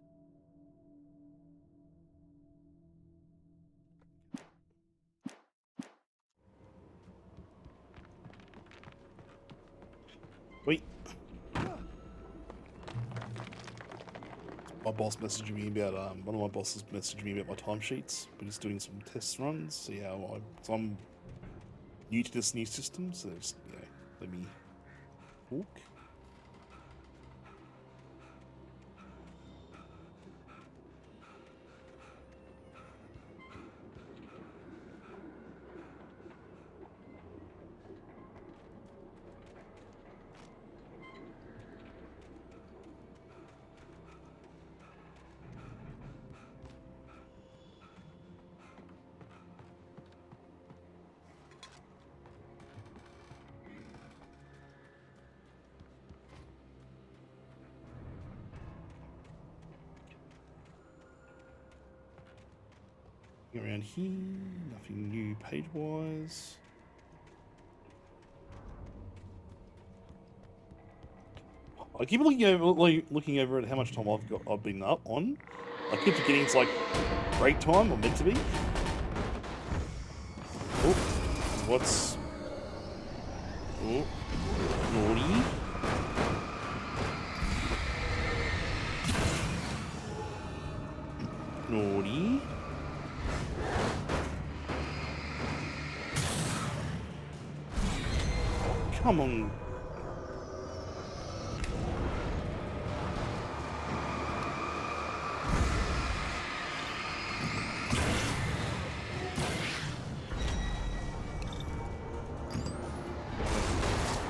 Wait. My boss messaged me about one of my bosses messaged me about my timesheets, but he's doing some test runs. So yeah, so I'm new to this new system, so just, yeah, let me talk. Around here, nothing new page-wise. I keep looking over at how much time I've been up on. I keep forgetting it's like break time, or meant to be. Oh, what's... Oh, naughty. Naughty. Come on.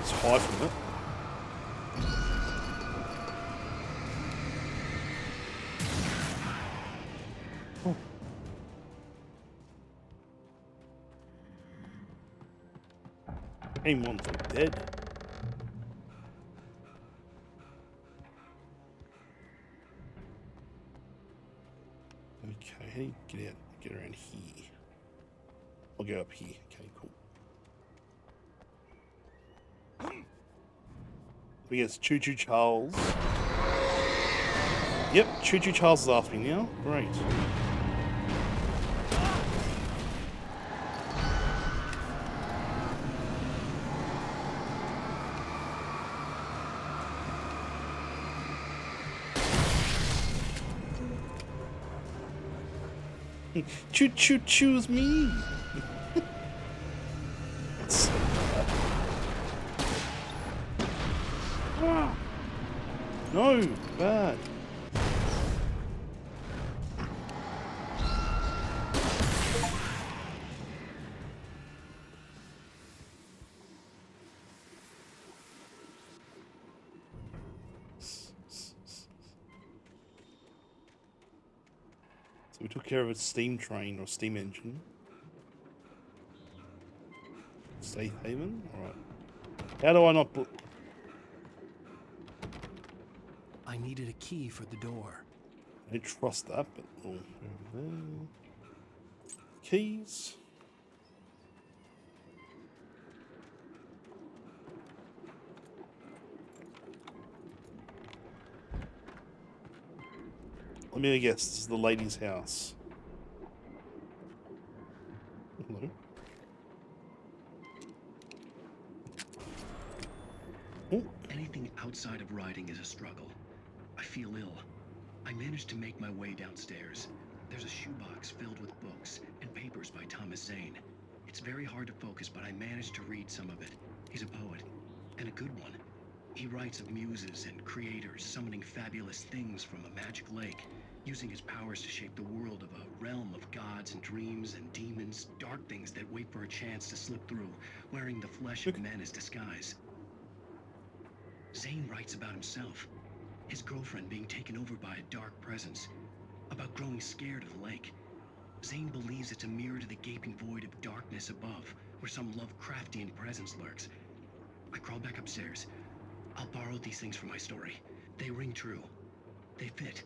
It's high from it. Oh. Game one's like dead. Okay, how do you get around here? I'll go up here. Okay, cool. We get Choo Choo Charles. Yep, Choo Choo Charles is after me now. Great. Choo choo choose me. So bad. No, bad. So we took care of a steam train or steam engine. Safe haven? Alright. How do I not put... I needed a key for the door. I don't trust that, but... Oh, over there. Keys. Let me guess, this is the lady's house. Hello. Oh. Anything outside of writing is a struggle. I feel ill. I managed to make my way downstairs. There's a shoebox filled with books and papers by Thomas Zane. It's very hard to focus, but I managed to read some of it. He's a poet, and a good one. He writes of muses and creators summoning fabulous things from a magic lake, using his powers to shape the world of a realm of gods and dreams and demons, dark things that wait for a chance to slip through, wearing the flesh of men as disguise. Zane writes about himself, his girlfriend being taken over by a dark presence, about growing scared of the lake. Zane believes it's a mirror to the gaping void of darkness above, where some Lovecraftian presence lurks. I crawl back upstairs. I'll borrow these things for my story. They ring true. They fit.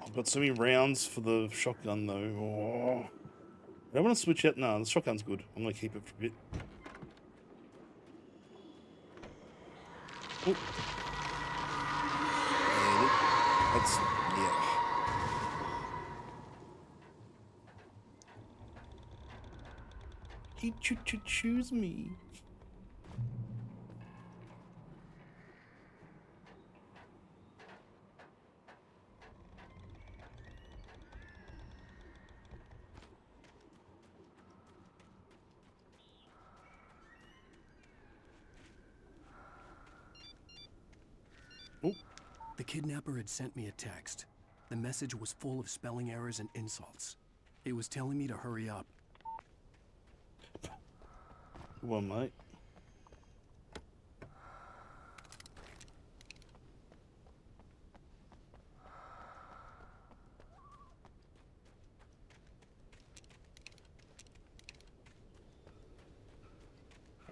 I've got so many rounds for the shotgun though. Oh. I don't want to switch it. No, the shotgun's good. I'm going to keep it for a bit. Oh. Yeah, that's... yeah. He choose me. The kidnapper had sent me a text. The message was full of spelling errors and insults. It was telling me to hurry up. Come on, mate.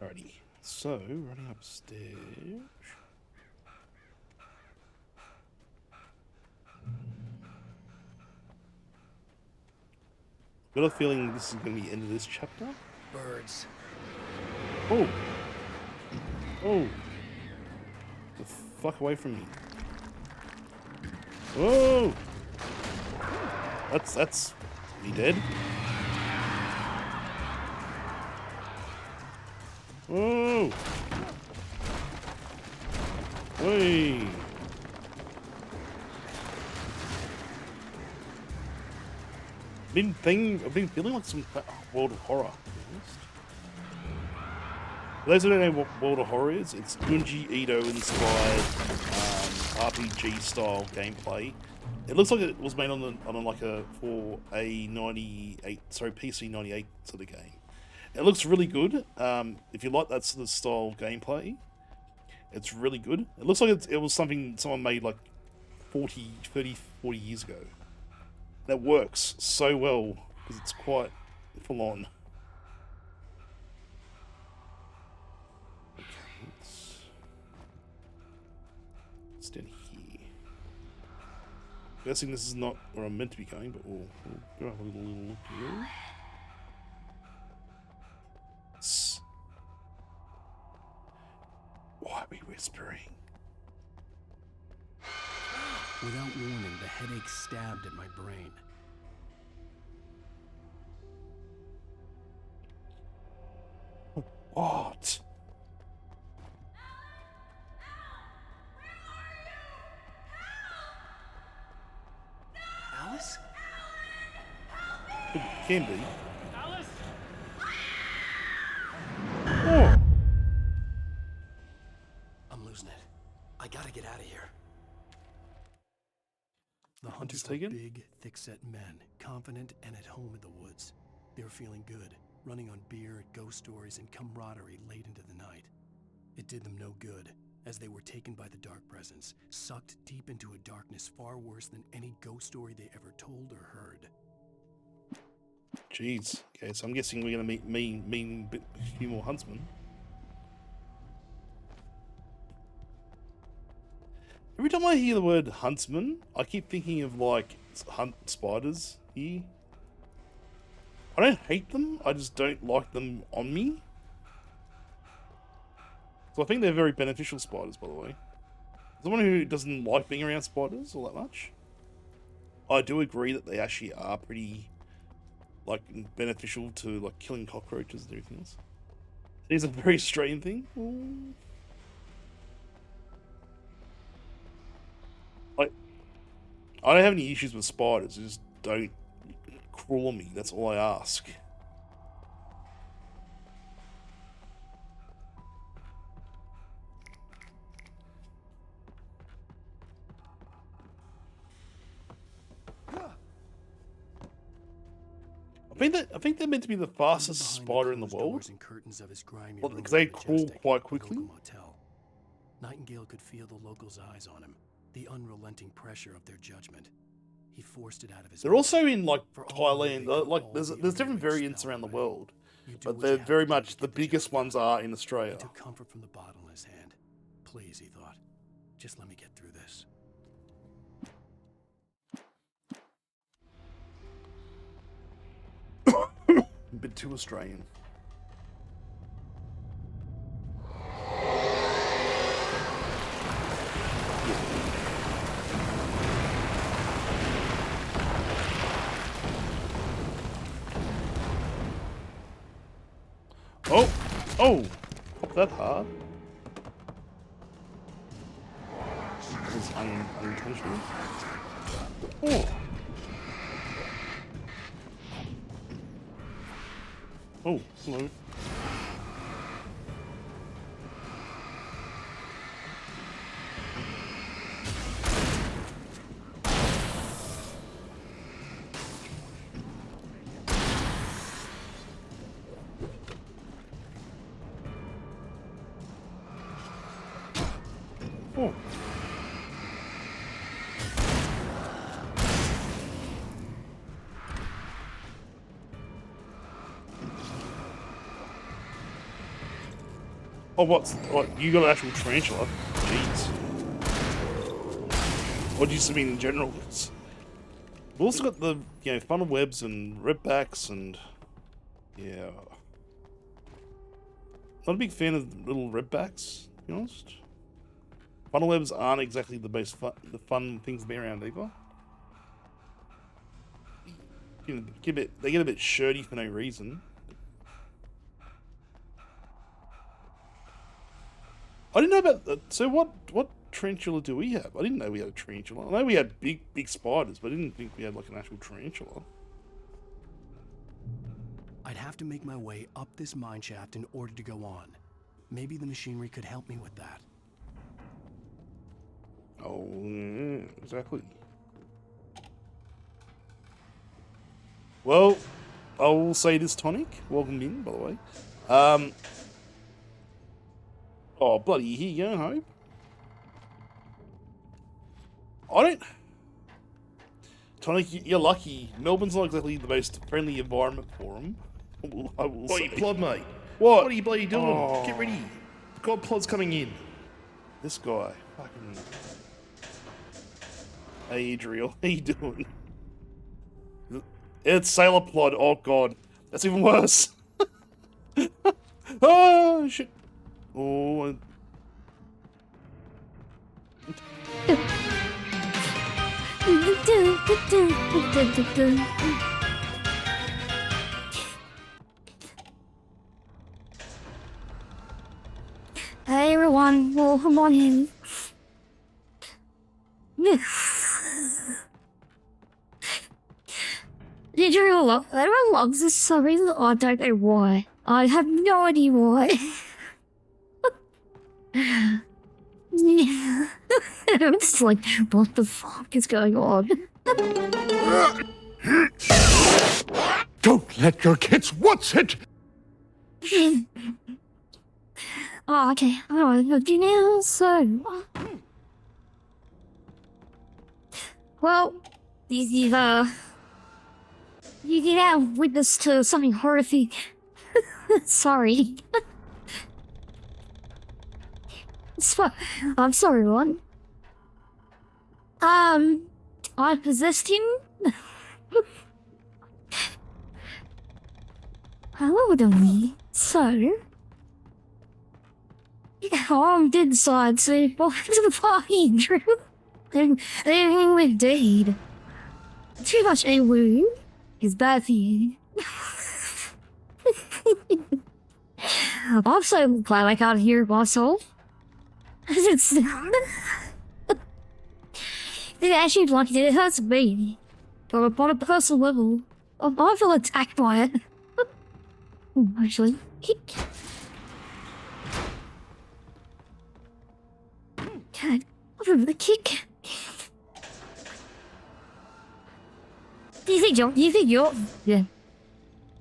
Alrighty. So, running upstairs. Got a feeling this is going to be the end of this chapter. Birds. Oh! Oh! The fuck away from me. Oh! That's... he dead? Oh! Hey! I've been feeling like some World of Horror. For those who don't know what World of Horror is, it's Junji Ito inspired RPG style gameplay. It looks like it was made on for a 98, sorry, PC 98 sort of game. It looks really good. If you like that sort of style gameplay, it's really good. It looks like it was something someone made like 40 years ago. That works so well because it's quite full on. Okay, let's down here. Guessing this is not where I'm meant to be going, but we'll go have a little look here. Why are we whispering? Without warning, the headache stabbed at my brain. What? Alice? It can be. Alice? Oh. I'm losing it. I gotta get out of here. The hunters were taken? big, thick-set men, confident and at home in the woods. They were feeling good, running on beer, ghost stories, and camaraderie late into the night. It did them no good, as they were taken by the dark presence, sucked deep into a darkness far worse than any ghost story they ever told or heard. Jeez. Okay, so I'm guessing we're gonna meet a few more huntsmen. Every time I hear the word huntsman, I keep thinking of like hunt spiders here. I don't hate them, I just don't like them on me. So I think they're very beneficial spiders, by the way. As someone who doesn't like being around spiders all that much, I do agree that they actually are pretty like beneficial to like killing cockroaches and everything else. It is a very strange thing. Ooh. I don't have any issues with spiders, just don't crawl on me, that's all I ask. I think they're meant to be the fastest spider in the world. Well, because they crawl quite quickly. Nightingale could feel the locals' eyes on him, the unrelenting pressure of their judgment. He forced it out of his They're mouth. also in like For all Thailand. they Like all there's the different lyrics variants spelled around the that world, You do but what they're you have very to do much to the get the biggest job ones done. are in Australia. He took comfort from the bottle in his hand. Please, he thought. Just let me get through this. A bit too Australian. Oh! Oh! Pop that hard. That was unintentional. Oh! Oh, hello. Oh. Oh, what? You got an actual tarantula? Jeez. What do you mean in general? We've also got the, funnel webs and ripbacks and, yeah. Not a big fan of little ripbacks, to be honest. Funnel webs aren't exactly the most fun things to be around either. They get a bit shirty for no reason. I didn't know about that. So what tarantula do we have? I didn't know we had a tarantula. I know we had big spiders, but I didn't think we had like an actual tarantula. I'd have to make my way up this mine shaft in order to go on. Maybe the machinery could help me with that. Oh, yeah, exactly. Well, I will say this, Tonic. Welcome in, by the way. Oh, bloody, here you go, Hope. I don't... Tonic, you're lucky. Melbourne's not exactly the most friendly environment for them. I will say. Oi, Plod, mate. What? What are you bloody doing? Oh. Get ready. God, Plod's coming in. This guy. Fucking... Hey, Adriel. How you doing? It's Sailor Plod. Oh, God. That's even worse. Oh, shit. Oh, Hey everyone, welcome on in. Did you love everyone loves this sorry? I don't know why. I have no idea why. It's like, what the fuck is going on? Don't let your kids watch it! Oh, okay. Alright, you know, so... Well, you did have witness to something horrific. Sorry. I'm sorry, everyone. I possessed him. Hello to me. So... I'm dead side, so welcome to the party, Drew. And indeed. Too much a woo is bad for you. I'm so glad I can't hear myself. It's it actually like it hurts me. But on a personal level, I feel attacked by it. Actually, God, over the kick. Do you think you're yeah?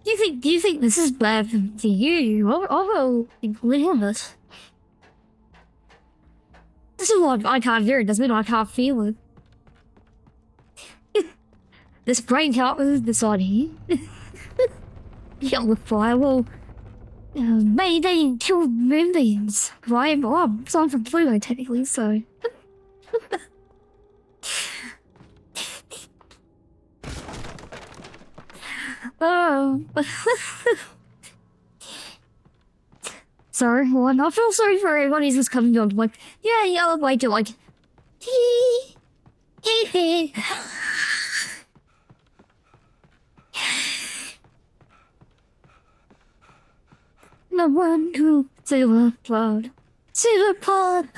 Do you think this is bad for you? I will include on this. This is what I can't hear. It doesn't mean I can't feel it. This brain card was beside here. Yeah, with firewall. Mayday killed moonbeams, right? Well, I'm signed from Pluto technically, so. Oh. Sorry, one. I feel sorry for everyone who's just coming on like, yeah, I'll wait till like. The one who silver blood. Silver pod.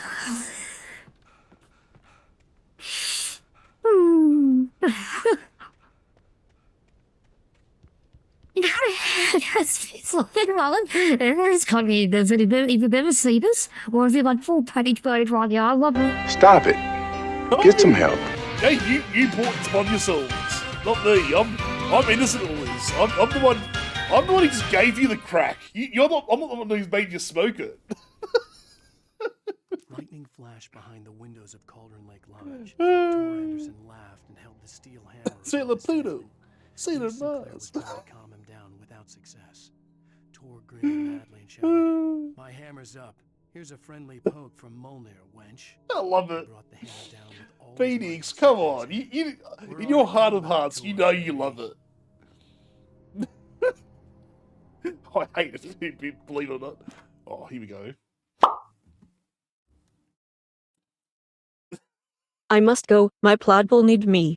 It's like Roland. It's coming. Does it even ever see this? Or is it like full panic mode right now? I love it. Stop it. Get some help. Hey, you brought this upon yourselves, not me. I'm innocent of this. I'm the one. I'm the one who just gave you the crack. You're not. I'm not the one who's made you smoke it. Lightning flashed behind the windows of Cauldron Lake Lodge. Tor Anderson laughed and held the steel hammer. Sailor Pluto. Sailor Sinclair Mars. was trying to calm him down without success. Tor grinned madly and shouted, "My hammer's up. Here's a friendly poke from Molnir, wench." I love it. Brought the hammer down with all his Phoenix, might. come on. You in your heart of hearts, you know you love it. I hate it, believe it or not. Oh, here we go. I must go. My plod will need me.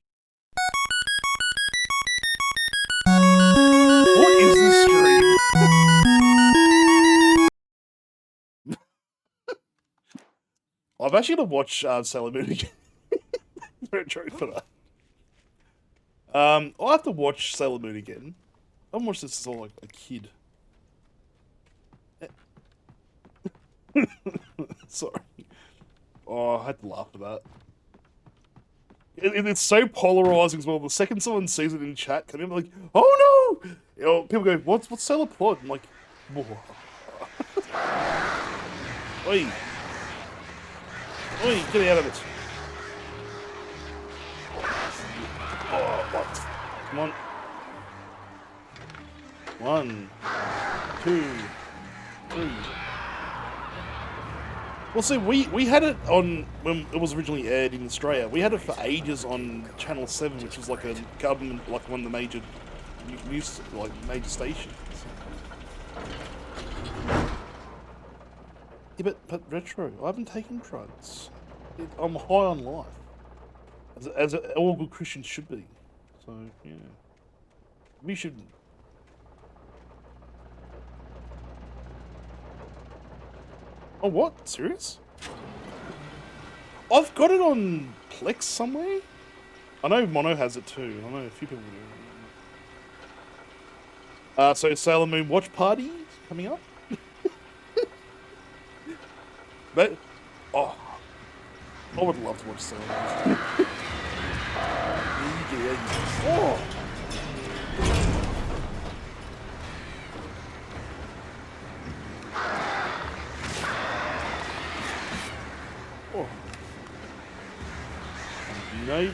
What is this stream? I'm actually gonna watch Sailor Moon again. Retro for that. I'll have to watch Sailor Moon again. I haven't watched this since I was like a kid. Sorry. Oh, I had to laugh at that. It's so polarizing as well. The second someone sees it in chat, come in like, "Oh no!" You know, people go, "What's Sailor Plot?" I'm like, "Whoa." Oi. Oi, get out of it. Oh, what? Come on. 1, 2, 3. Well, see, we had it on, when it was originally aired in Australia, we had it for ages on Channel 7, which was like a government, like one of the major news, like major stations. Yeah, but Retro, I haven't taken drugs. I'm high on life. As all good Christians should be. So, yeah. We shouldn't. Oh, what? Serious? I've got it on Plex somewhere. I know Mono has it too. I know a few people do. So Sailor Moon watch party coming up. But, oh, I would love to watch Sailor Moon. Oh. Oh. No.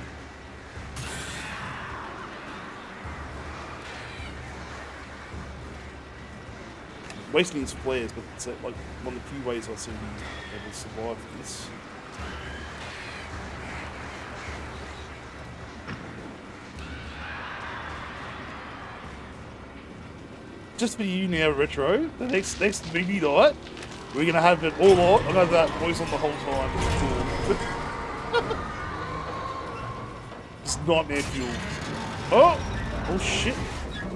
Wasting his flares, but it's like one of the few ways I've seen him able to survive this. Just for you now, Retro, the next movie night, we're gonna have it all on. I'm gonna have that voice on the whole time. It's cool. It's nightmare fuel. Oh! Oh shit.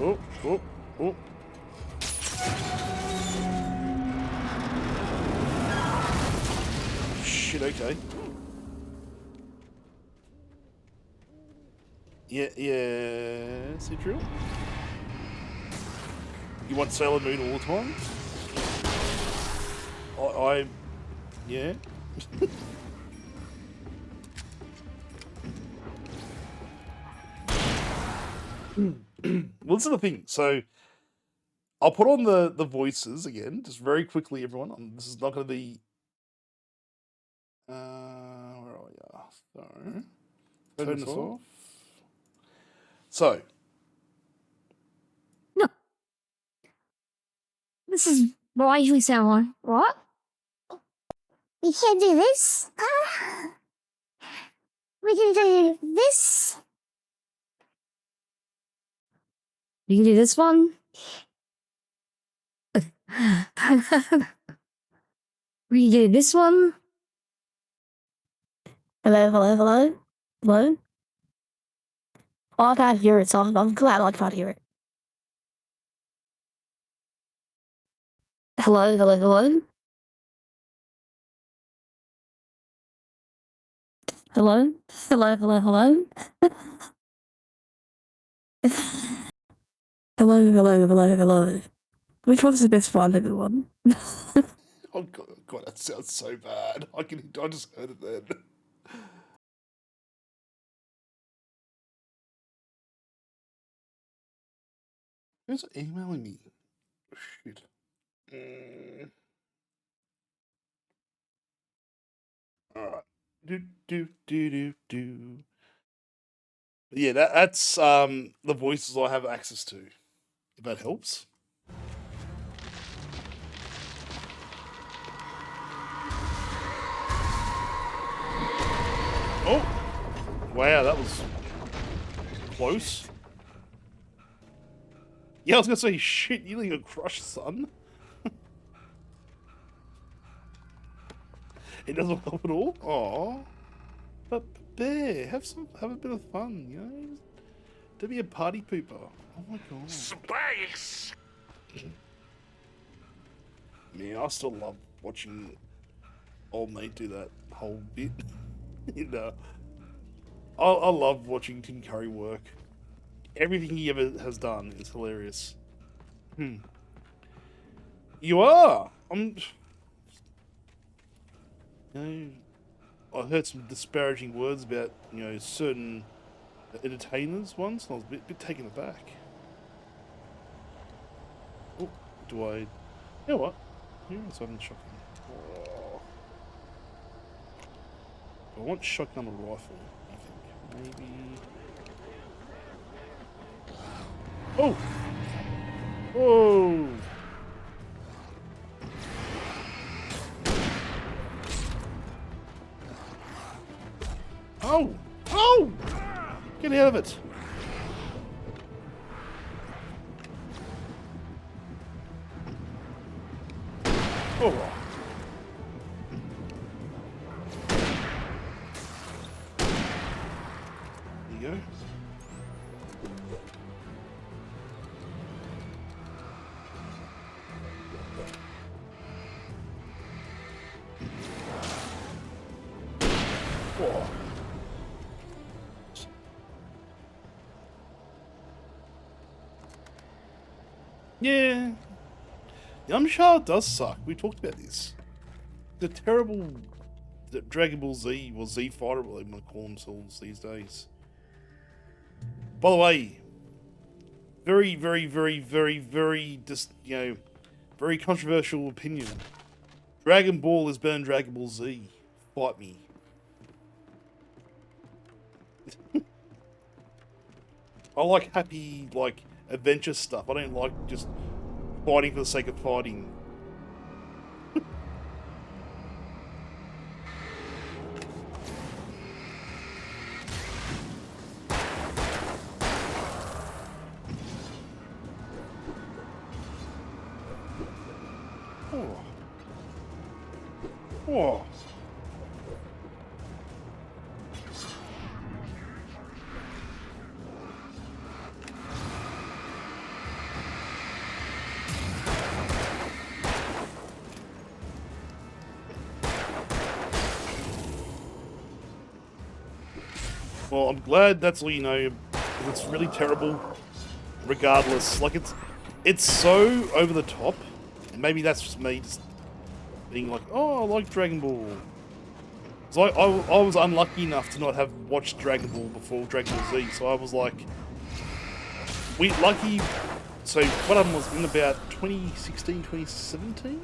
Oh, oh, oh. Shit, okay. Yeah, is it true? You want Sailor Moon all the time? Yeah. Well, this is the thing. So, I'll put on the voices again, just very quickly, everyone. This is not going to be... where are we? So, turn this off. So, No. This is what I usually sound like. What? We can't do this? We can do this? We can do this one? We can do this one? Hello, hello, hello? Hello? Oh, I can't hear it, so I'm glad I can't hear it. Hello, hello, hello? Hello? Hello, hello, hello? Hello, hello, hello, hello. Which one's the best one, everyone? oh God, that sounds so bad. I just heard it then. Who's emailing me? Shit. Alright. Do. Yeah, that's the voices I have access to. If that helps. Oh! Wow, that was close. Yeah, I was gonna say, shit, you like a crush, son. It doesn't help at all? Aww. But Bear, have a bit of fun, you know? Don't be a party pooper. Oh my god. Space! Man, I still love watching old mate do that whole bit. I love watching Tim Curry work. Everything he ever has done is hilarious. You are! I heard some disparaging words about, certain entertainers once, and I was a bit taken aback. Oh, you know what? Here is something shotgun. Oh. I want shotgun or rifle, I think. Maybe... Oh! Whoa! Oh! Oh! Get out of it! Oh! There you go. Oh. Yeah. The Umshard does suck. We talked about this. The terrible Dragon Ball Z, or Z Fighter, what they want to call themselves these days. By the way, very, very, very, very, very, very controversial opinion. Dragon Ball is better than Dragon Ball Z. Fight me. I like happy, adventure stuff. I don't like just fighting for the sake of fighting. Oh. Oh. Well, I'm glad that's all you know. It's really terrible. Regardless, it's so over the top, and maybe that's just me just being like, oh, I like Dragon Ball. So I was unlucky enough to not have watched Dragon Ball before Dragon Ball Z, so I was like, so one of them was in about 2016, 2017.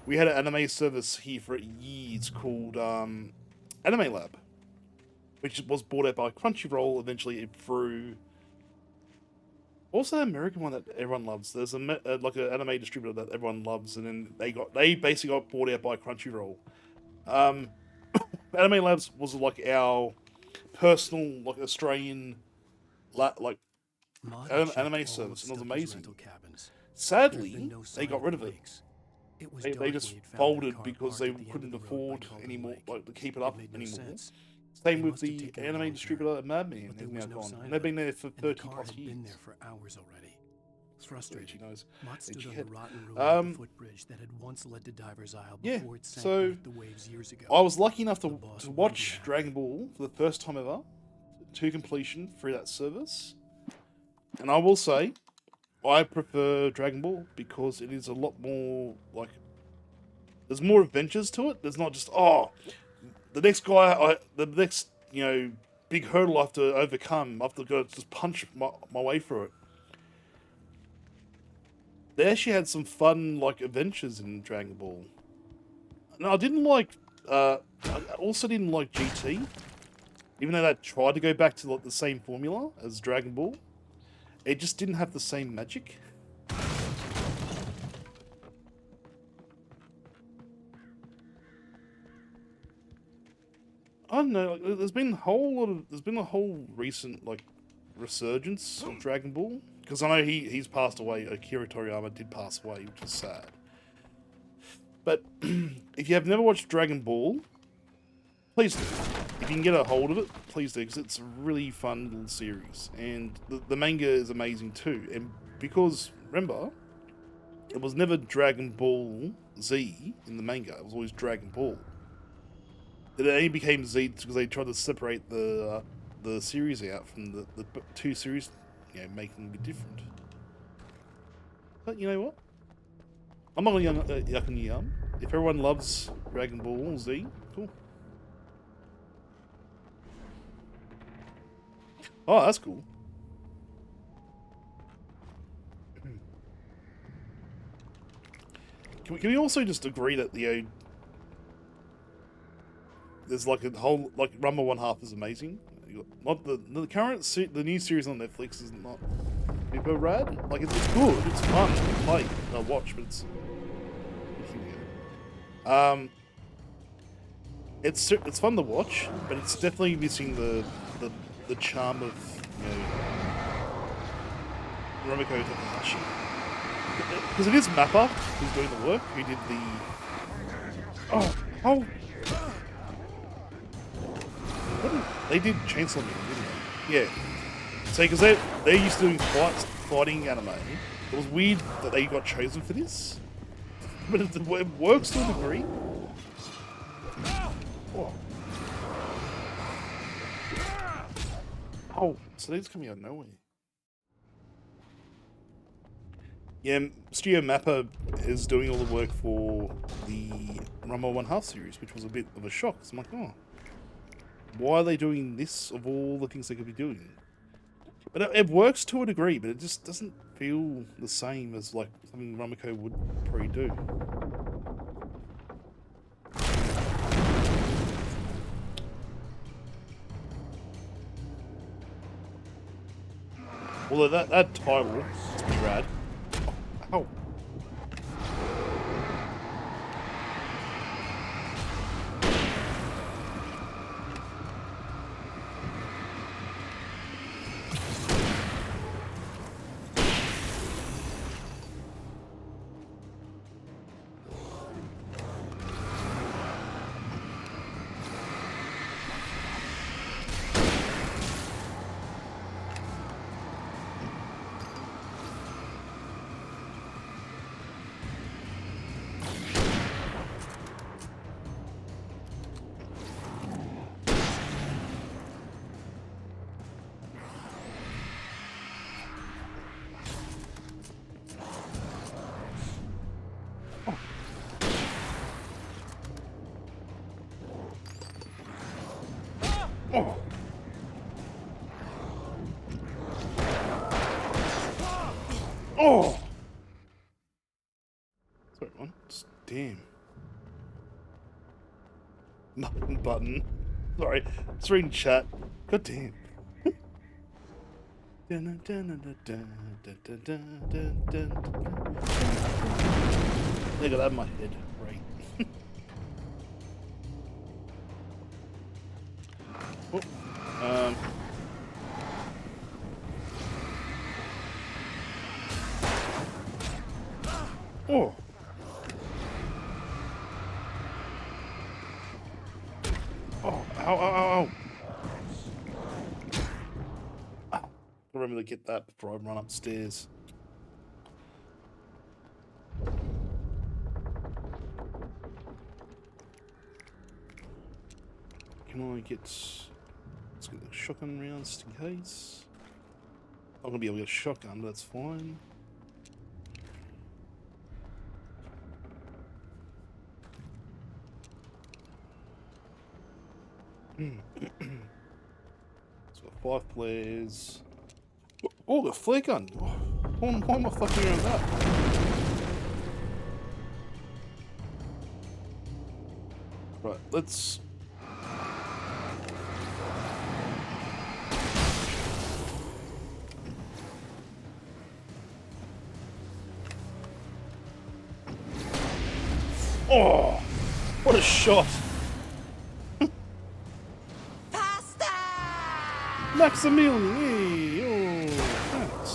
We had an anime service here for years called Anime Lab, which was bought out by Crunchyroll eventually through Also, the American one that everyone loves. There's like an anime distributor that everyone loves, and then they basically got bought out by Crunchyroll. Anime Labs was like our personal like Australian like anime service, and it was amazing. Sadly, they got rid of it. They just folded because they couldn't afford anymore, like to keep it up anymore. Same with the anime distributor at Madman, they've now gone. And they've been there for 30 plus years. Been there for hours already. Frustrated, She knows. Mott stood on the rotten ruin of the footbridge that had once led to Diver's Isle before it sank beneath the waves years ago. I was lucky enough to watch Dragon Ball for the first time ever to completion through that service. And I will say, I prefer Dragon Ball because it is a lot more, like, there's more adventures to it. There's not just, the next guy, the next, big hurdle I have to overcome. I have to go just punch my way through it. They actually had some fun, like, adventures in Dragon Ball. No, I didn't like, I also didn't like GT. Even though they tried to go back to, like, the same formula as Dragon Ball. It just didn't have the same magic. I don't know. Like, there's been a whole recent like resurgence of Dragon Ball because I know he's passed away. Akira Toriyama did pass away, which is sad. But if you have never watched Dragon Ball, please do. If you can get a hold of it, please do, because it's a really fun little series. And the manga is amazing too. And because, remember, it was never Dragon Ball Z in the manga, it was always Dragon Ball. It only became Z because they tried to separate the series out from the two series, making it different. But you know what? I'm not going to yuck and yum. If everyone loves Dragon Ball Z, cool. Oh, that's cool. Can we also just agree that there's like a whole Rumble 1/2 is amazing. Not the current the new series on Netflix is not super rad. Like it's good, it's fun to play, watch, but it's fun to watch, but it's definitely missing the charm of Rumiko Takahashi. Because it is Mappa who's doing the work, who did the they did Chainsaw Man, didn't they? Yeah. So because they're used to doing fighting anime. It was weird that they got chosen for this. But it works to a degree. Oh, so they're just coming out of nowhere. Yeah, Studio Mappa is doing all the work for the Rumble 1/2 series, which was a bit of a shock. So I'm like, why are they doing this of all the things they could be doing? But it works to a degree, but it just doesn't feel the same as like something Rumiko would probably do. Although that title is pretty rad. Oh. Oh. Oh. Sorry, man. Just damn. Button. Sorry. Just reading chat. God damn. They got that in my head, right? Oh, oh. Oh, ow, ow, ow, ow. Remember to get that before I run upstairs. Can I get... Let's get the shotgun rounds just in case. I'm gonna be able to get a shotgun, but that's fine. So 5 players. Oh, the flare gun! Why am I fucking around that? Right, let's... Oh! What a shot! Maximilian! Hey, oh, thanks.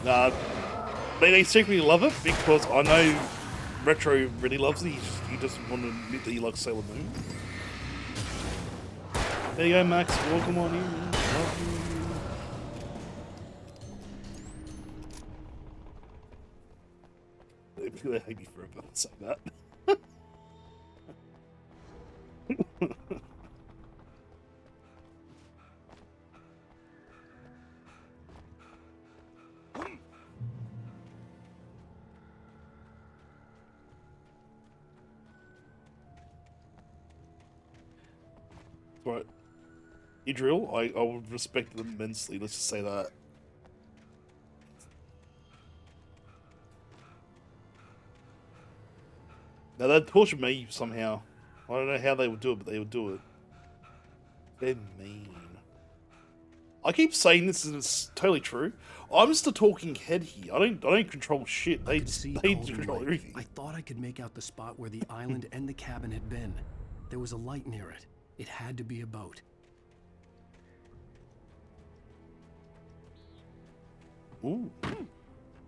Nah, they secretly love it because I know Retro really loves it. He just want to admit that he likes Sailor Moon. There you go, Max. Welcome on in. Love you. They hate me forever for saying that. Right. Idril, I would respect them immensely, let's just say that. Now they'd torture me somehow. I don't know how they would do it, but they would do it. They're mean. I keep saying this and it's totally true. I'm just a talking head here. I don't control shit. They control everything. I thought I could make out the spot where the island and the cabin had been. There was a light near it. It had to be a boat. Ooh.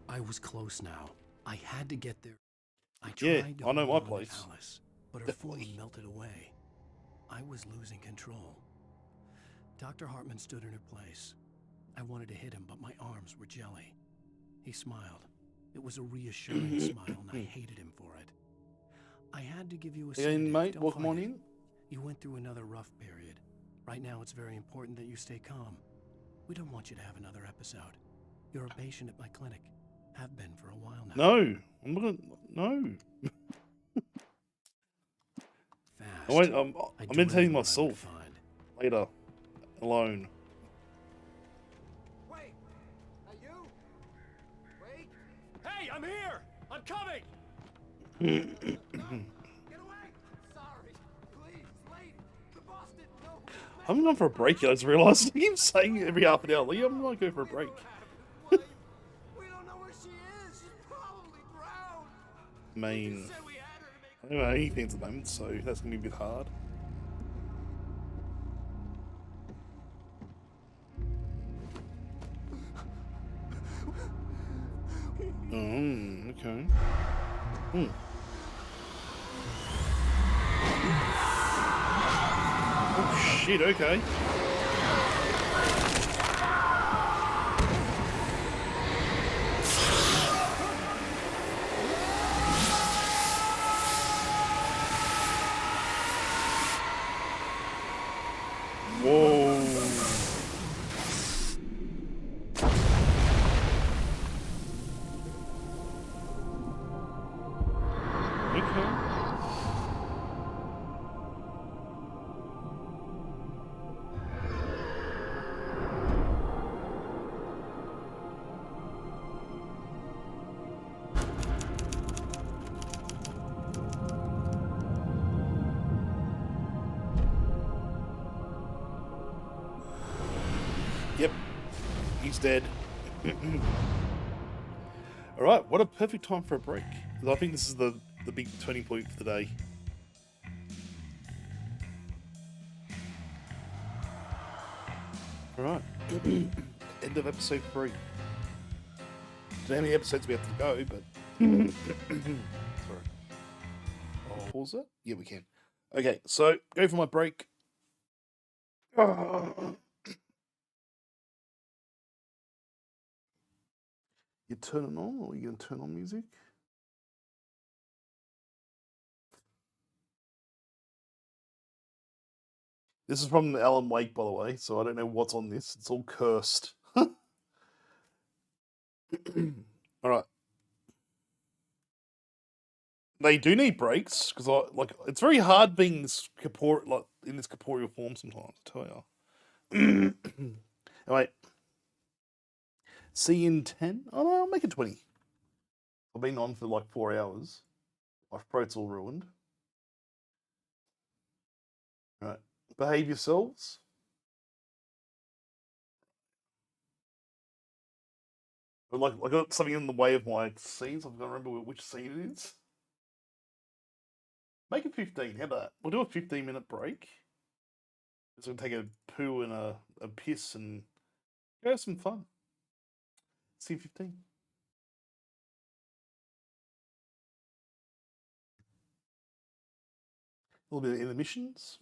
I was close now. I had to get there. I Yeah, tried to I know hold my on to place. Alice, but her Definitely. form melted away. I was losing control. Dr. Hartman stood in her place. I wanted to hit him, but my arms were jelly. He smiled. It was a reassuring smile, and I hated him for it. I had to give you a sedative. mate, Don't welcome fight on it. in. You went through another rough period. Right now, it's very important that you stay calm. We don't want you to have another episode. You're a patient at my clinic. Have been for a while now. No, I'm not gonna. No. Fast. I'm I entertaining dreaded what I would myself find. later, alone. Wait! Are you? Wait! Hey, I'm here! I'm coming! Get away! Sorry. Please, lady. The boss didn't know. I'm going for a break, I just realised. I keep saying it every half an hour. Like, I'm not going for a break. We don't know where she is. She's probably drowned. Main. I don't know anything at the moment, so that's going to be a bit hard. Okay. Oh shit, okay. Whoa. Okay. dead. Alright, what a perfect time for a break. I think this is the big turning point for the day. Alright. End of episode 3. I don't know how many episodes we have to go, but... Sorry. I'll pause it? Yeah, we can. Okay, so, go for my break. You turn it on, or are you going to turn on music? This is from Alan Wake, by the way, so I don't know what's on this. It's all cursed. Alright. They do need breaks, because it's very hard being this in this corporeal form sometimes, I tell you. Anyway. See you in 10? Oh no, I'll make it 20. I've been on for like 4 hours. My throat's all ruined. Right. Behave yourselves. But like, I got something in the way of my scenes. I've got to remember which scene it is. Make it 15. How about that? We'll do a 15-minute break. Just gonna take a poo and a piss and go have some fun. See you 15. A little bit of intermissions.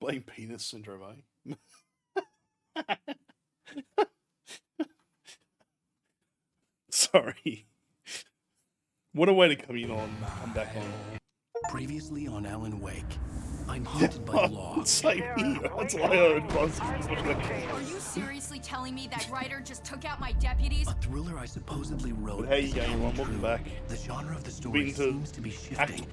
Explain penis syndrome, eh? Sorry. What a way to come back on. Previously on Alan Wake, I'm haunted by the law. Same here. That's what I heard. Are you seriously telling me that writer just took out my deputies? A thriller I supposedly wrote. But how you going, everyone? Welcome back. The genre of the story seems to be shifting.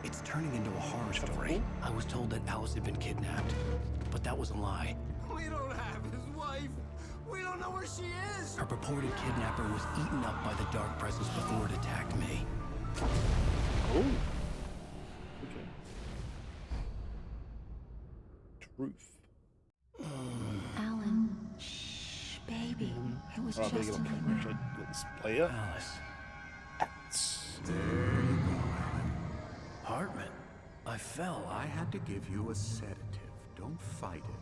It's turning into a horror story. I was told that Alice had been kidnapped, but that was a lie. We don't have his wife. We don't know where she is. Her purported kidnapper was eaten up by the dark presence before it attacked me. Oh. Okay. Truth. Alan, shh, baby. It was Oh, just a nightmare. Should I let this play out? Alice. There you go, Alan. Hartman, I fell. I had to give you a sedative. Don't fight it.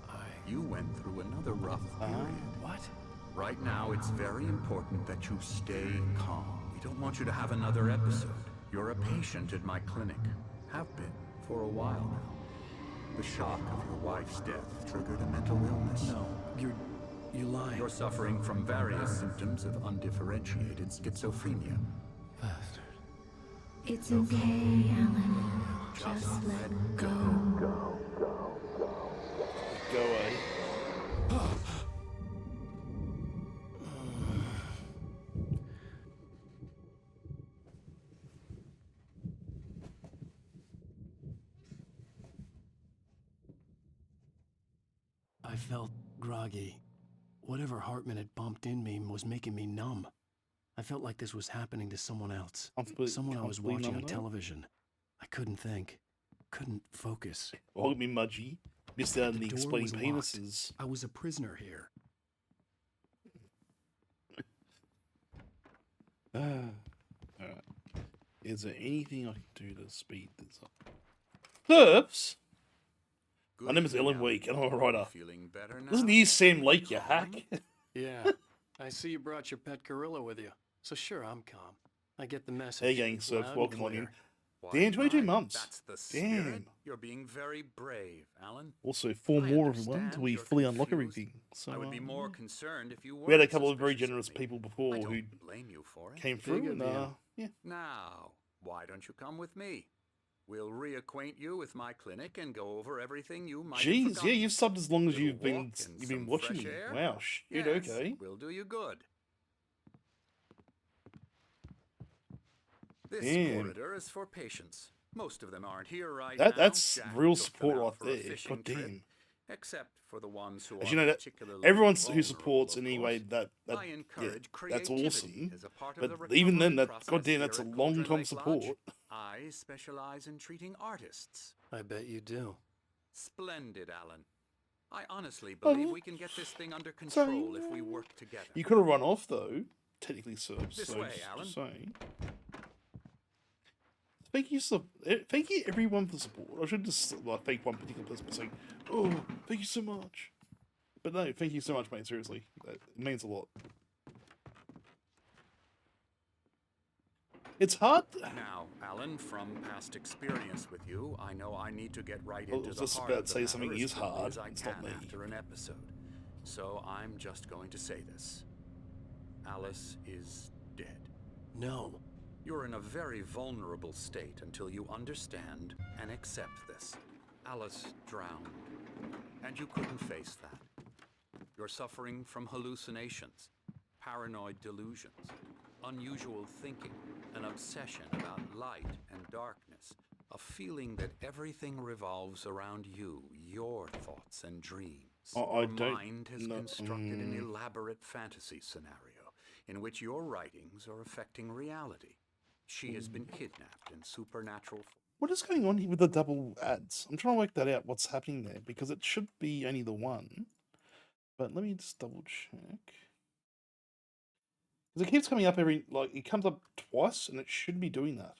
You went through another rough period. What? Right now, it's very important that you stay calm. We don't want you to have another episode. You're a patient at my clinic. Have been for a while now. The shock of your wife's death triggered a mental illness. No, you're lying. You're suffering from various symptoms of undifferentiated schizophrenia. Bastard. It's okay, Alan. Just let go. Go away. I felt groggy. Whatever Hartman had pumped in me was making me numb. I felt like this was happening to someone else. Someone I was watching on television. I couldn't think. Couldn't focus. Hold me, Mudgy. Missed out on the door explaining was locked. penises. I was a prisoner here. Alright. Is there anything I can do to speed this up? Perps? My name is Ellen Week, and I'm a writer. Listen to you, Sam Lake, you hack. Yeah. I see you brought your pet gorilla with you. So sure, I'm calm. I get the message. Hey, gang, Surf, Loud and welcome on in. clear. Damn, 22 months. That's the Damn. spirit. You're being very brave, Alan. Also, 4 more everyone until we fully unlock everything. So, I would be more concerned if you were. we had a couple of very generous people before who blame you for it. came through, and yeah. Now, why don't you come with me? We'll reacquaint you with my clinic and go over everything you might have Jeez, forgotten. yeah, you've subbed as long as Little you've been walk and some watching fresh me. air? Wow, shit, Yes, okay. We'll do you good. This Damn. corridor is for patients. Most of them aren't here right That's now. Jack real took them support out right for a there. fishing God trip, damn. Except for the ones who As are you know that particularly everyone who vulnerable, supports in of any way course. that I yeah, encourage that's creativity awesome. as a part of But the even then, recovery that process goddamn, here that's a at long Cauldron time Lake support. Lodge. I specialize in treating artists. I bet you do. Splendid, Alan. I honestly Oh, believe we can get this thing under control if we work together. You could have run off though, technically, sir. This So way, just Alan. saying. Thank you everyone for the support. I should just like thank one particular person by saying, "Oh, thank you so much." But no, thank you so much, mate. Seriously, it means a lot. It's hard. Now, Alan, from past experience with you, I know I need to get right I into was the just heart about of to the say something matter is as quickly hard. as I It's not can me. after an episode. So I'm just going to say this. Alice is dead. No. You're in a very vulnerable state until you understand and accept this. Alice drowned, and you couldn't face that. You're suffering from hallucinations, paranoid delusions, unusual thinking, an obsession about light and darkness, a feeling that everything revolves around you, your thoughts and dreams. I Your don't mind has know- constructed an elaborate fantasy scenario in which your writings are affecting reality. She has been kidnapped in supernatural. What is going on here with the double ads? I'm trying to work that out. What's happening there? Because it should be only the one. But let me just double check. Because it keeps coming up it comes up twice, and it should be doing that.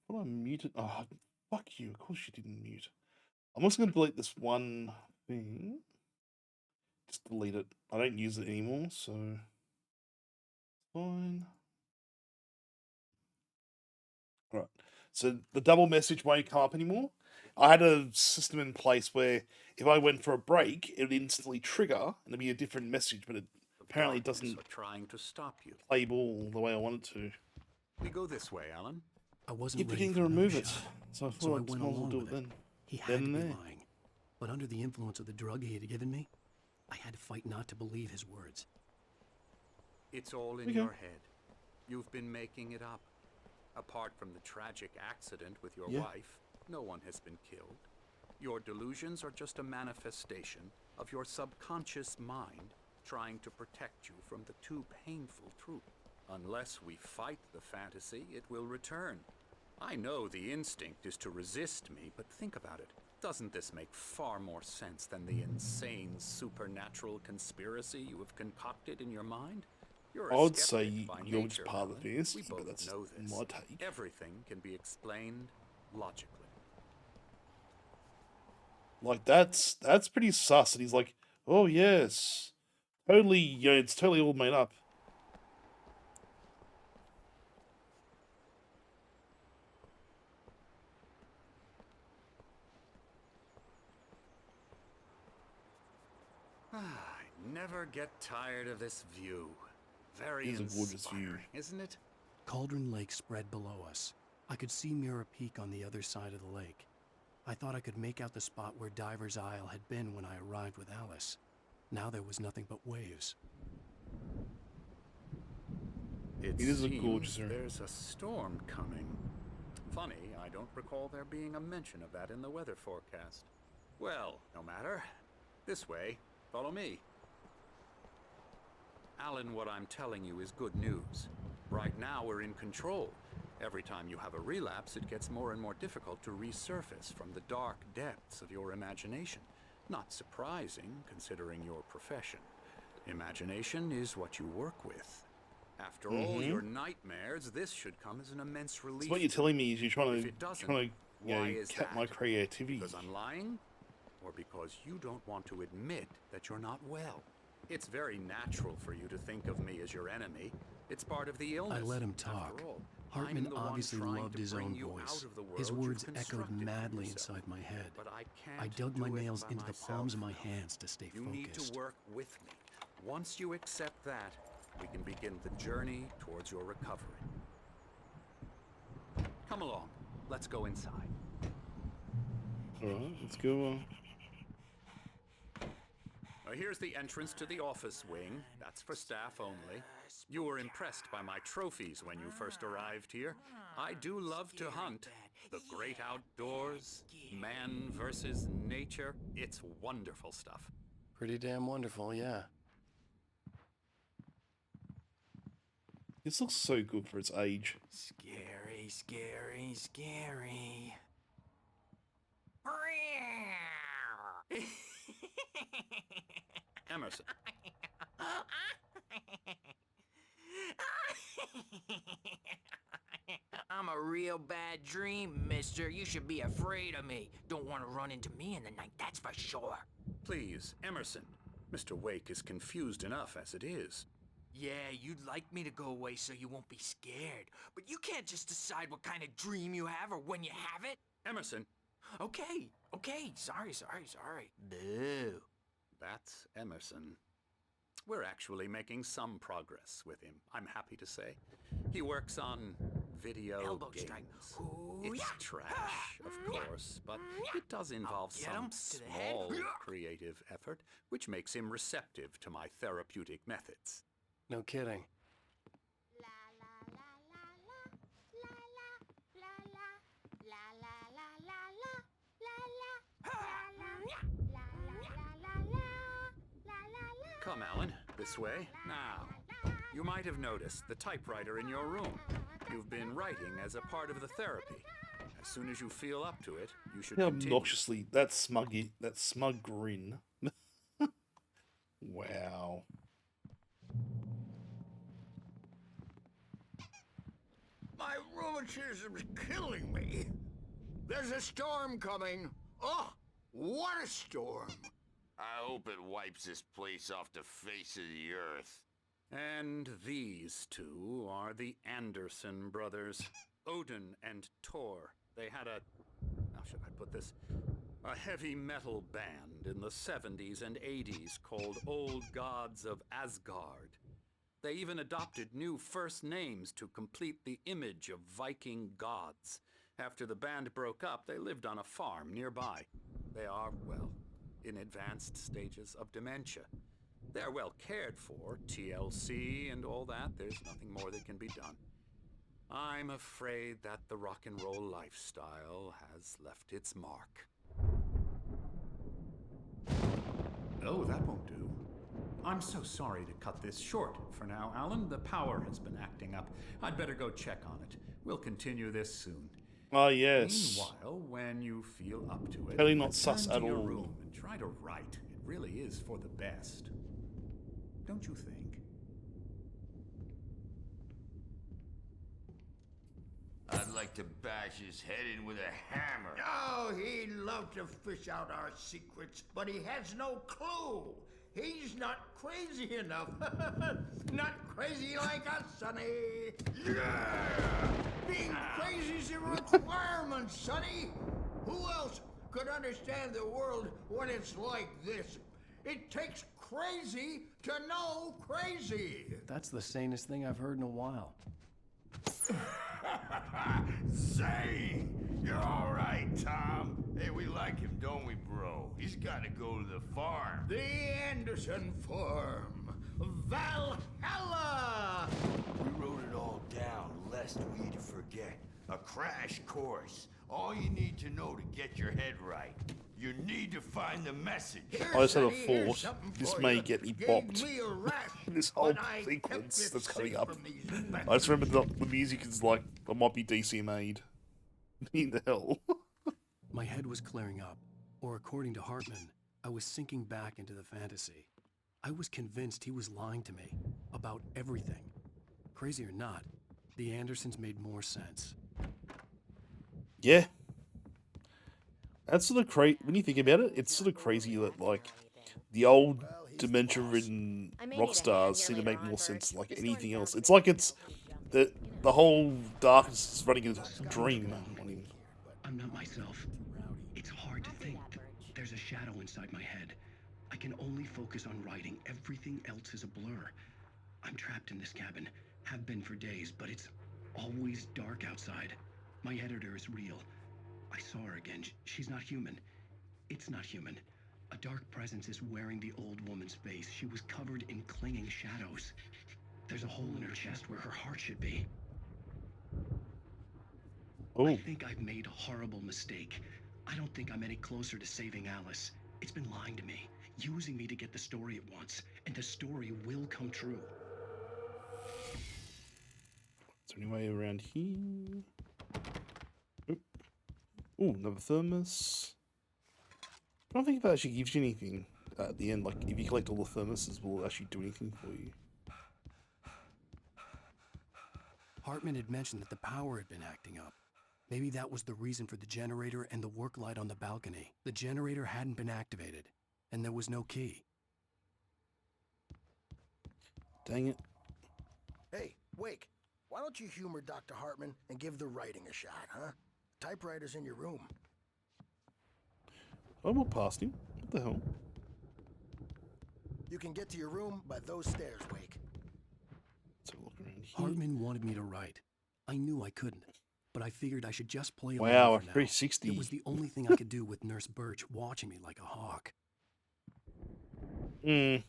What I muted? Oh, fuck you. Of course you didn't mute. I'm also going to delete this one thing. Just delete it. I don't use it anymore, so fine. Alright. So the double message won't come up anymore. I had a system in place where if I went for a break, it would instantly trigger and it'd be a different message, but apparently it doesn't trying to stop you. play ball the way I want it to. We go this way, Alan. I wasn't You're ready beginning for to another remove it, shot, so I so I thought I'd went might as well along do with it then. He had Then to and be there. lying, but under the influence of the drug he had given me, I had to fight not to believe his words. It's all in Okay. your head. You've been making it up. Apart from the tragic accident with your Yeah. wife, no one has been killed. Your delusions are just a manifestation of your subconscious mind trying to protect you from the too painful truth. Unless we fight the fantasy, it will return. I know the instinct is to resist me, but think about it. Doesn't this make far more sense than the insane supernatural conspiracy you have concocted in your mind? You're I a would say skeptic by you're nature, just part of the Alan. fantasy, We but both that's know this. my take. Everything can be explained logically. Like that's pretty sus. And he's like, oh yes, totally. You know, it's totally all made up. I never get tired of this view. Very It is a gorgeous view. inspiring, isn't it? Cauldron Lake spread below us. I could see Mirror Peak on the other side of the lake. I thought I could make out the spot where Diver's Isle had been when I arrived with Alice. Now there was nothing but waves. It is a seems gorgeous area. there's a storm coming. Funny, I don't recall there being a mention of that in the weather forecast. Well, no matter. This way. Follow me. Alan, what I'm telling you is good news. Right now we're in control. Every time you have a relapse, it gets more and more difficult to resurface from the dark depths of your imagination. Not surprising, considering your profession. Imagination is what you work with. After all your nightmares, this should come as an immense relief. So what you're telling me is you're trying If to it doesn't, you know, why is cap that? my creativity. Because I'm lying? Or because you don't want to admit that you're not well? It's very natural for you to think of me as your enemy. It's part of the illness. I let him After talk. all, Hartman I'm the one obviously trying loved to his bring own you voice. out of the His world you've words echoed constructed for madly yourself. inside my head. But I can't I dug my do it nails by into the palms of my myself. hands to stay You need focused. to work with me. Once you accept that, we can begin the journey towards your recovery. Come along. Let's go inside. Alright, let's go. Here's the entrance to the office wing. That's for staff only. You were impressed by my trophies when you first arrived here. I do love to hunt. The great outdoors, man versus nature. It's wonderful stuff. Pretty damn wonderful, yeah. This looks so good for its age. Scary, scary, scary. Emerson. I'm a real bad dream, mister. You should be afraid of me. Don't want to run into me in the night, that's for sure. Please, Emerson. Mr. Wake is confused enough as it is. Yeah, you'd like me to go away so you won't be scared. But you can't just decide what kind of dream you have or when you have it. Emerson. Okay. Sorry. Boo. That's Emerson. We're actually making some progress with him, I'm happy to say. He works on video Elbow games. strike. It's trash, of course, but it does involve get him some to the head. small creative effort, which makes him receptive to my therapeutic methods. No kidding. Come, Alan, this way. Now, you might have noticed the typewriter in your room. You've been writing as a part of the therapy. As soon as you feel up to it, you should How continue. obnoxiously that smug grin. Wow. My rheumatism's killing me. There's a storm coming. Oh, what a storm. I hope it wipes this place off the face of the earth. And these two are the Anderson brothers, Odin and Tor. They had a should I put this? A heavy metal band in the 70s and 80s called Old Gods of Asgard. They even adopted new first names to complete the image of Viking gods. After the band broke up, they lived on a farm nearby. They are, well, in advanced stages of dementia. They're well cared for, TLC and all that. There's nothing more that can be done. I'm afraid that the rock and roll lifestyle has left its mark. Oh, that won't do. I'm so sorry to cut this short for now, Alan. The power has been acting up. I'd better go check on it. We'll continue this soon. Ah, yes. Meanwhile, when you feel up to it, Totally not sus return at to your all. room and try to write. It really is for the best. Don't you think? I'd like to bash his head in with a hammer. Oh, he'd love to fish out our secrets, but he has no clue. He's not crazy enough. Not crazy like us, Sonny. Yeah! Being crazy's a requirement, Sonny. Who else could understand the world when it's like this? It takes crazy to know crazy. That's the sanest thing I've heard in a while. Say, you're all right, Tom. Hey, we like him, don't we, bro? He's got to go to the farm. The Anderson Farm. Valhalla! We wrote it all down, lest we forget. A crash course. All you need to know to get your head right. You need to find the message. I just had a thought. This may get me bopped. This whole sequence that's coming up. I just remember the music is like, it might be DC made. In the hell. My head was clearing up, or according to Hartman, I was sinking back into the fantasy. I was convinced he was lying to me about everything. Crazy or not, the Andersons made more sense. Yeah. That's sort of crazy. When you think about it, it's sort of crazy that, like, the old dementia-ridden rock stars seem to make more sense than, like, anything else. It's like it's... The whole darkness is running a dream. I'm not myself. It's hard to think. There's a shadow inside my head. I can only focus on writing. Everything else is a blur. I'm trapped in this cabin. Have been for days, but it's always dark outside. My editor is real. I saw her again. She's not human. It's not human. A dark presence is wearing the old woman's face. She was covered in clinging shadows. There's a hole in her chest where her heart should be. Oh. I think I've made a horrible mistake. I don't think I'm any closer to saving Alice. It's been lying to me, using me to get the story it wants, and the story will come true. Is there any way around here? Ooh, another thermos. I don't think that actually gives you anything at the end. Like, if you collect all the thermoses, will it actually do anything for you? Hartman had mentioned that the power had been acting up. Maybe that was the reason for the generator and the work light on the balcony. The generator hadn't been activated, and there was no key. Dang it. Hey, Wake, why don't you humor Dr. Hartman and give the writing a shot, huh? Typewriter's in your room. I walked past him. What the hell? You can get to your room by those stairs, Wake. Let's have a look around here. Hartman wanted me to write. I knew I couldn't, but I figured I should just play Wow, along a for now. 360. It was the only thing I could do with Nurse Birch watching me like a hawk. I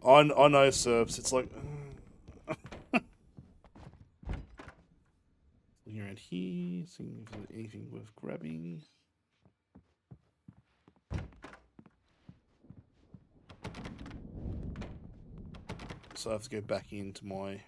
know, Serps. It's like... Looking around here, seeing if there's anything worth grabbing. So I have to go back into my...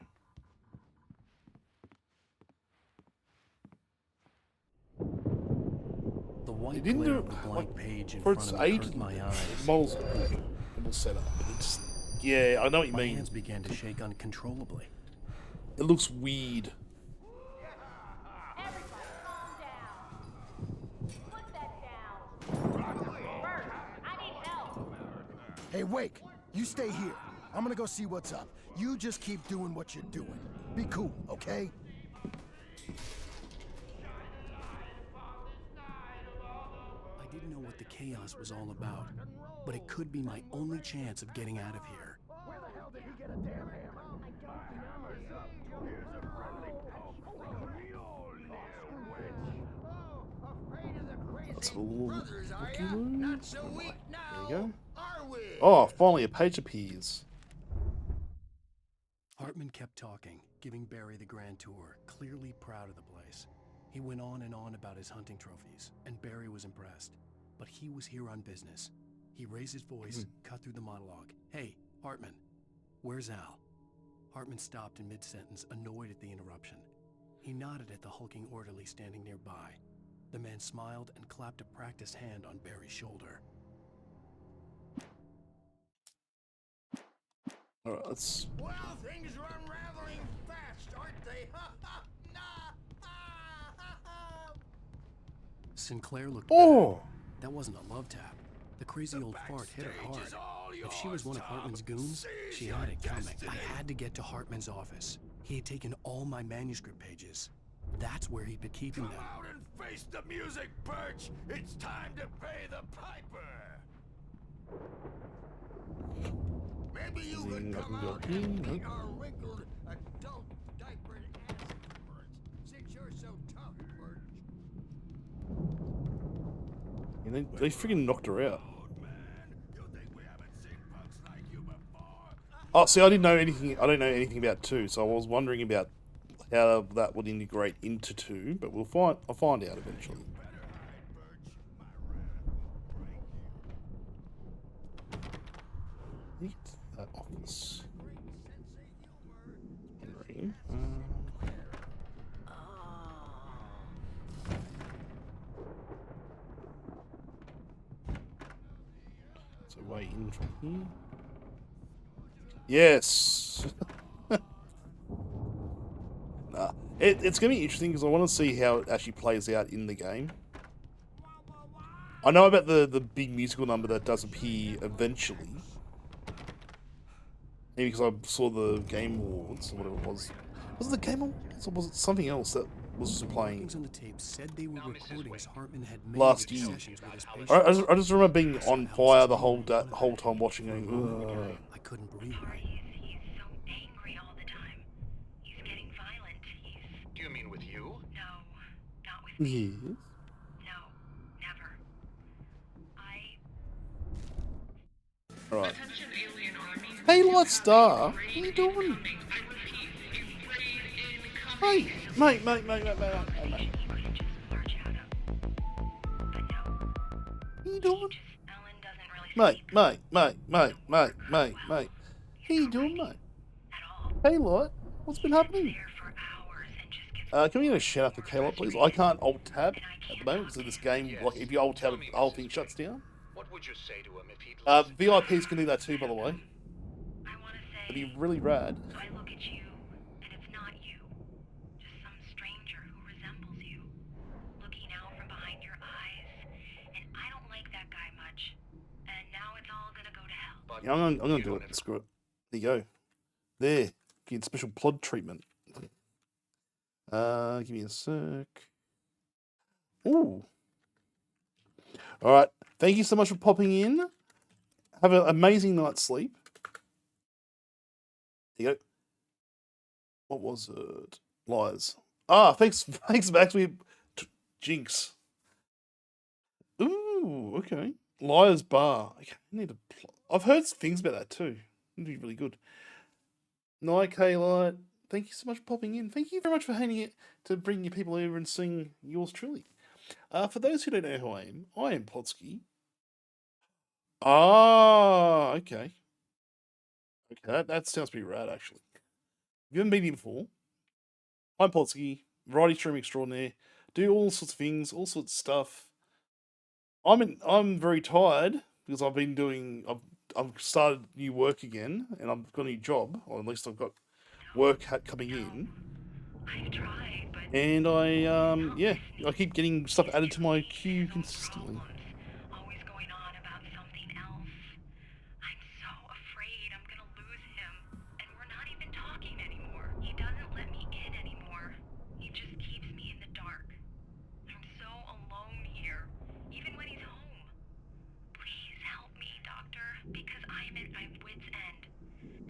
The white It didn't glare do of the blank page in for front its of me age. hurt my eyes. The models are good. It will set up. It's, yeah, I know what you My mean. hands began to shake uncontrollably. It looks weird. Hey, Wake, you stay here. I'm gonna go see what's up. You just keep doing what you're doing. Be cool, okay? the chaos was all about, but it could be my only chance of getting out of here. Where the hell did he get a damn hammer? I don't know. Here's a friendly poke from Mjolnir, witch. Oh, afraid of the crazy That's all. brothers, are ya? Not so weak now, There you go. are we? Oh, finally a page appears. Hartman kept talking, giving Barry the grand tour, clearly proud of the place. He went on and on about his hunting trophies, and Barry was impressed. But he was here on business. He raised his voice, cut through the monologue. Hey, Hartman, where's Al? Hartman stopped in mid-sentence, annoyed at the interruption. He nodded at the hulking orderly standing nearby. The man smiled and clapped a practiced hand on Barry's shoulder. All right, let's. Well, things are unraveling fast, aren't they? Sinclair looked Oh! back. That wasn't a love tap. The crazy old fart hit her hard. If she was one of Hartman's goons, she had it coming. I had to get to Hartman's office. He had taken all my manuscript pages. That's where he'd been keeping them. Come out and face the music, Birch! It's time to pay the piper! Maybe you could come out and beat our wrinkled, adult diapered asses, since you're so tough, Birch. And they freaking knocked her out. Oh, see, I didn't know anything. I don't know anything about 2, so I was wondering about how that would integrate into 2. But we'll find. I'll find out eventually. Get that office. So way in from here. Yes. Nah, it's gonna be interesting because I want to see how it actually plays out in the game. I know about the big musical number that does appear eventually. Maybe because I saw the Game Awards or whatever it was. Was it the Game Awards or was it something else that was just playing On the tape said they were recordings Hartman had made last with year? sessions with his patients. I just remember being on fire the whole time watching it. Ugh. I couldn't breathe. Do you mean with you? No, not with me. Yes. No, never. Alright. Hey, Light Star. What are you doing? Hey, mate. What are you doing? Mate. What are you doing, mate? Hey, Light. What's been happening? Can we get a shout out to K-Lot, please? I can't alt tab at the moment, so this game, like, if you alt tab, the whole thing shuts down. What would you say to him if he'd VIPs can do that too, by the way. It'd be really rad. I look at you, and it's not you. Just some stranger who resembles you. Looking out from behind your eyes. And I don't like that guy much. And now it's all gonna go to hell. Yeah, I'm gonna do it. Screw it. There you go. There. Get special plod treatment. Give me a sec. Ooh. Alright. Thank you so much for popping in. Have an amazing night's sleep. There you go. What was it? Lies. Ah, thanks, Max. Jinx. Ooh, okay. Liars Bar. Okay, I need to. I've heard things about that too. It'd be really good. Night, K-Light. Thank you so much for popping in. Thank you very much for hanging it to bring your people over and sing yours truly. For those who don't know who I am Plotsky. Ah, okay. Okay, that sounds pretty rad, actually. If you haven't been here before, I'm Plotsky, variety stream extraordinaire, do all sorts of things, all sorts of stuff. I'm very tired because I've started new work again, and I've got a new job, or at least I've got work coming in. And I keep getting stuff added to my queue consistently.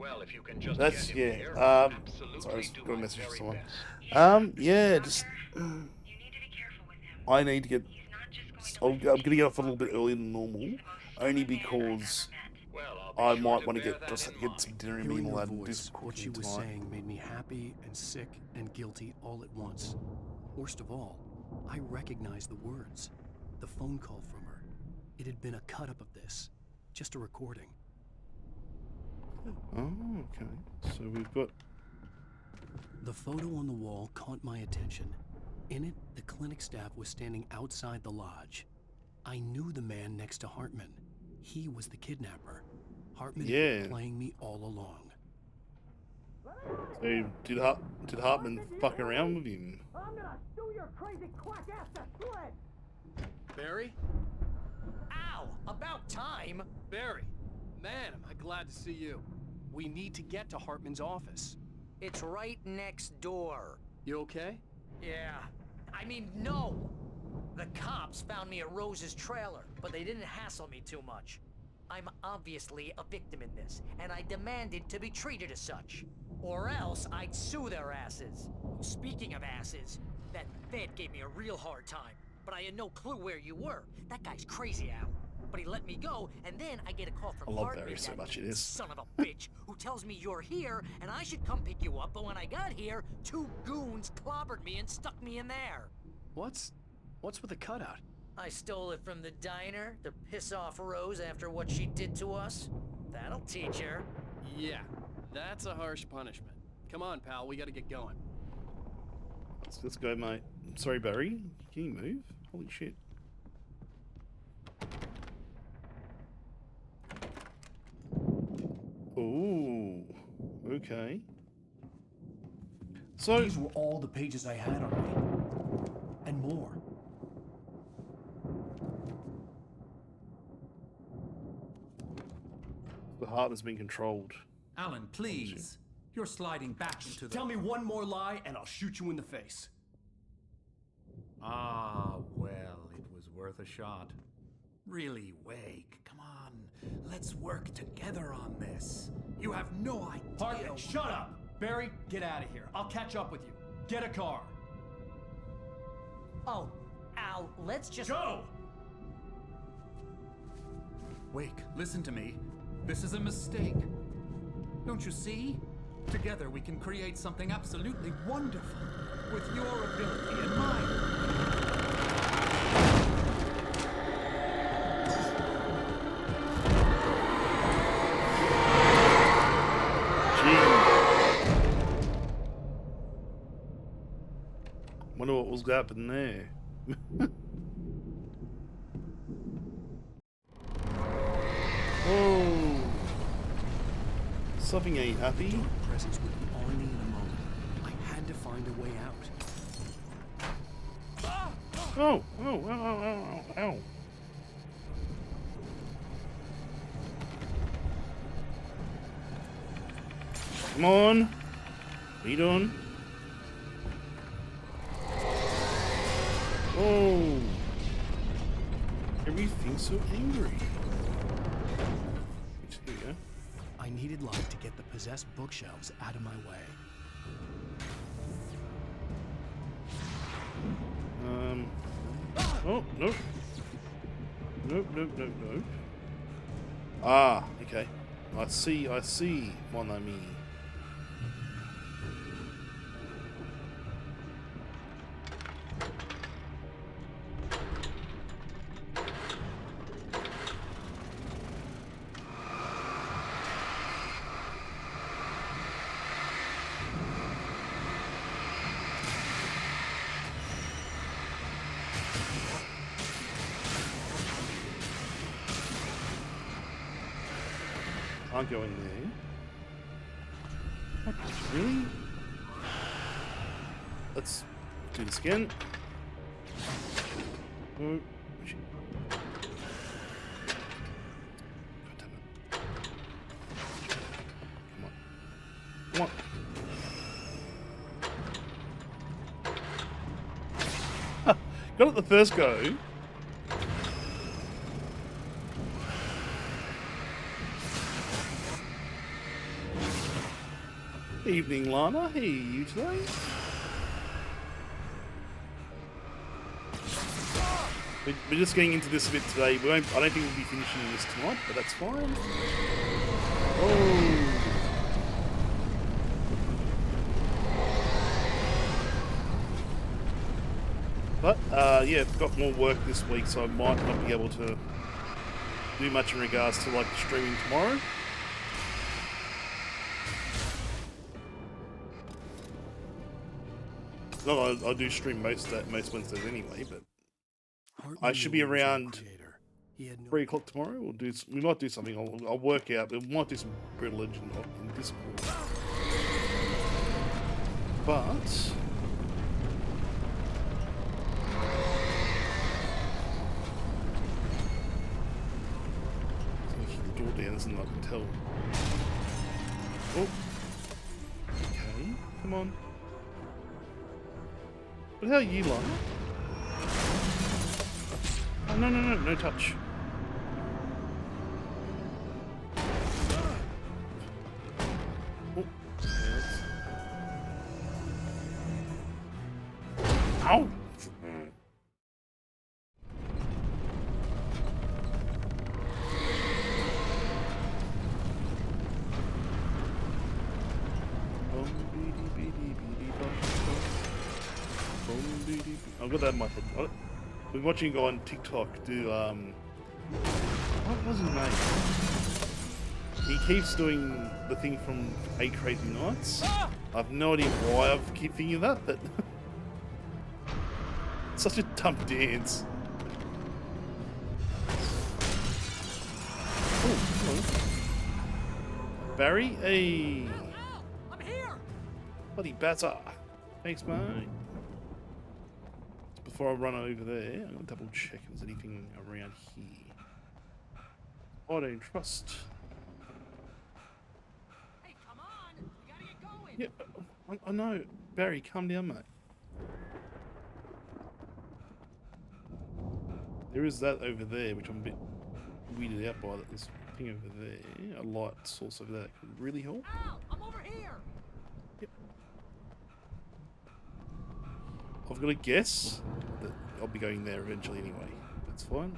Well, if you can just That's get him yeah. here, Sorry, I just got a message from someone. Yeah, just I need to get. I'm gonna get off a little bit earlier than normal, only because I might want to get some dinner in me Hearing and all her that and do voice, some what she cooking was tonight. saying made me happy and sick and guilty all at once. Worst of all, I recognized the words. The phone call from her. It had been a cut-up of this. Just a recording. Oh, okay. So we've got... The photo on the wall caught my attention. In it, the clinic staff was standing outside the lodge. I knew the man next to Hartman. He was the kidnapper. Hartman had been playing me all along. So did Hartman fuck around with him? I'm gonna sue your crazy quack ass to shreds! Barry? Ow! About time! Barry! Man, am I glad to see you. We need to get to Hartman's office. It's right next door. You okay? Yeah. I mean, no! The cops found me at Rose's trailer, but they didn't hassle me too much. I'm obviously a victim in this, and I demanded to be treated as such. Or else I'd sue their asses. Speaking of asses, that Fed gave me a real hard time, but I had no clue where you were. That guy's crazy, Al. But he let me go, and then I get a call from I love Hartman, Barry so much, it is. son of a bitch, who tells me you're here, and I should come pick you up, but when I got here, 2 goons clobbered me and stuck me in there. What's with the cutout? I stole it from the diner to piss off Rose after what she did to us. That'll teach her. Yeah, that's a harsh punishment. Come on, pal, we gotta get going. Let's go, mate. I'm sorry, Barry. Can you move? Holy shit. Ooh, okay. So these were all the pages I had on me, and more. The heart has been controlled. Alan, please. You're sliding back into the... Tell me one more lie, and I'll shoot you in the face. Ah, well, it was worth a shot. Really, Wake, come on. Let's work together on this. You have no idea... Hartman, shut up! Barry, get out of here. I'll catch up with you. Get a car. Oh, Al, let's just... Go! Wake, listen to me. This is a mistake. Don't you see? Together we can create something absolutely wonderful. With your ability and mine. Wonder what was happening there. Oh, something ain't happy. Dark presence would be on me in a moment. I had to find a way out. Oh, oh, ow, ow, ow, ow. Come on. What are you doing? Oh. Everything's so angry. Here we go. I needed light to get the possessed bookshelves out of my way. Oh, nope. Nope, nope, nope, nope. Ah, okay. I see, mon ami. Can't go in there. Really? Let's do this again. Oh, shit. God damn it. Come on. Come on. Got it the first go. Evening, Lana. Hey, you today? We're just getting into this a bit today. I don't think we'll be finishing this tonight, but that's fine. Oh. But, yeah, I've got more work this week, so I might not be able to do much in regards to, like, streaming tomorrow. No, I do stream most Wednesdays anyway, but I should be around 3 o'clock tomorrow. We might do something. I'll work out. We might do some Brutal Legend in Discord. But keep the door down, isn't I can tell. Oh, okay, come on. But how are you, Lana? Oh, no touch. Oh, ow! I've got that in my head. I've been watching a guy on TikTok do, what was his name? He keeps doing the thing from 8 Crazy Nights. I've no idea why I keep thinking of that, but it's such a dumb dance. Oh, hello. Barry? Hey! I'm here! Bloody batter. Thanks, mate. Before I run over there, I'm gonna double check if there's anything around here. I don't trust. Hey, come on! We gotta get going! Yeah, I know. Barry, calm down, mate. There is that over there, which I'm a bit weirded out by. That there's a thing over there, a light source over there that could really help. Al, I'm over here! Yep. I've got to guess that I'll be going there eventually anyway. That's fine.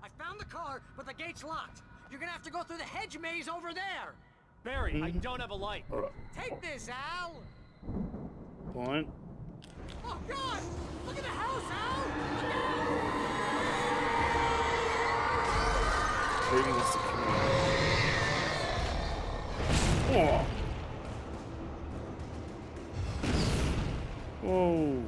I found the car, but the gate's locked. You're gonna have to go through the hedge maze over there. Barry, I don't have a light. All right. Take this, Al. Fine. Oh God! Look at the house, Al. Maybe wants to kill me. Oh. Whoa.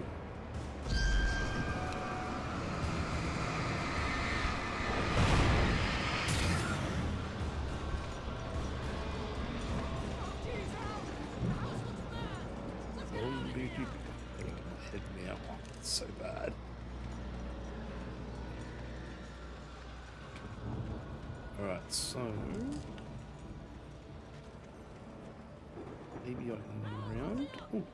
Head now. It's so bad. Alright, so maybe I can run around. Ooh.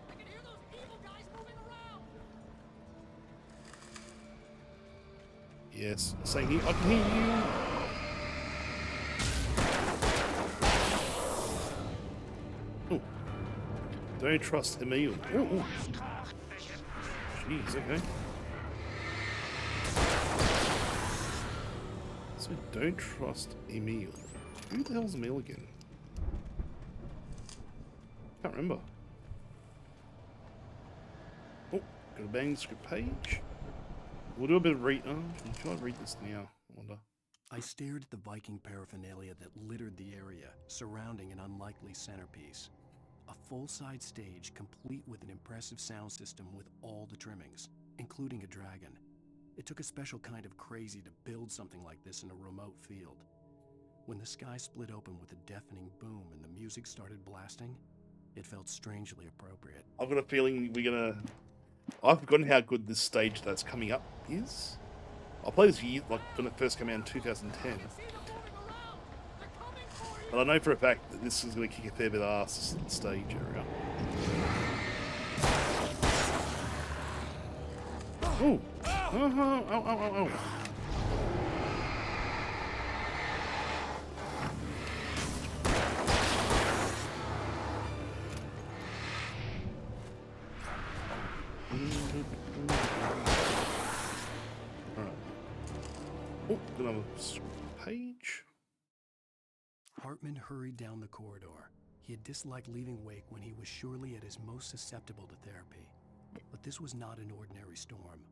Yes, same here. I can hear you. Ooh. Don't trust Emil. Ooh. Jeez, okay. So don't trust Emil. Who the hell's Emil again? Can't remember. Oh, got a manuscript page. We'll do a bit of read. Oh, should I read this now? I wonder. I stared at the Viking paraphernalia that littered the area, surrounding an unlikely centerpiece. A full-size stage complete with an impressive sound system with all the trimmings, including a dragon. It took a special kind of crazy to build something like this in a remote field. When the sky split open with a deafening boom and the music started blasting, it felt strangely appropriate. I've got a feeling we're gonna... I've forgotten how good this stage that's coming up is. I played this year, like when it first came out in 2010. But I know for a fact that this is going to kick a fair bit of ass, this stage area. Al, Oh, oh, oh, oh, oh. Alright. Oh, another page. Hartman hurried down the corridor. He had disliked leaving Wake when he was surely at his most susceptible to therapy. But this was not an ordinary storm.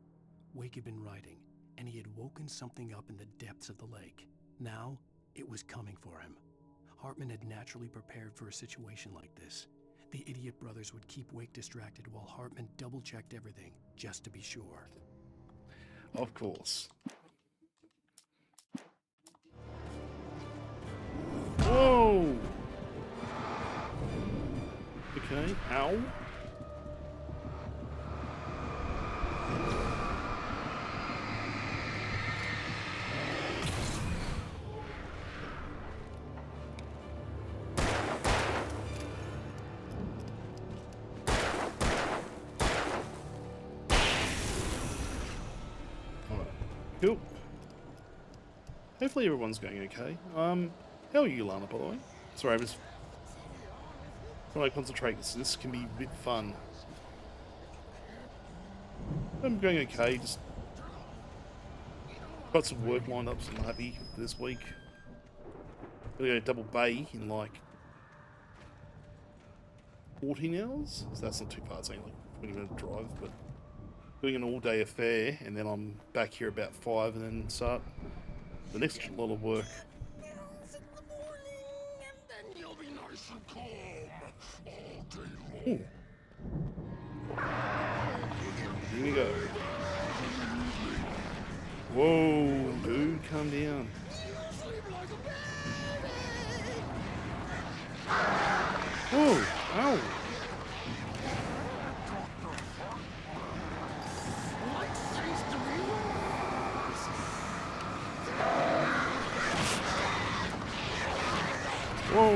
Wake had been writing, and he had woken something up in the depths of the lake. Now, it was coming for him. Hartman had naturally prepared for a situation like this. The idiot brothers would keep Wake distracted while Hartman double-checked everything, just to be sure. Of course. Whoa! Okay, ow. Cool. Hopefully everyone's going okay. How are you, Lana, by the way? Sorry, I was trying to concentrate. This can be a bit fun. I'm going okay. Just got some work lined up, so I'm happy this week. Gonna go double bay in like 14 hours. So that's not too far. It's only like 20-minute drive, but doing an all-day affair, and then I'm back here about 5, and then start the next lot of work. Ooh. Here we go. Whoa, dude, calm down. Whoa, ow. Whoa!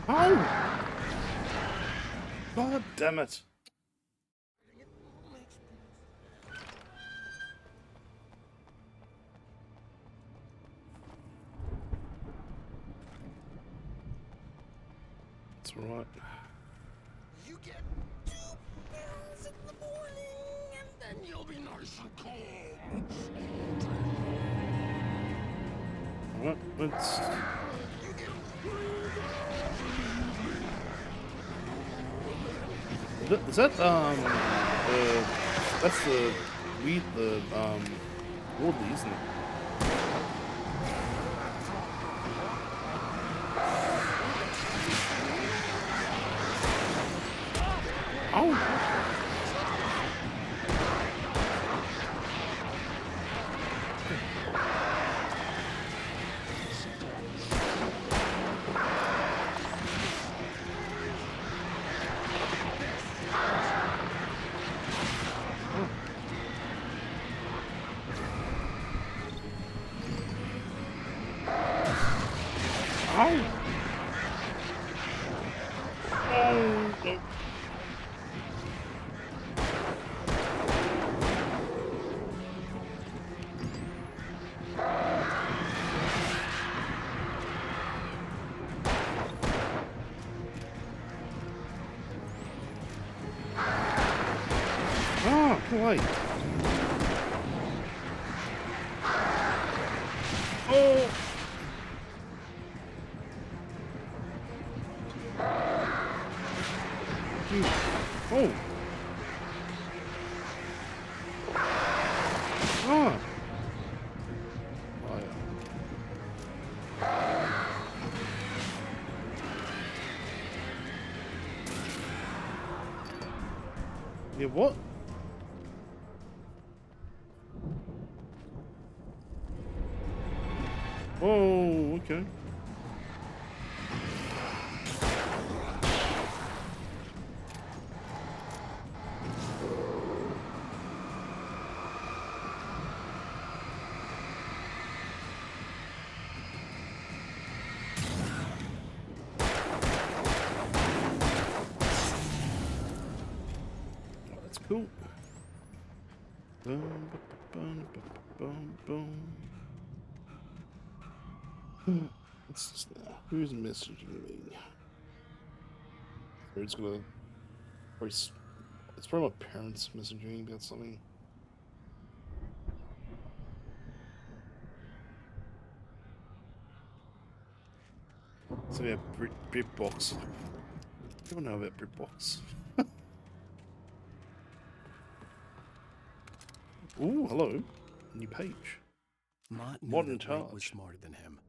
Oh! God damn it! That's right. You get 2 pills in the morning, and then you'll be nice and calm. Alright, let's... Is that, that's the Wardley, isn't it? Oh! Wait. Oh. Oh. Ah. Yeah, what? Oh, okay. That's cool. Boom, boom, boom, boom. Who's messaging me? It's gonna. It's probably my parents messaging me about something. So yeah, BritBox. I don't know about BritBox. Ooh, hello. New page. Mott knew Modern that Wake charge. was smarter than him.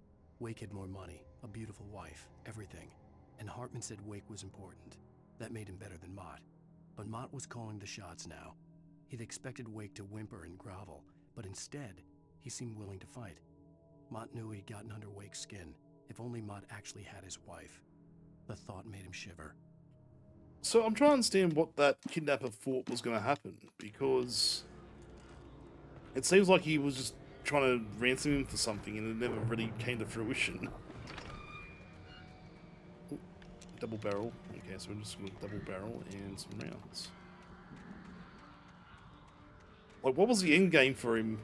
Wake had more money, a beautiful wife, everything. And Hartman said Wake was important. That made him better than Mott. But Mott was calling the shots now. He'd expected Wake to whimper and grovel, but instead, he seemed willing to fight. Mott knew he'd gotten under Wake's skin. If only Mott actually had his wife. The thought made him shiver. So I'm trying to understand what that kidnapper thought was going to happen, because it seems like he was just trying to ransom him for something and it never really came to fruition. Ooh, double barrel. Okay, so we're just going to double barrel and some rounds. Like, what was the end game for him?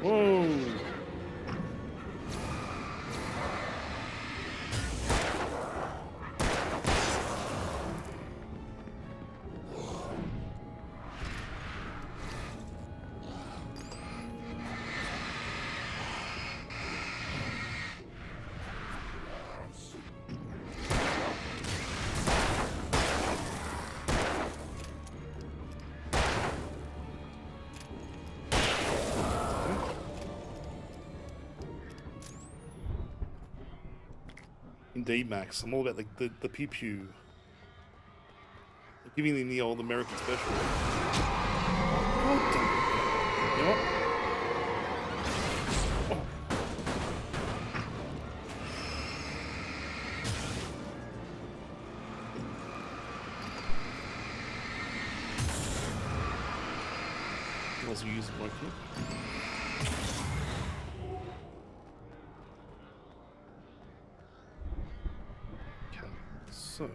Whoa! Indeed, Max. I'm all about the pew pew. Giving them the old American special. God damn it. You know what? Oh. Also use it like that. So,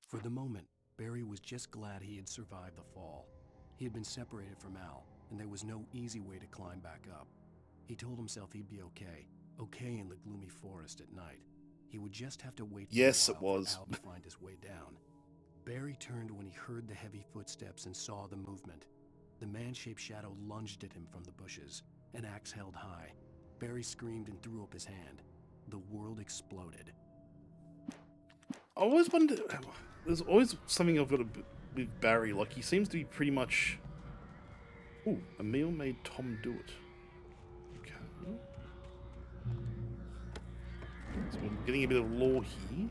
for the moment, Barry was just glad he had survived the fall. He had been separated from Al, and there was no easy way to climb back up. He told himself he'd be okay in the gloomy forest at night. He would just have to wait for Al to find his way down. Barry turned when he heard the heavy footsteps and saw the movement. The man-shaped shadow lunged at him from the bushes, an axe held high. Barry screamed and threw up his hand. The world exploded. I always wonder, there's always something I've got with Barry, like he seems to be pretty much... Ooh, a meal made Tom do it. Okay. So we're getting a bit of lore here.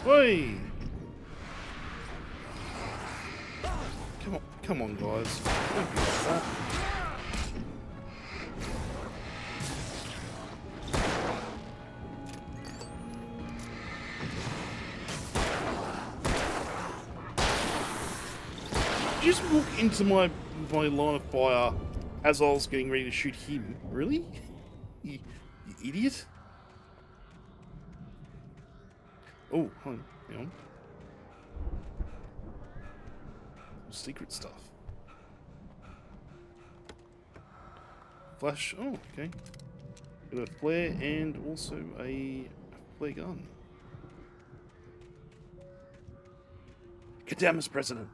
Hey! Come on, guys. Don't be like that. Just walk into my line of fire as I was getting ready to shoot him. Really? You idiot. Oh, hang on. Secret stuff. Flash. Oh, okay. Got a flare and also a flare gun. Get down, Mr. President.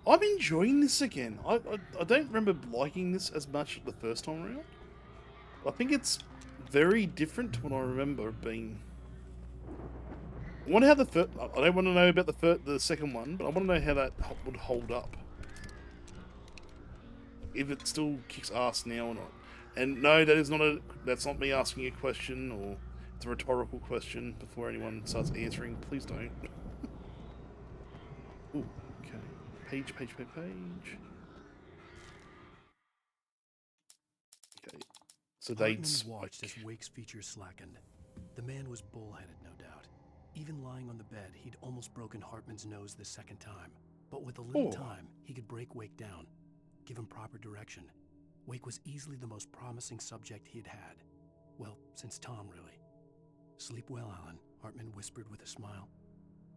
I'm enjoying this again. I don't remember liking this as much the first time around. I think it's very different to what I remember being. I wonder how the I don't want to know about the second one, but I want to know how that would hold up. If it still kicks ass now or not. And no, that's not me asking a question, or it's a rhetorical question before anyone starts answering. Please don't. Ooh, okay. Page. Okay. So dates. Watched as Wake's features slackened. The man was bullheaded, no doubt. Even lying on the bed, he'd almost broken Hartman's nose the second time. But with a little time, he could break Wake down, give him proper direction. Wake was easily the most promising subject he had had. Well, since Tom, really. Sleep well, Alan, Hartman whispered with a smile.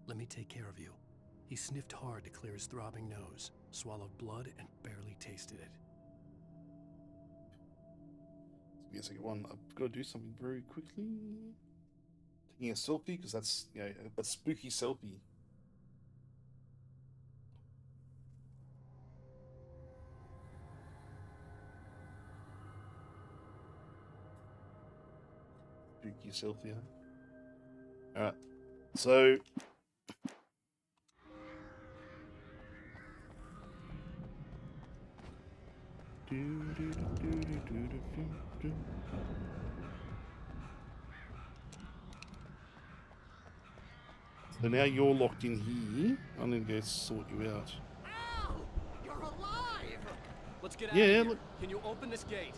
Let me take care of you. He sniffed hard to clear his throbbing nose, swallowed blood, and barely tasted it. Give me a second one. I've got to do something very quickly. Taking a selfie, because that's, you know, a spooky selfie. Spooky selfie, huh? Alright. So... So now you're locked in here. I'm gonna go sort you out. Al! You're alive! Let's get out Yeah, of here. look. Can you open this gate?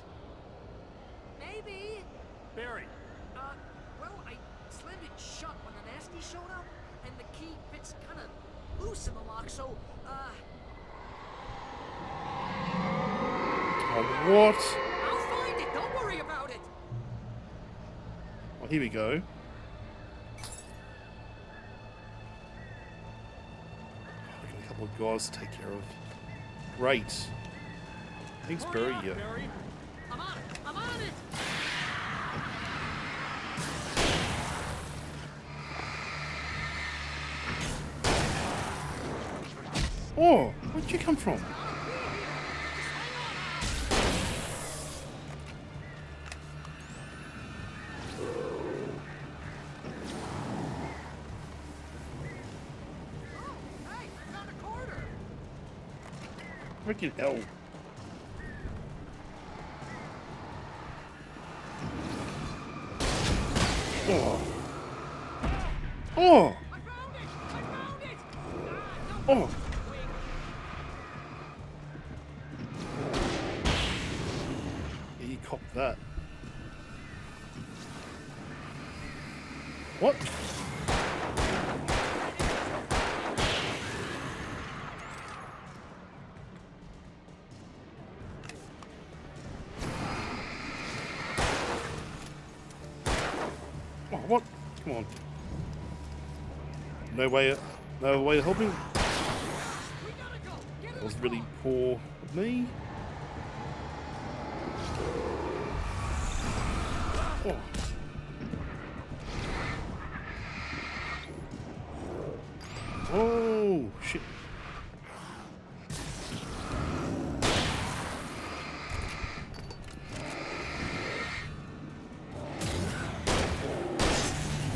Maybe. Barry! Well, I slammed it shut when the nasty showed up, and the key fits kind of loose in the lock, so, Oh, what? I'll find it. Don't worry about it. Oh, here we go. I got a couple of guys to take care of. Great. Thanks, Barry. Yeah. Barry. I'm on it. I'm on it. Oh, where'd you come from? Freaking hell. Oh. Oh. Oh. Yeah, you copped that. What? Oh, what? Come on. No way of helping. That was really poor of me. Oh. Oh, shit.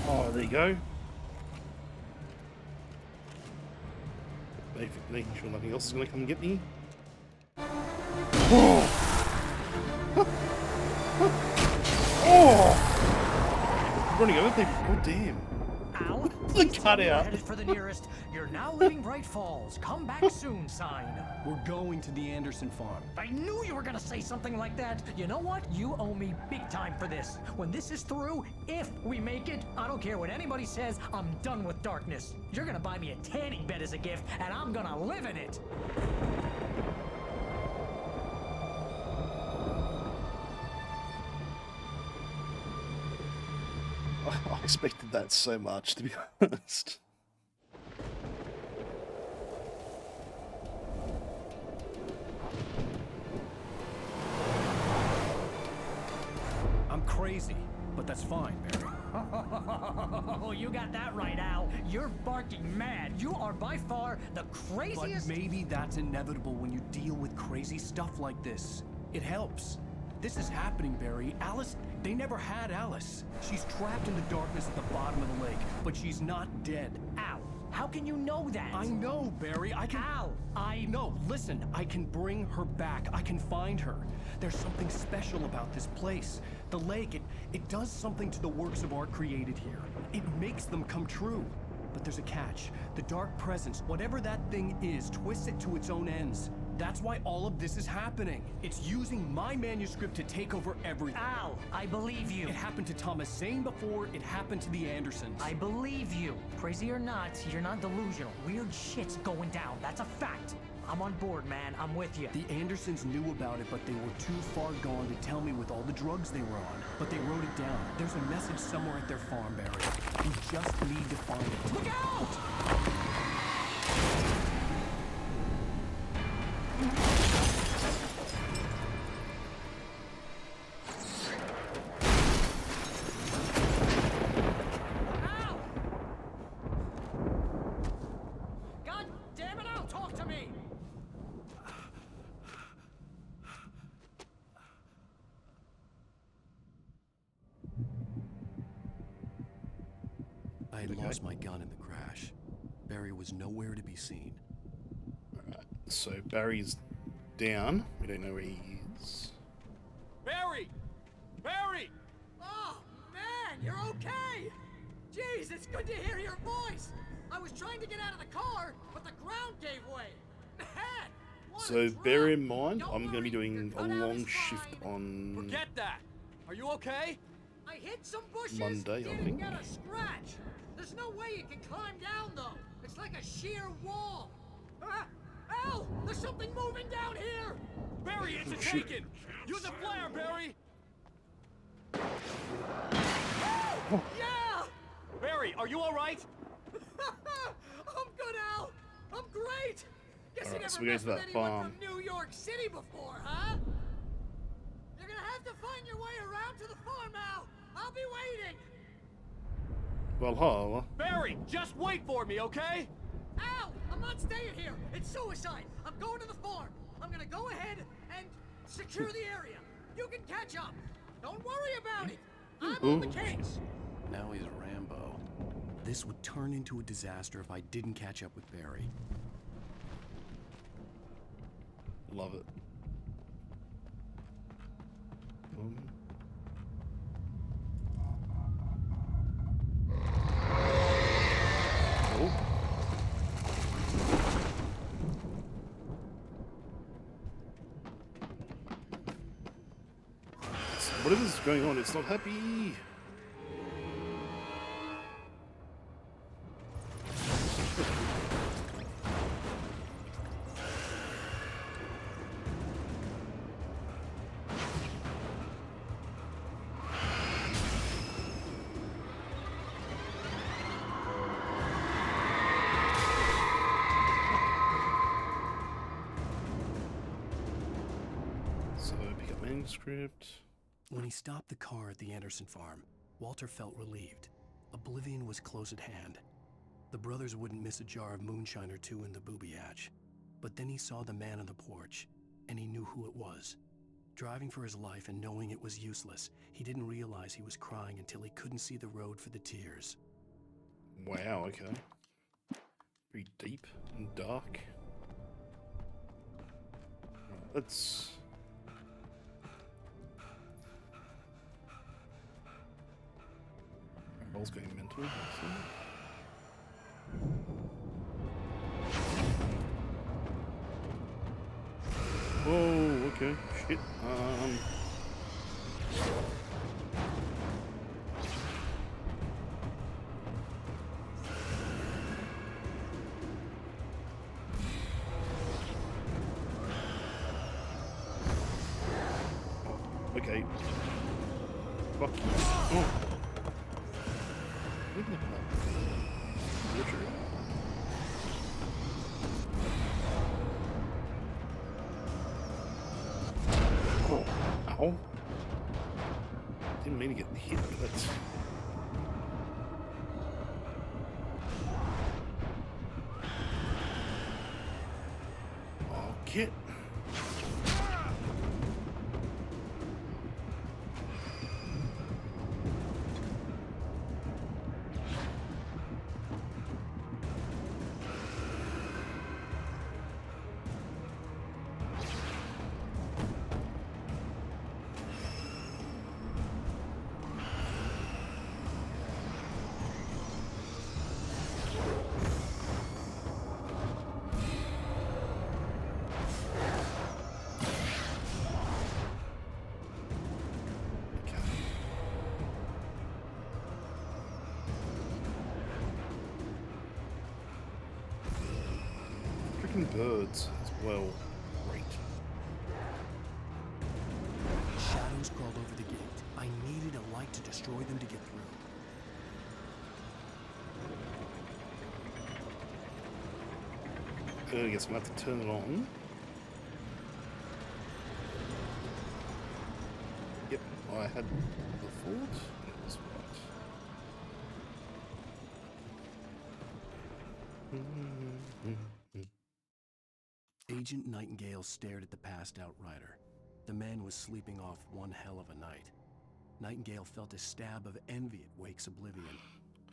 Oh, there you go. Making sure nothing else is going to come and get me. Oh! Oh! Running over people. God damn. Al, The cutout. headed for the nearest. You're now leaving Bright Falls. Come back soon sign. We're going to the Anderson farm. I knew you were gonna say something like that. You know what? You owe me big time for this. When this is through, if we make it, I don't care what anybody says, I'm done with darkness. You're gonna buy me a tanning bed as a gift, and I'm gonna live in it. I expected that so much, to be honest. I'm crazy, but that's fine, Barry. Oh, you got that right, Al. You're barking mad. You are by far the craziest. But maybe that's inevitable when you deal with crazy stuff like this. It helps. This is happening, Barry. Alice, they never had Alice. She's trapped in the darkness at the bottom of the lake, but she's not dead. Al, how can you know that? I know, Barry. I can... Al, No, listen. I can bring her back. I can find her. There's something special about this place. The lake, it does something to the works of art created here. It makes them come true. But there's a catch. The dark presence, whatever that thing is, twists it to its own ends. That's why all of this is happening. It's using my manuscript to take over everything. Al, I believe you. It happened to Thomas Zane before it happened to the Andersons. I believe you. Crazy or not, you're not delusional. Weird shit's going down. That's a fact. I'm on board, man. I'm with you. The Andersons knew about it, but they were too far gone to tell me with all the drugs they were on. But they wrote it down. There's a message somewhere at their farm, Barry. You just need to find it. Look out! God damn it, Al, talk to me! I had lost my gun in the crash. Barry was nowhere to be seen. Alright, so Barry's down. We don't know where he is. Barry! Barry! Oh, man, you're okay! Jeez, it's good to hear your voice! I was trying to get out of the car, but the ground gave way. Man! So bear in mind, I'm going to be doing a long shift on Forget that! Are you okay? I hit some bushes, Monday, I didn't think. get a scratch. There's no way you can climb down, though. It's like a sheer wall. Al! There's something moving down here! Barry, it's a taken! Use a flare, Barry! Oh, yeah! Barry, are you alright? I'm good, Al! I'm great! Guess you Alright, so never we go met to with that anyone farm. from New York City before, huh? You're gonna have to find your way around to the farm, Al! I'll be waiting! Valhalla. Barry, just wait for me, okay? Al, I'm not staying here. It's suicide. I'm going to the farm. I'm gonna go ahead and secure the area. You can catch up. Don't worry about it. I'm on the case. Now he's Rambo. This would turn into a disaster if I didn't catch up with Barry. Love it. Whatever's going on, it's not happy. So pick up manuscript. When he stopped the car at the Anderson farm, Walter felt relieved. Oblivion was close at hand. The brothers wouldn't miss a jar of moonshine or two in the booby hatch. But then he saw the man on the porch, and he knew who it was. Driving for his life and knowing it was useless, he didn't realize he was crying until he couldn't see the road for the tears. Wow, okay. Pretty deep and dark. Let's... Roll's going mental. Oh, okay. Shit. Okay. Fuck you. Oh. Literally. Oh, ow. Didn't mean to get hit, but that's... Oh, get... fucking birds as well. Great. Shadows crawled over the gate. I needed a light to destroy them to get through. I guess I'm gonna have to turn it on. Yep, I had the thought. It was right. Agent Nightingale stared at the passed out rider. The man was sleeping off one hell of a night. Nightingale felt a stab of envy at Wake's oblivion,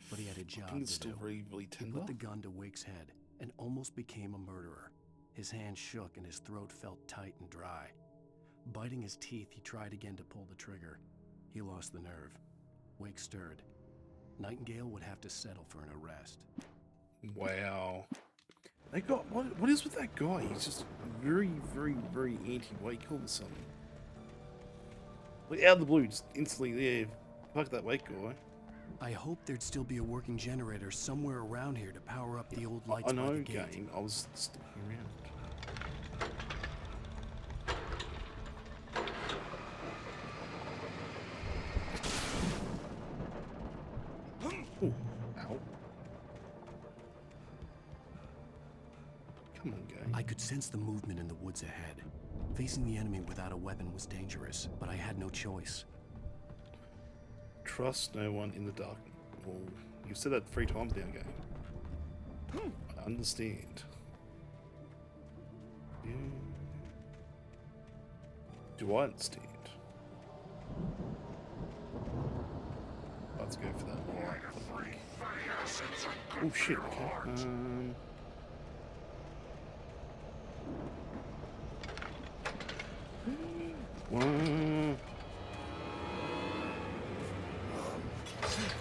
but he had a job to still do. really He tender. put the gun to Wake's head and almost became a murderer. His hand shook and his throat felt tight and dry. Biting his teeth, he tried again to pull the trigger. He lost the nerve. Wake stirred. Nightingale would have to settle for an arrest. Wow. They got what is with that guy? He's just very, very, very anti-Wake all of a sudden. Like out of the blue, just instantly there. Fuck that Wake guy. I hoped there'd still be a working generator somewhere around here to power up the old lights I by know, the gate. game. I was sticking around. Ooh, ow. Come on, game. I could sense the movement in the woods ahead. Facing the enemy without a weapon was dangerous, but I had no choice. Trust no one in the dark. Well, you've said that 3 times now, game. I understand. Yeah. Do I understand? Let's go for that. Oh shit, okay. One.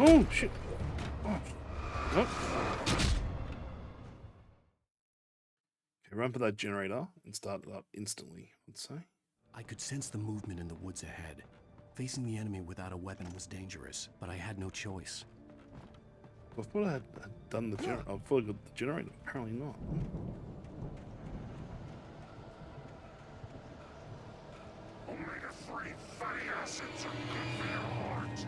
Oh shit. Oh. Nope. Okay, run for that generator and start it up instantly, I'd say. I could sense the movement in the woods ahead. Facing the enemy without a weapon was dangerous, but I had no choice. I thought I had done the generator. I thought I got the generator. Apparently not. Omega-3 fatty acids are good for your heart.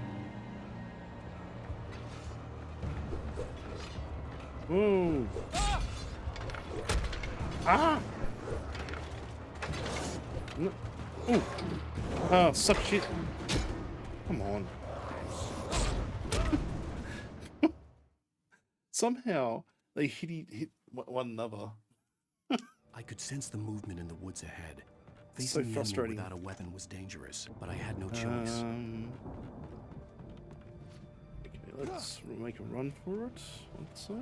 Whoa! Ah! No. Ooh! Ah, suck shit! Come on! Somehow they hit one another. I could sense the movement in the woods ahead. It's so Facing the enemy frustrating. without a weapon was dangerous, but I had no choice. Okay, let's make a run for it. Let's say.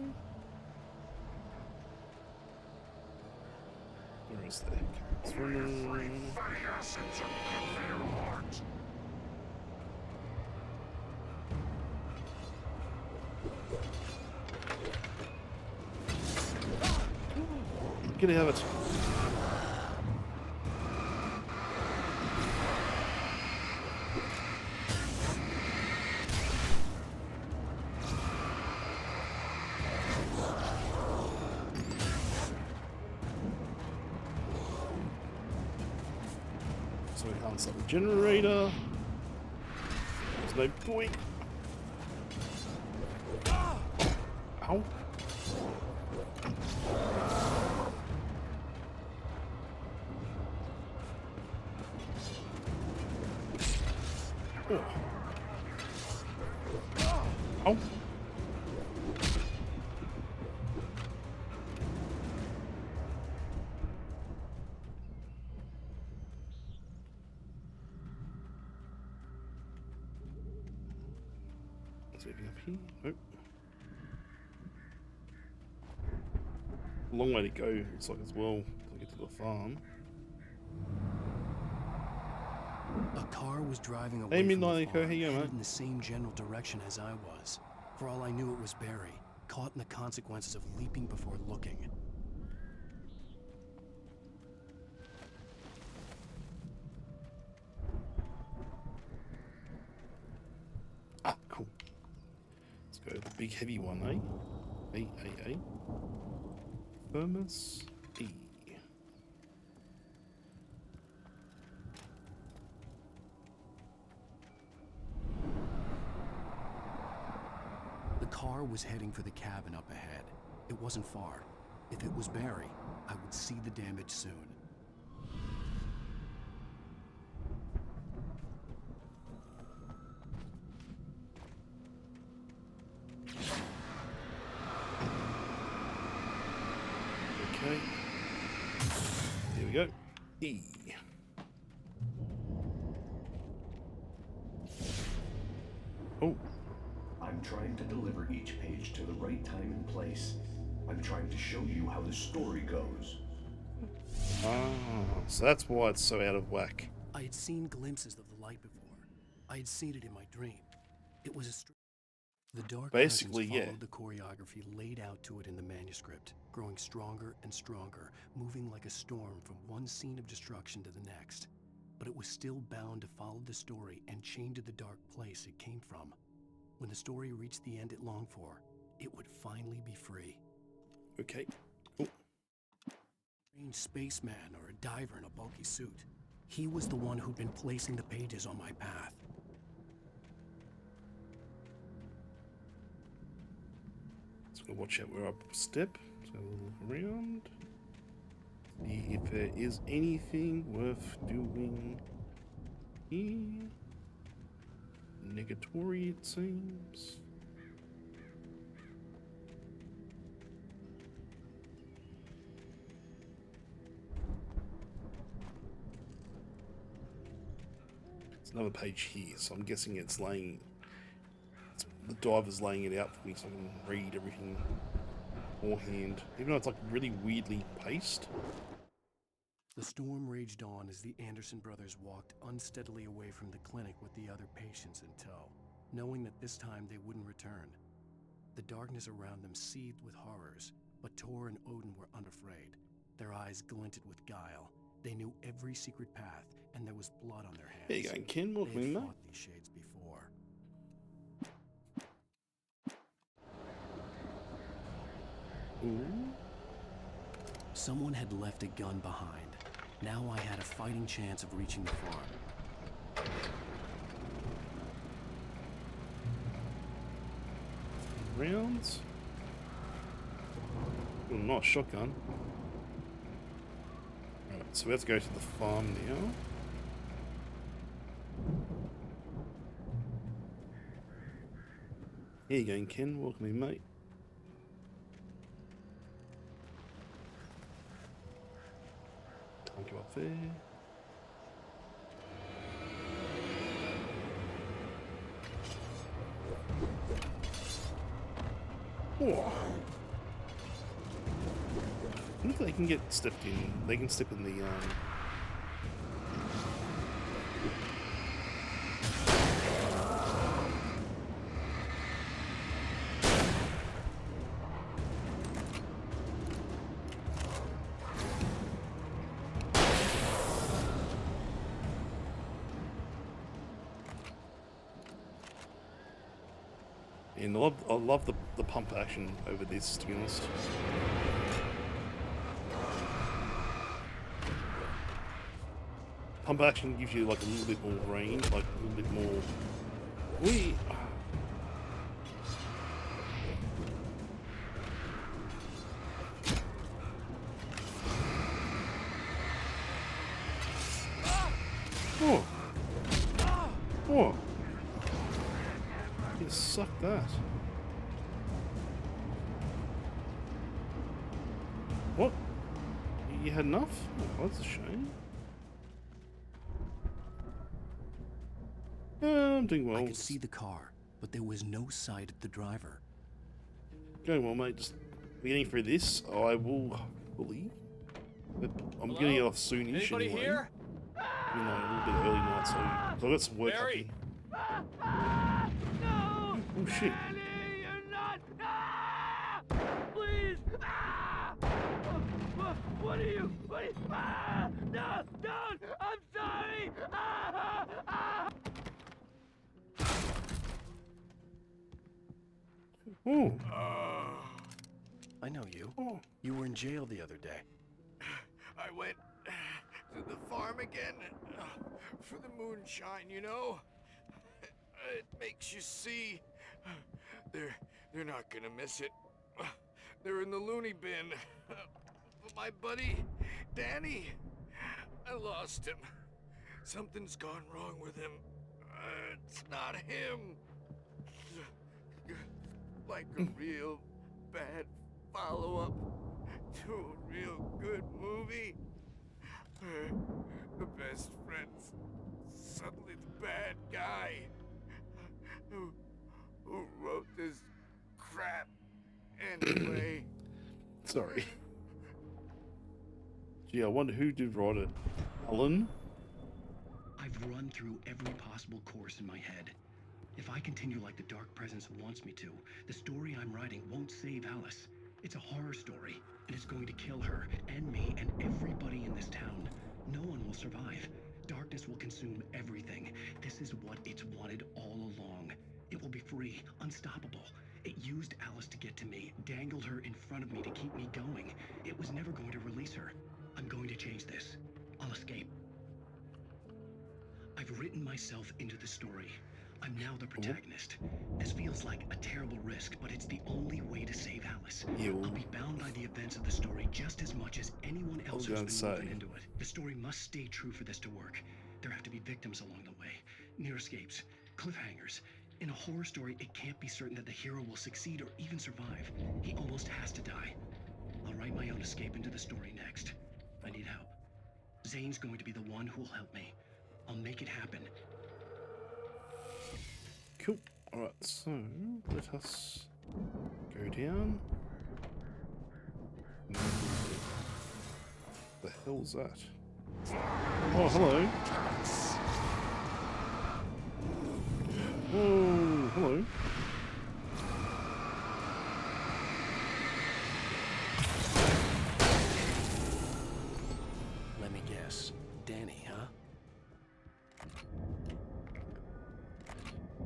Where is that? Let's run. Fatty acids are good for your heart. Get out of it. So we can't stop the generator. There's no point. Ow. Oh. Ow. Is there anything up here? Nope. A long way to go, looks like as well, to get to the farm. A car was driving away Hey, from Midnight the Echo, farm, how you going, headed mate? in the same general direction as I was. For all I knew, it was Barry, caught in the consequences of leaping before looking. Ah, cool. Let's go to the big heavy one, eh? A. Thermos E. car was heading for the cabin up ahead. It wasn't far. If it was Barry, I would see the damage soon. Okay. Here we go. E. Oh. I'm trying to deliver each page to the right time and place. I'm trying to show you how the story goes. Ah, so that's why it's so out of whack. I had seen glimpses of the light before. I had seen it in my dream. It was a the dark Basically, presence yeah. followed the choreography laid out to it in the manuscript, growing stronger and stronger, moving like a storm from one scene of destruction to the next. But it was still bound to follow the story and chained to the dark place it came from. When the story reached the end it longed for, it would finally be free. Okay. Cool. Strange spaceman or a diver in a bulky suit. He was the one who'd been placing the pages on my path. So we'll watch out where I step. So we'll look around. See if there is anything worth doing here. Negatory, it seems. There's another page here, so I'm guessing it's laying. The diver's laying it out for me so I can read everything beforehand. Even though it's like really weirdly paced. The storm raged on as the Anderson brothers walked unsteadily away from the clinic with the other patients in tow, knowing that this time they wouldn't return. The darkness around them seethed with horrors, but Tor and Odin were unafraid. Their eyes glinted with guile. They knew every secret path, and there was blood on their hands. There you go, Ken. Welcome They in, had mate. fought these shades before. Ooh. Someone had left a gun behind. Now I had a fighting chance of reaching the farm. Rounds. Ooh, nice shotgun. Alright, so we have to go to the farm now. Here you go, Ken. Welcome in, mate. Can't go up there. Oh. I wonder if they can get stepped in. They can step in the and I love the pump action over this, to be honest. Pump action gives you like a little bit more range, like a little bit more. Whee! Oh! Oh! You suck that. What? You had enough? Oh, that's a shame. I'm doing well. I could see the car, but there was no sight of the driver. Going well, mate. Just getting through this. I will fully. But I'm getting it off soonish Anybody anyway. here? You know, a little bit early night, so I've got some work Barry! to do. Oh shit! You're not. Ah! Please! Ah! What are you? What are you? Ah! No! Don't! I'm sorry! Ah! Ah! Oh. I know you. You were in jail the other day. I went to the farm again for the moonshine, you know? It makes you see They're not gonna miss it. They're in the loony bin. But my buddy, Danny, I lost him. Something's gone wrong with him. It's not him. Like a real bad follow-up to a real good movie. The best friend's suddenly the bad guy. Who wrote this crap anyway? Sorry. Gee, I wonder who did write it. Alan? I've run through every possible course in my head. If I continue like the Dark Presence wants me to, the story I'm writing won't save Alice. It's a horror story, and it's going to kill her, and me, and everybody in this town. No one will survive. Darkness will consume everything. This is what it's wanted all along. It will be free, unstoppable. It used Alice to get to me, dangled her in front of me to keep me going. It was never going to release her. I'm going to change this. I'll escape. I've written myself into the story. I'm now the protagonist. This feels like a terrible risk, but it's the only way to save Alice. I'll be bound by the events of the story just as much as anyone else who's been woven into it. The story must stay true for this to work. There have to be victims along the way, near escapes, cliffhangers. In a horror story, it can't be certain that the hero will succeed or even survive. He almost has to die. I'll write my own escape into the story next. I need help. Zane's going to be the one who'll help me. I'll make it happen. Cool. Alright, so let us go down. The hell's that? Oh, hello. Oh, hello. Let me guess. Danny, huh?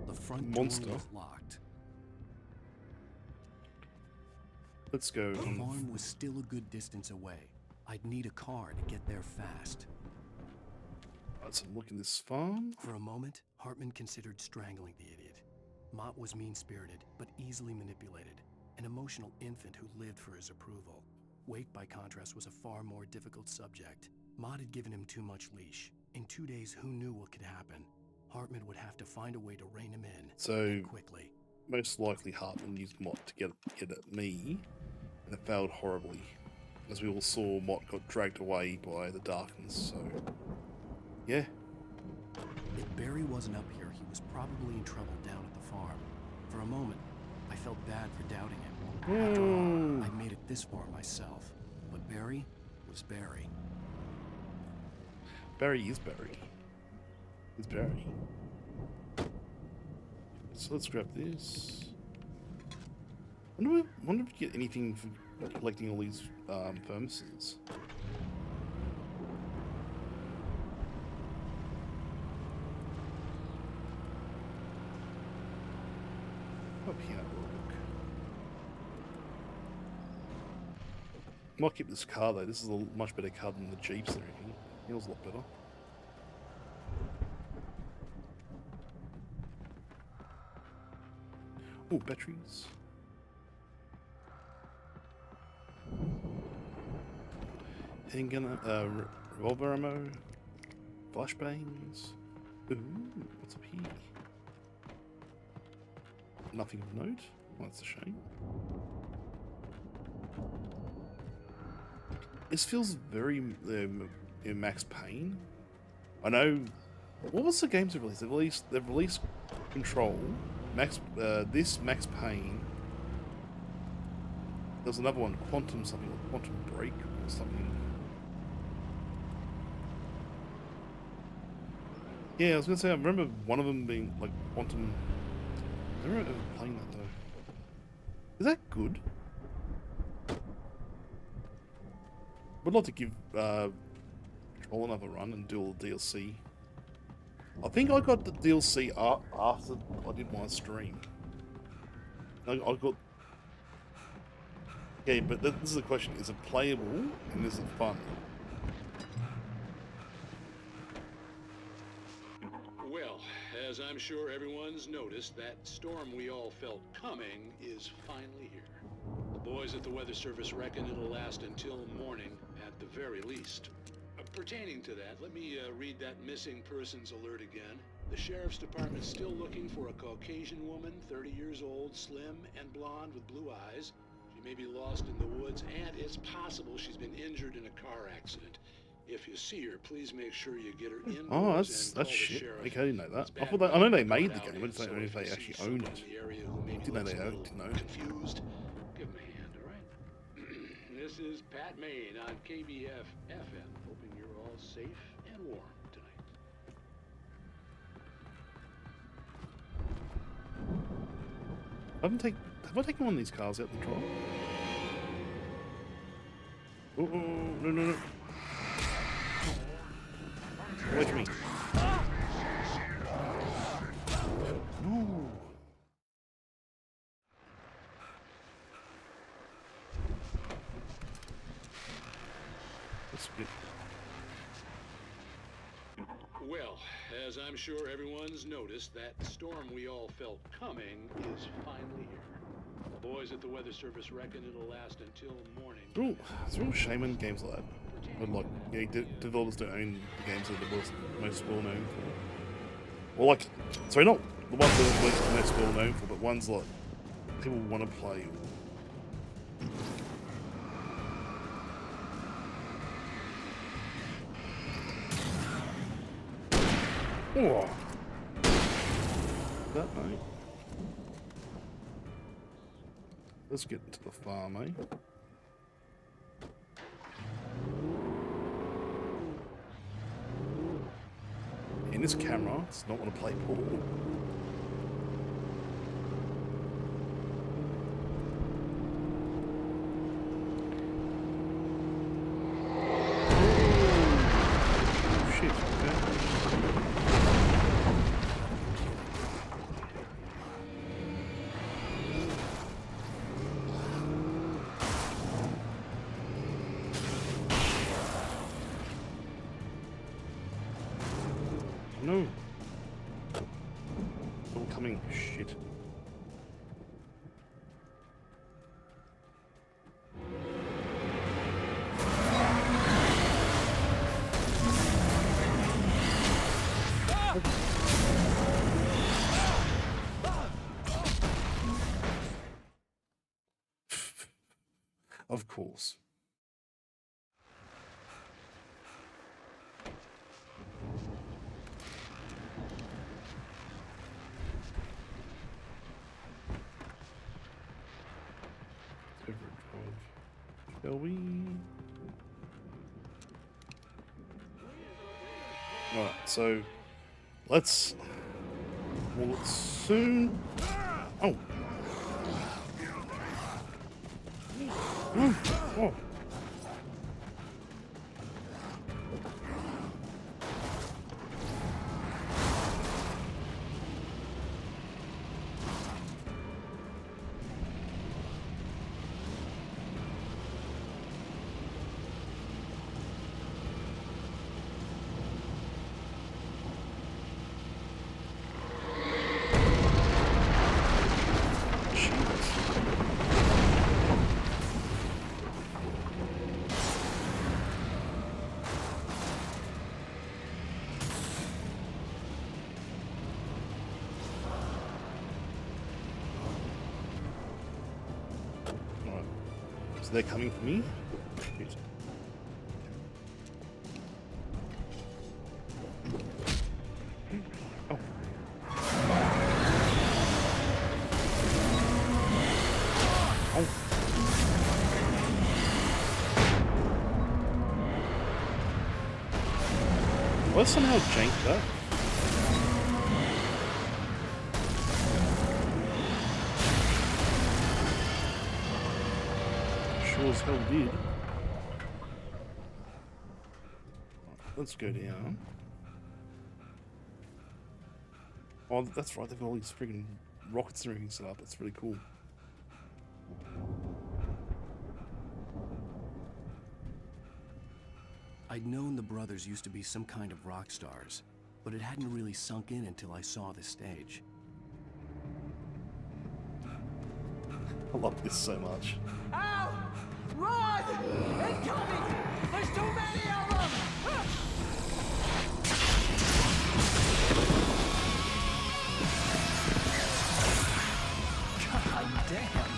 The front Monster. door was locked. Let's go. The farm was still a good distance away. I'd need a car to get there fast. Let's look at this farm. For a moment, Hartman considered strangling the idiot. Mott was mean-spirited, but easily manipulated. An emotional infant who lived for his approval. Wake, by contrast, was a far more difficult subject. Mott had given him too much leash. In 2 days, who knew what could happen? Hartman would have to find a way to rein him in. So quickly. Most likely Hartman used Mott to get at me, and it failed horribly. As we all saw, Mott got dragged away by the darkness, so yeah. If Barry wasn't up here, he was probably in trouble down at the farm. For a moment, I felt bad for doubting him. After all, I made it this far myself. But Barry was Barry. Barry is Barry. It's Barry. So let's grab this. Wonder if we get anything for collecting all these thermoses. Up here, look. Might keep this car though. This is a much better car than the Jeeps and everything. Feels a lot better. Oh, batteries. Handgun, revolver ammo, flashbangs. Ooh, what's up here? Nothing of note. Well, that's a shame. This feels very Max Payne. I know. What was the games they've released? They've released Control, this Max Payne. There was another one, Quantum something, or Quantum Break or something. Yeah, I was gonna say I remember one of them being like Quantum. I don't remember ever playing that though. Is that good? Would like to give Control another run and do all the DLC. I think I got the DLC after I did my stream. I got... Okay, but this is the question. Is it playable and is it fun? Well, as I'm sure everyone's noticed, that storm we all felt coming is finally here. The boys at the Weather Service reckon it'll last until morning at the very least. Pertaining to that, let me read that missing persons alert again. The Sheriff's Department's still looking for a Caucasian woman, 30 years old, slim and blonde with blue eyes. She may be lost in the woods, and it's possible she's been injured in a car accident. If you see her, please make sure you get her indoors. Oh, and that's call the shit. sheriff. Okay, I didn't know that. It's I bad thought they, I know weather they made the out game. I in, didn't so know if if they you see actually someone own it. in the area who maybe Didn't know looks they a owned. little Didn't know. confused, give them a hand, all right? This is Pat Main on KBF FM, hoping you're all safe and warm tonight. Have I taken one of these cars out the trial? Oh, no, no, no. Away from me. No. That's good. Well, as I'm sure everyone's noticed, that storm we all felt coming is finally here. The boys at the Weather Service reckon it'll last until morning. It's a real shame when games like that. But like, yeah, developers don't own the games that they're most well known for. Or like, sorry, not the ones that we're most well known for, but ones like people want to play. Oh, that mate. Let's get into the farm, eh? In this camera, it's not want to play pool. Shit, okay. No. All coming. Shit. Of course. Shall we? Alright, so let's soon. Oh. Oh. So they're coming for me? Shit. Oh. Oh. Well, somehow janked that. Sure as hell did. Let's go down. Oh, that's right, they've got all these friggin' rockets and everything set up. That's really cool. I'd known the brothers used to be some kind of rock stars. but it hadn't really sunk in until I saw the stage. I love this so much. Al! Run! Incoming! There's too many of them! God damn.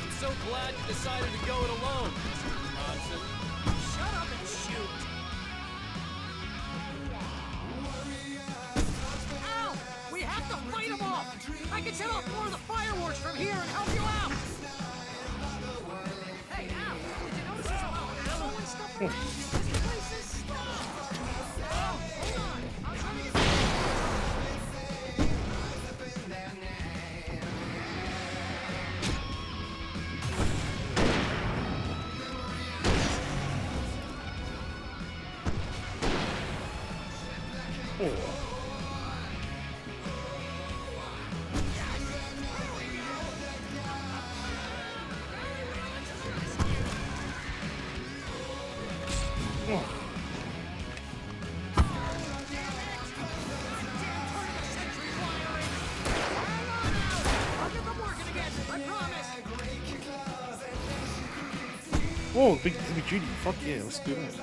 I'm so glad you decided to go it alone, Mr. Johnson. Shut up and shoot! Al! We have to fight them off! I can set off more of the fireworks from here and help you out! Hey, Al! Did you notice there's a lot of ammo and stuff around? This place is stocked! Al, hold on! I'm trying to get... Oh, big heavy duty. Fuck yeah, let's do that.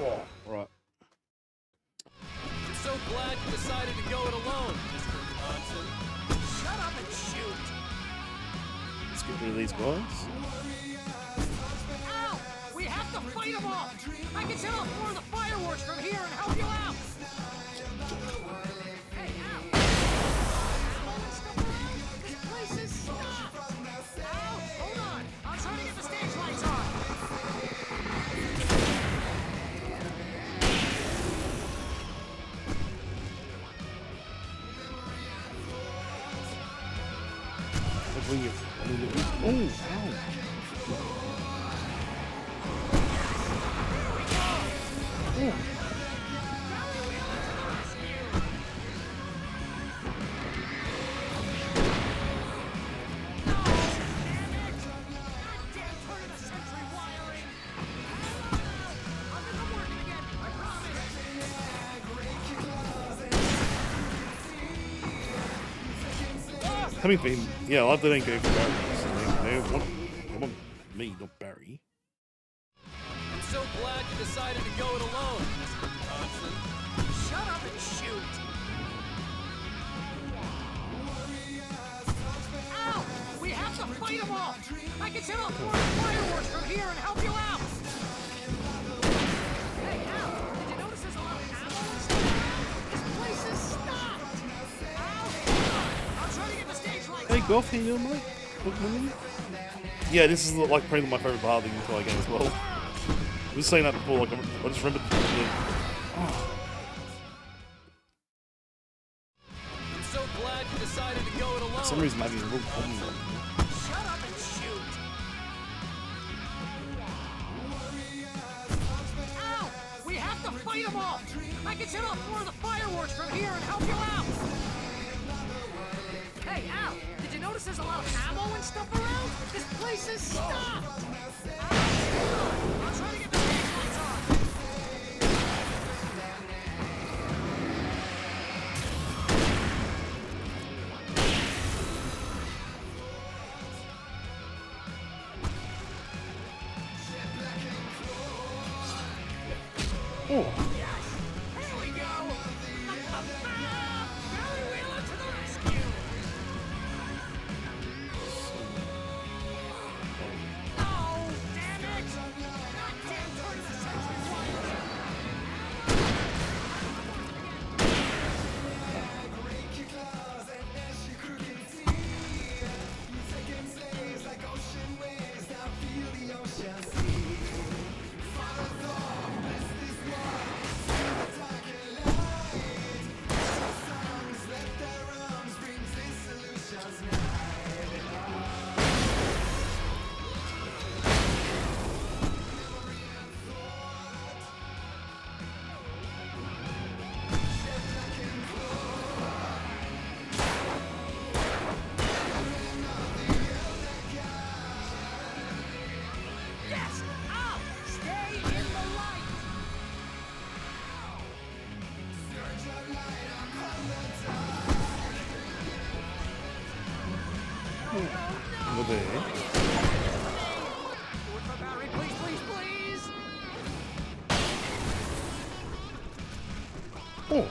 Oh, right. I'm so glad you decided to go it alone, Mr. Johnson. Shut up and shoot! Let's get rid of these guys. Al! We have to fight them off! I can set off more of the fireworks from here and help you out! Hey, Al! Ammo and stuff around? This place is stocked! Al, hold on! I'm trying to get the stage lights on! Oh, ow. Coming for him. Yeah, I love that they go for Barry. They want me, not Barry. I'm so glad you decided to go it alone, Mr. Johnson. Shut up and shoot! Al! We have to fight them off! I can set off more of the fireworks from here and help you out! Hey, Al! Did you notice there's a lot of ammo and stuff around? This place is stocked! Al, hold on! I'm trying to get the stage lights Hey, on! Golf, how you doing, mate? Yeah, this is like probably my favourite part of the entire game as well. I was saying that before, like, I just remembered I'm so glad you decided to go it alone. for some reason I'm having a real problem with it. Shut up and shoot! Al! We have to fight them off! I can set off more of the fireworks from here and help you out! Hey, Al! Did you notice there's a lot of ammo and stuff around? This place is stocked! Al, hold on! I'm trying to get the stage lights on! Oh. Here we go! Barry Wheeler to the rescue! Oh, damn it! Goddamn turn of the century wires! Oh.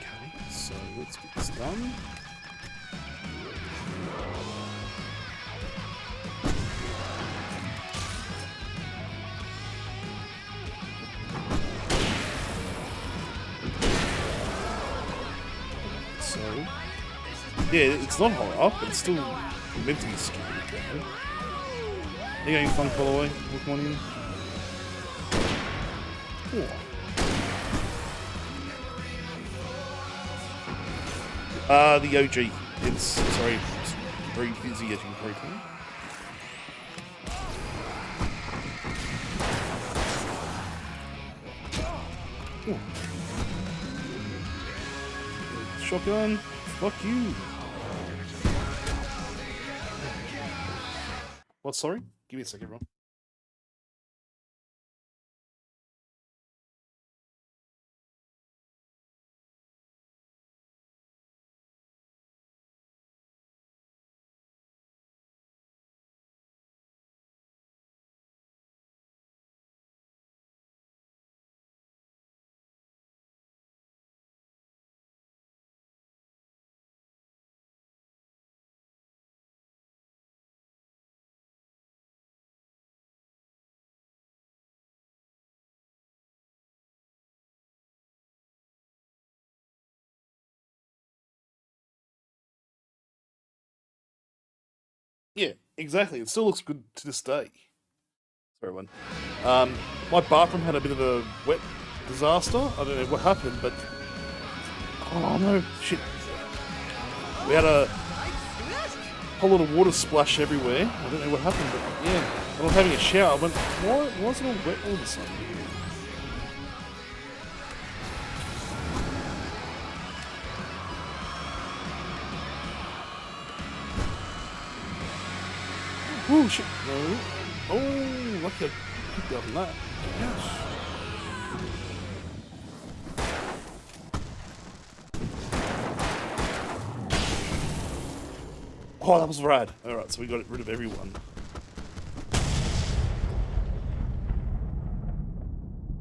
Okay, so let's get this done. So, yeah, it's not horror, but it's still meant to be scary. Are you having fun, by the way? Look one in. The OG. It's, sorry, it's very busy getting broken. Shotgun, fuck you. What, sorry? Give me a second, Ron. Yeah, exactly. It still looks good to this day. Sorry, one. My bathroom had a bit of a wet disaster. I don't know what happened, but oh no, shit! We had a whole lot of water splash everywhere. I don't know what happened, but yeah, when I was having a shower, I went, why is it all wet all of a sudden? Oh shit! No. Oh, lucky I picked up on that. Yes. Oh, that was rad. Alright, so we got rid of everyone.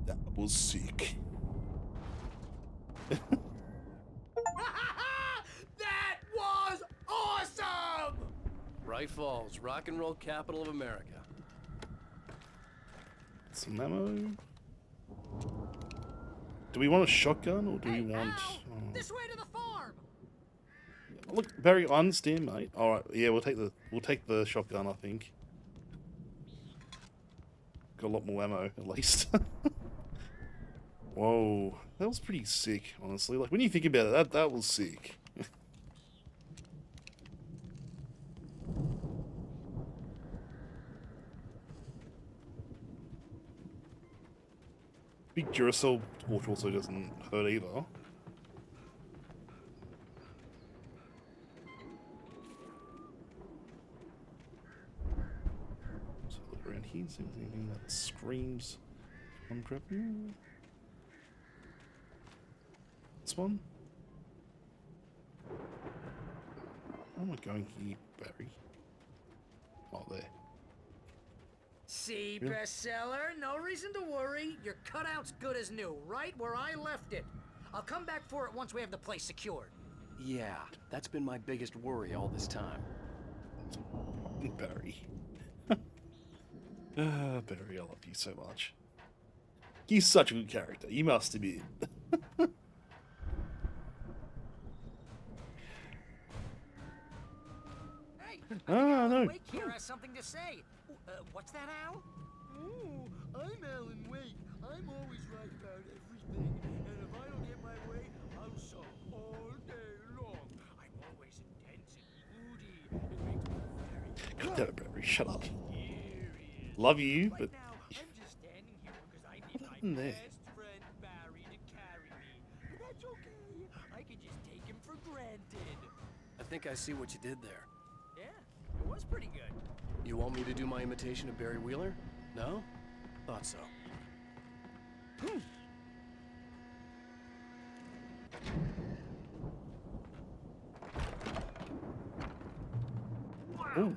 That was sick. That was awesome! Bright Falls, rock and roll capital of America. Some ammo. Do we want a shotgun or do we want? This way to the farm. Look, Barry, I understand, mate. All right, yeah, we'll take the shotgun. I think got a lot more ammo at least. Whoa, that was pretty sick, honestly. Like when you think about it, that was sick. Big Duracell torch also doesn't hurt either. So look around here, see if there's anything that screams I'm grabbing. This one? Where am I going here, Barry? Oh, there. See, Yeah. bestseller, no reason to worry. Your cutout's good as new, right where I left it. I'll come back for it once we have the place secured. Yeah, that's been my biggest worry all this time. Barry. Barry, I love you so much. He's such a good character. You must admit. Hey, no. Wake here has something to say. What's that, Al? Oh, I'm Alan Wake. I'm always right about everything. And if I don't get my way, I'll sulk all day long. I'm always intense and moody. It makes me very... God damn it, Barry. Shut up. Love you, but... I'm just standing here because I need my in there? best friend Barry to carry me. But that's okay. I can just take him for granted. I think I see what you did there. Yeah, it was pretty good. You want me to do my imitation of Barry Wheeler? No? Thought so. Wow!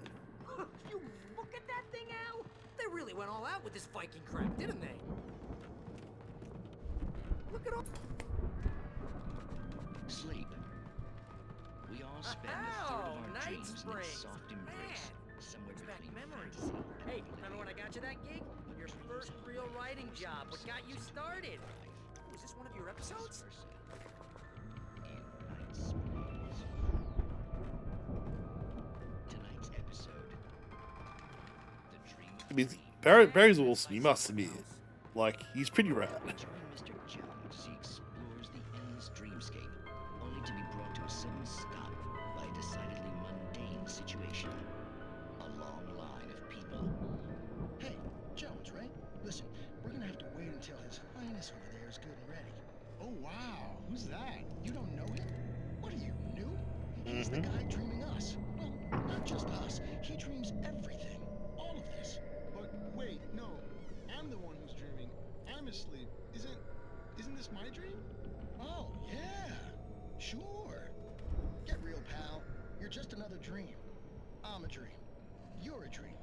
You look at that thing, Al! went all out with this Viking crap, didn't they? Look at all. Sleep. We all spend a third of our dreams in its soft embrace, somewhere between fantasy. Hey, remember when I got you that gig? Your first real writing job. What got you started? Was this one of your episodes? Tonight's episode. The dream. I mean, Barry's awesome, you must admit. Like, he's pretty rad. Mr. Jones, he explores the endless dreamscape, only to be brought to a sudden stop by a decidedly mundane situation. A long line of people. Hey, Jones, right? Listen, we're gonna have to wait until His Highness over there is good and ready. Oh, wow. Who's that? You don't know him? What are you, new? He's the guy dreaming us. Well, not just us. He dreams everything. All of this. But wait, no. I'm the one who's dreaming. I'm asleep. Isn't this my dream? Oh, yeah. Sure. Get real, pal. You're just another dream. I'm a dream. You're a dream.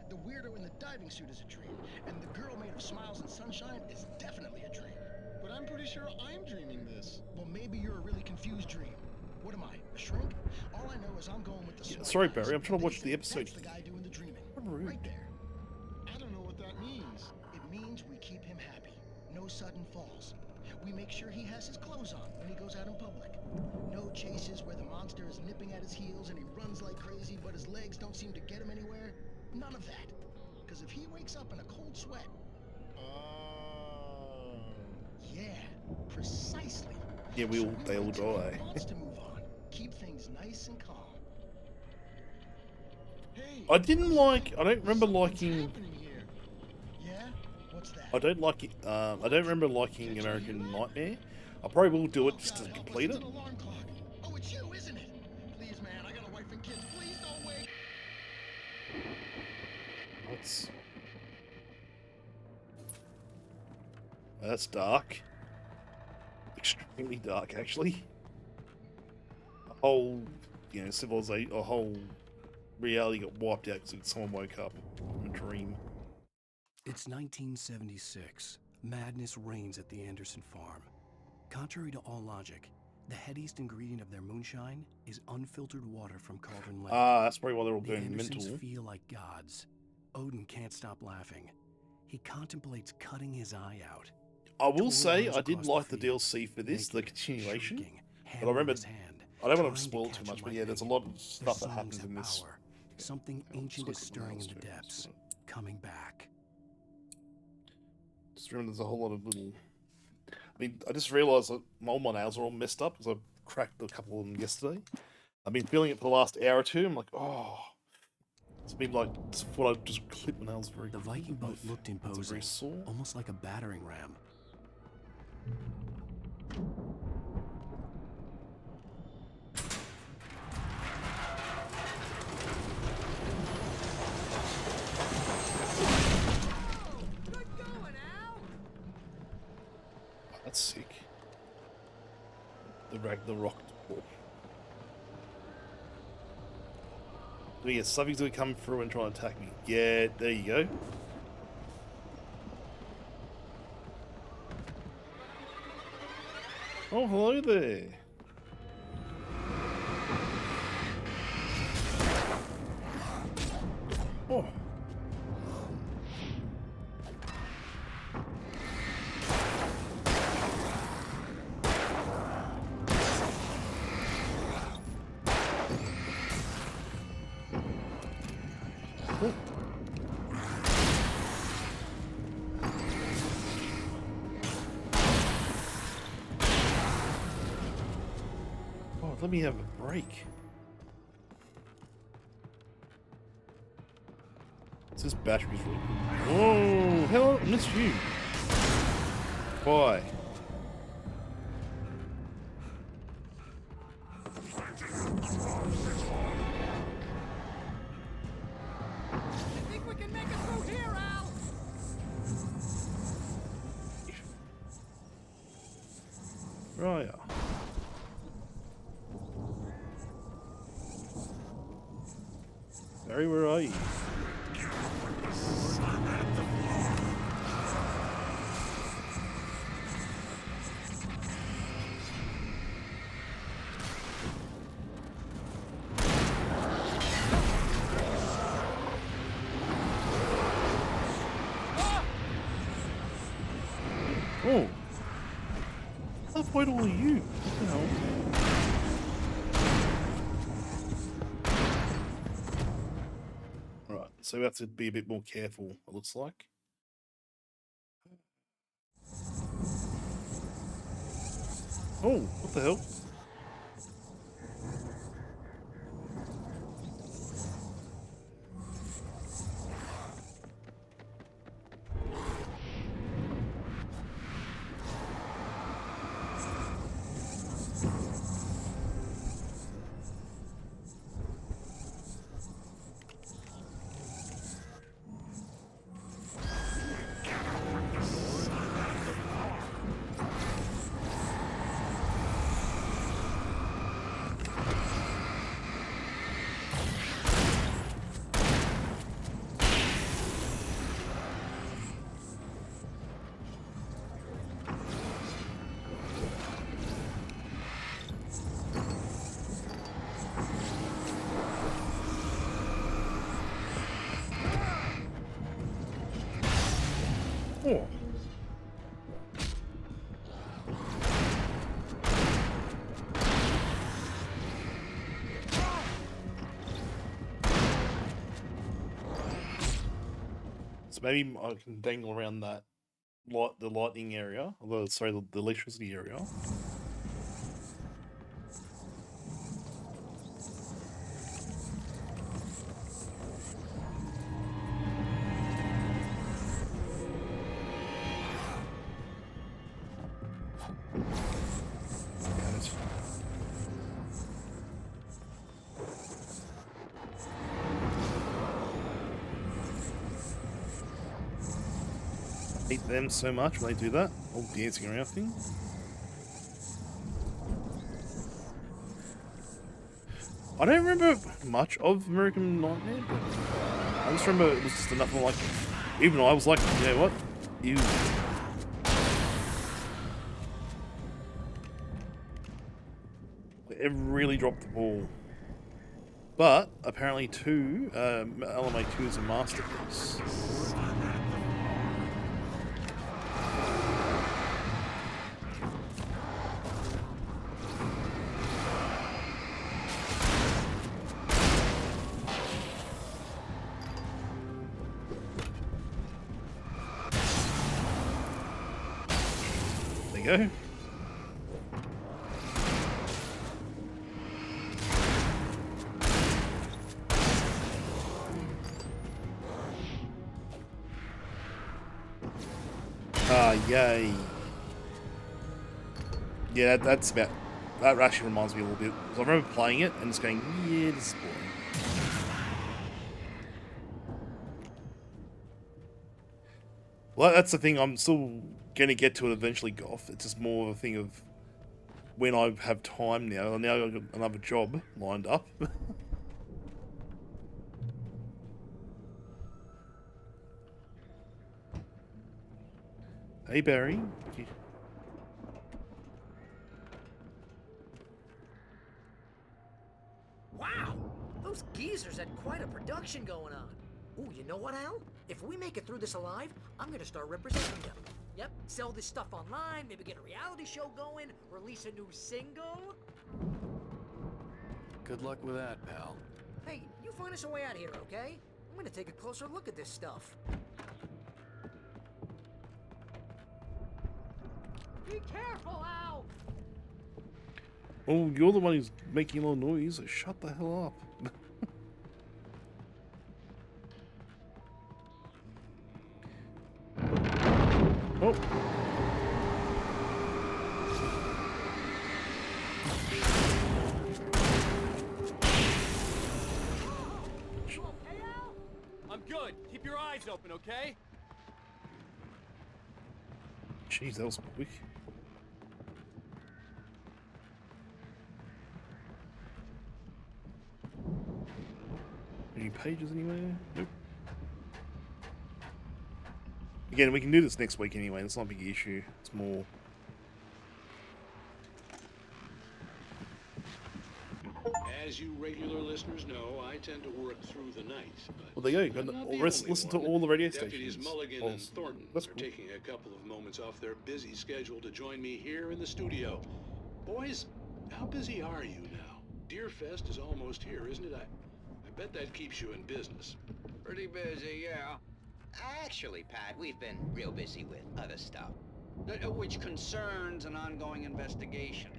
The weirdo in the diving suit is a dream. And the girl made of smiles and sunshine is definitely a dream. But I'm pretty sure I'm dreaming this. Well, maybe you're a really confused dream. What am I, a shrink? All I know is I'm going with the Yeah, smart sorry, guys. Barry, I'm trying to watch the episode. That's the guy doing the dreaming. Rude. Right there. I don't know what that means. It means we keep him happy. No sudden falls. We make sure he has his clothes on when he goes out in public. No chases where the monster is nipping at his heels and he runs like crazy, but his legs don't seem to get him anywhere. None of that. Because if he wakes up in a cold sweat... Yeah, precisely. Yeah, they all die. Wants to move on. Keep things nice and calm. I don't remember liking... Yeah? What's that? I don't like it, I don't remember liking American Nightmare. I probably will do it just to complete it. Oh, it's you, isn't it? Please, man, I got a wife and kids. Please don't wait. That's dark. Extremely dark, actually. A whole, civilization, a whole reality got wiped out because someone woke up from a dream. It's 1976. Madness reigns at the Anderson farm. Contrary to all logic, the headiest ingredient of their moonshine is unfiltered water from Cauldron Lake. Ah, that's probably why they're all The going Andersons mental. feel like gods. Odin can't stop laughing. He contemplates cutting his eye out. I will Tor say, runs I did across like the field, DLC for this, the continuation. shrieking, But I hammer in remember, his hand, I don't want trying to to spoil too catch much, him but like yeah, there's a bait. lot of Their stuff that songs happens have in this. power. Something ancient is switch stirring in mouse the to it, depths, so. coming back. Just remember there's a whole lot of little... I mean, I just realised that all my nails are all messed up because I cracked a couple of them yesterday. I've been feeling it for the last hour or two. I'm like, oh... It's been like, I just clipped my nails very The Viking boat looked imposing, very sore. almost like a battering ram. That's sick. The rock. Yeah, something's gonna come through and try and attack me. Yeah, there you go. Oh, hello there. Oh. Oh, let me have a break. This battery's really good. Oh, hello, I missed you. Why? You think we can make it through here, Al? Right. Barry, where are you? deployed all of you? What the hell? Right, so we have to be a bit more careful, it looks like. Oh, what the hell? Oh. So maybe I can dangle around that the lightning area, or sorry, the electricity area. Hate them so much when they do that. All dancing around thing. I don't remember much of American Nightmare, but I just remember it was just enough of like, even I was like, you know what? You. It really dropped the ball. But apparently LMA 2 is a masterpiece. There you go. Yay. Yeah, that's about... That actually reminds me a little bit. Because I remember playing it and just going, yeah, this is boring. Well, that's the thing. I'm still going to get to it eventually, Goth. It's just more of a thing of when I have time now. Now I've got another job lined up. Hey, Barry. Wow! Those geezers had quite a production going on. Ooh, you know what, Al? If we make it through this alive, I'm gonna start representing them. Yep, sell this stuff online, maybe get a reality show going, release a new single. Good luck with that, pal. Hey, you find us a way out of here, okay? I'm gonna take a closer look at this stuff. Be careful, Al! Oh, you're the one who's making a lot of noise. Shut the hell up. Oh. You okay, Al? I'm good. Keep your eyes open, okay? Jeez, that was quick. Any pages anywhere? Nope. Again, we can do this next week anyway. It's not a big issue. It's more... As you regular listeners know, I tend to work through the night. Well, there you I'm go. not the Listen only to one. all the radio Deputies stations. Mulligan Oh, and Thornton that's are cool. taking a couple of moments off their busy schedule to join me here in the studio. Boys, how busy are you now? Deerfest is almost here, isn't it? I bet that keeps you in business. Pretty busy, yeah. Actually, Pat, we've been real busy with other stuff, which concerns an ongoing investigation.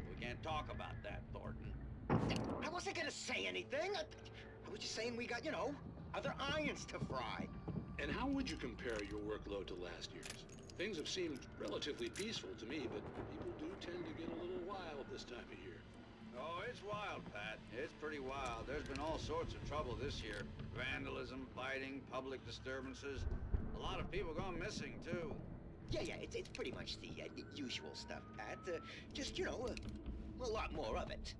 We can't talk about that, Thornton. I wasn't gonna say anything. I was just saying we got, other irons to fry. And how would you compare your workload to last year's? Things have seemed relatively peaceful to me, but people do tend to get a little wild this time of year. Oh, it's wild, Pat. It's pretty wild. There's been all sorts of trouble this year. Vandalism, fighting, public disturbances. A lot of people gone missing, too. Yeah, it's pretty much the usual stuff, Pat. Just, a lot more of it.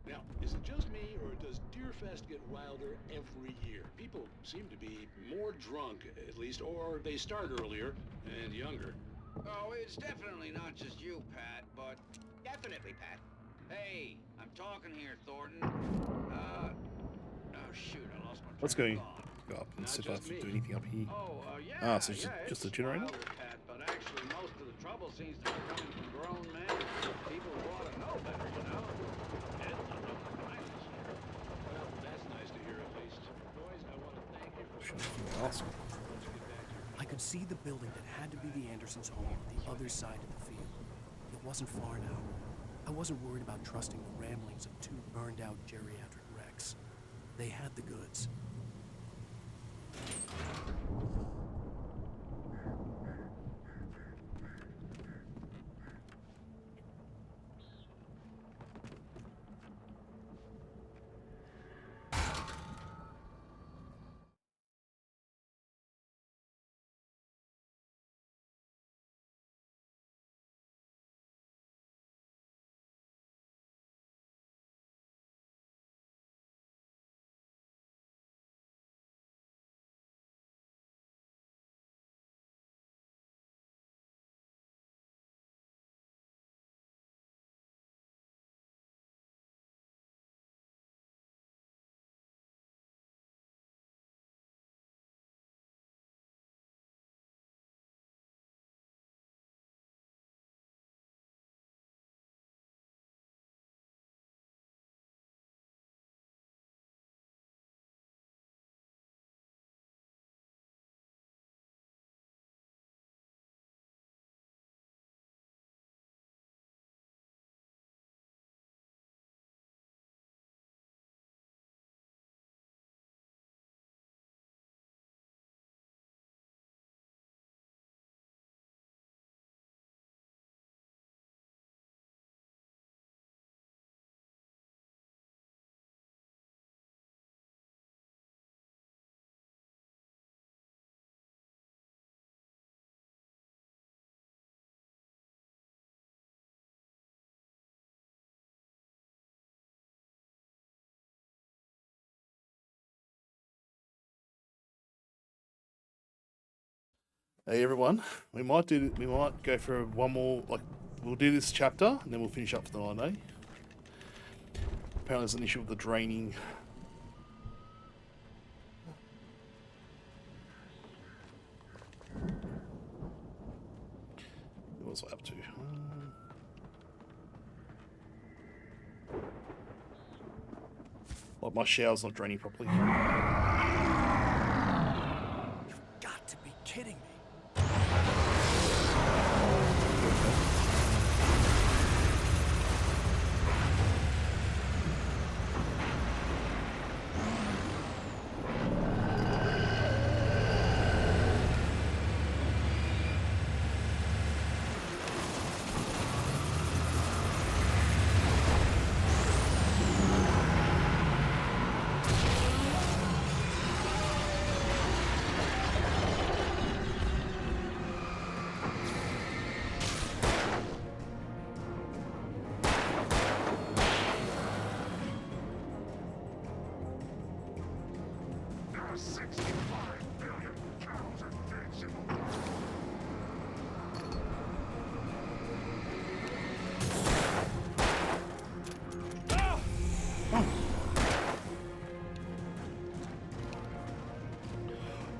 Now, is it just me, or does Deerfest get wilder every year? People seem to be more drunk, at least, or they start earlier and younger. Oh, it's definitely not just you, Pat, but... Definitely, Pat. Hey, I'm talking here, Thornton. Oh, shoot, I lost my Let's train go. of thought. Go up and see if I have to me. do anything up here. Oh, yeah, Ah, so it's yeah, just a it's generator? wild, Pat, but actually most of the trouble seems to be coming from grown men. People who ought to know better, It's not looking fine this year. Well, that's nice to hear at least. Boys, I want to thank you for... Awesome. I could see the building that had to be the Andersons' home on the other side of the field. It wasn't far now. I wasn't worried about trusting the ramblings of two burned-out geriatric wrecks. They had the goods. Hey everyone, we might go for one more, we'll do this chapter and then we'll finish up for the night, eh? Apparently there's an issue with the draining. What was I up to? Like my shower's not draining properly. Got to be kidding me.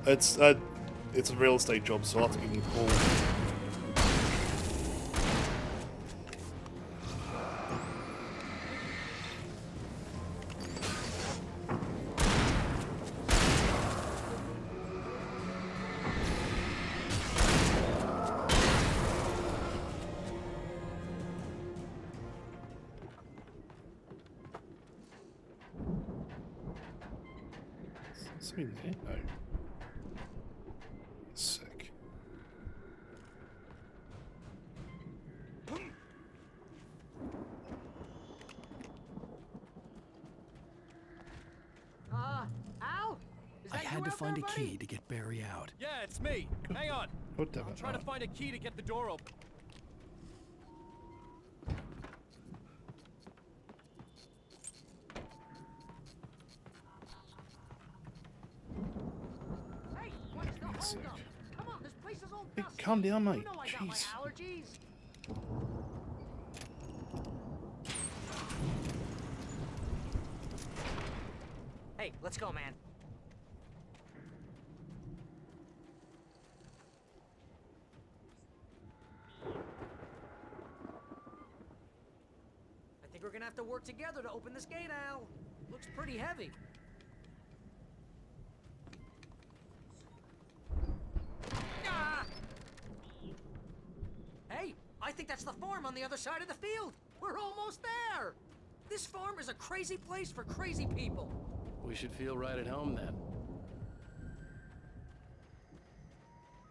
It's a real estate job, so I'll have to give you a call. Something there? No. Sick. Al? I had to find a key to get Barry out. Yeah, it's me. Hang on. God damn I'm it. trying to find a key to get the door open. Hey, what's the holdup? Come on, this place is all Hey, dusty. calm down, mate. You know I got my Jeez. allergies. Hey, let's go, man. I think we're gonna have to work together to open this gate, Al. Looks pretty heavy. Ah! Hey, I think that's the farm on the other side of the field. We're almost there. This farm is a crazy place for crazy people. We should feel right at home then.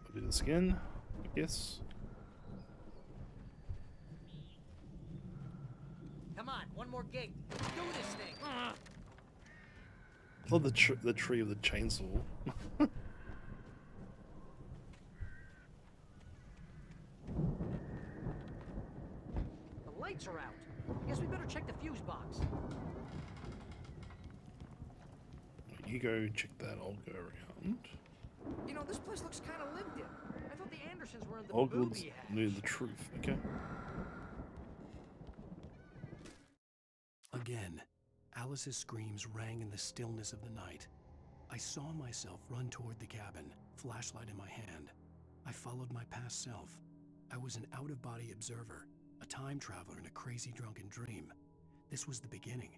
I'll do this again, I guess. Come on, one more gate. Do this thing. I love the tree of the chainsaw. The lights are out. I guess we better check the fuse box. You go check that, I'll go around. You know, this place looks kind of lived in. I thought the Andersons were in the Ogles booby hatch. knew the truth, okay? Again, Alice's screams rang in the stillness of the night. I saw myself run toward the cabin, flashlight in my hand. I followed my past self. I was an out-of-body observer, a time traveler in a crazy drunken dream. This was the beginning.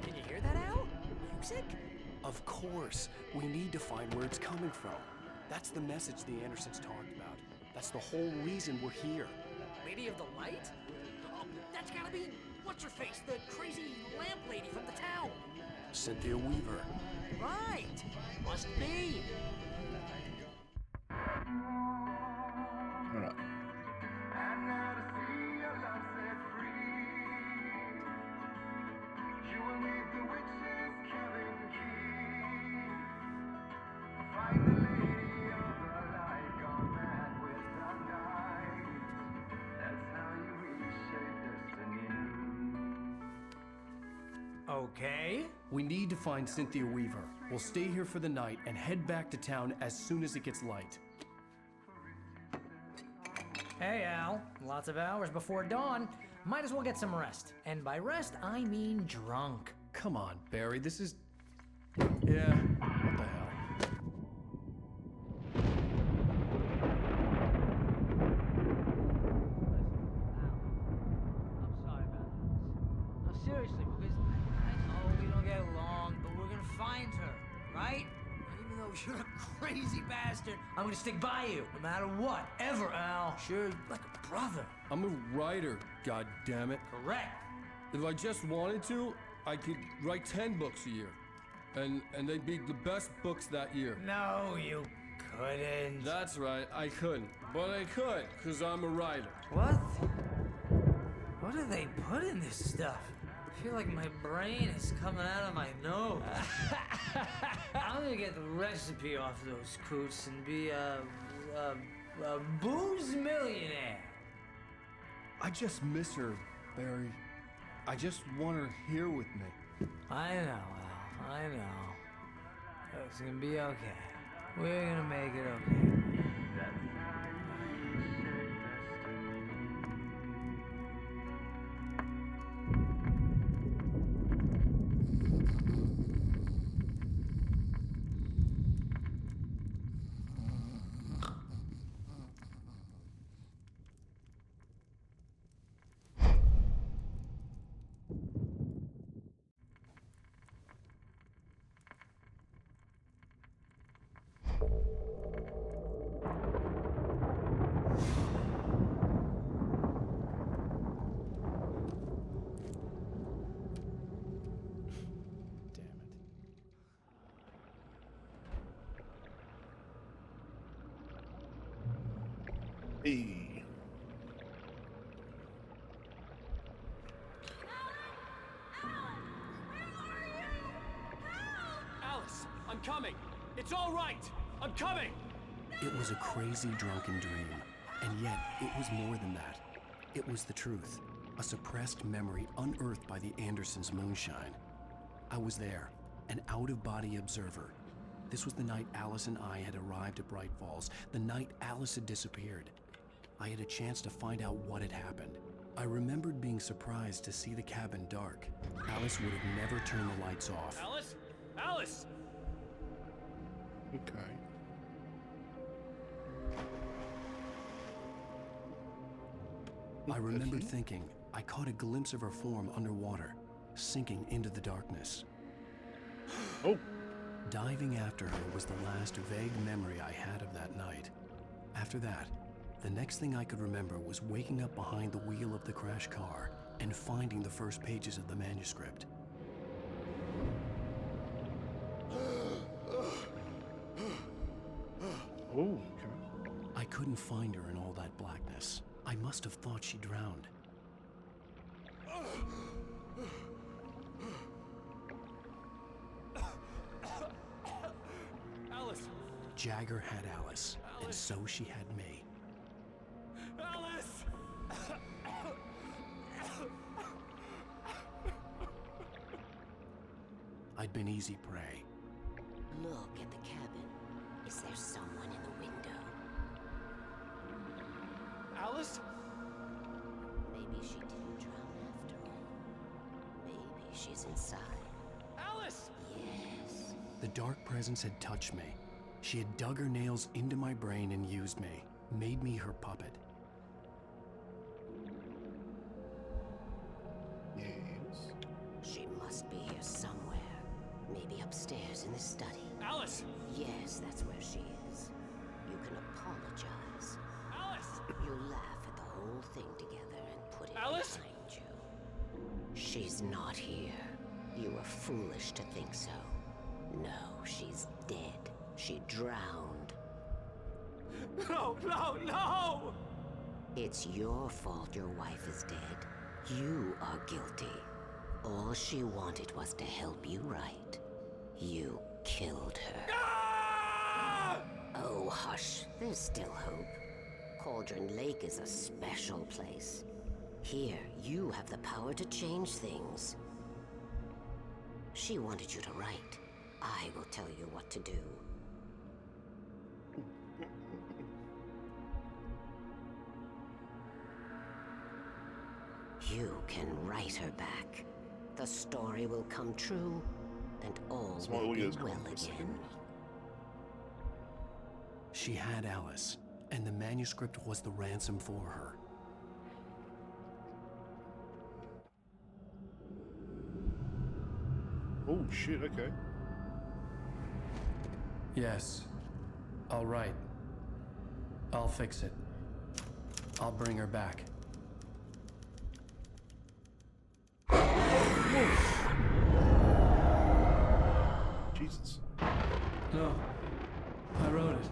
Can you hear that, Al? Music? Of course, we need to find where it's coming from. That's the message the Andersons talked about. That's the whole reason we're here. Lady of the Light? Oh, that's gotta be what's-her-face, the crazy lamp lady from the town. Cynthia Weaver. Right. Must be. Alright. Okay. We need to find Cynthia Weaver. We'll stay here for the night and head back to town as soon as it gets light. Hey, Al. Lots of hours before dawn. Might as well get some rest. And by rest, I mean drunk. Come on, Barry, this is... Yeah, what the hell? I'm sorry about this. No, seriously, because I know we don't get along, but we're gonna find her, right? Even though you're a crazy bastard, I'm gonna stick by you, no matter what, ever, Al. Sure, like a brother. I'm a writer, goddammit. Correct. If I just wanted to, I could write 10 books a year. And they'd be the best books that year. No, you couldn't. That's right, I couldn't. But I could, because I'm a writer. What? What do they put in this stuff? I feel like my brain is coming out of my nose. I'm gonna get the recipe off those coots and be a booze millionaire. I just miss her, Barry. I just want her here with me. I know, Al. I know. It's gonna be okay. We're gonna make it okay. Hey. Alice, I'm coming. It's all right. I'm coming. It was a crazy drunken dream, and yet it was more than that. It was the truth, a suppressed memory unearthed by the Andersons' moonshine. I was there, an out-of-body observer. This was the night Alice and I had arrived at Bright Falls, the night Alice had disappeared. I had a chance to find out what had happened. I remembered being surprised to see the cabin dark. Alice would have never turned the lights off. Alice? Alice! Okay. I remembered thinking I caught a glimpse of her form underwater, sinking into the darkness. Oh. Diving after her was the last vague memory I had of that night. After that, the next thing I could remember was waking up behind the wheel of the crash car and finding the first pages of the manuscript. Oh, okay. I couldn't find her in all that blackness. I must have thought she drowned. Alice! Jagger had Alice, and so she had me. Alice! I'd been easy prey. Look at the cabin. Is there someone in the window? Alice? Maybe she didn't drown after all. Maybe she's inside. Alice! Yes. The dark presence had touched me. She had dug her nails into my brain and used me, made me her puppet. Yes. She must be here somewhere. Maybe upstairs in the study. Alice! Yes, that's where she is. You can apologize. Alice! You laugh at the whole thing together and put it Alice? behind you. She's not here. You were foolish to think so. No, she's dead. She drowned. No, no, no! It's your fault your wife is dead. You are guilty. All she wanted was to help you right. You killed her. Ah! Oh, hush. There's still hope. Cauldron Lake is a special place. Here, you have the power to change things. She wanted you to write. I will tell you what to do. You can write her back. The story will come true, and all will be well again. She had Alice, and the manuscript was the ransom for her. Oh shit, okay. Yes. All right. I'll fix it. I'll bring her back. Jesus. No. I wrote it.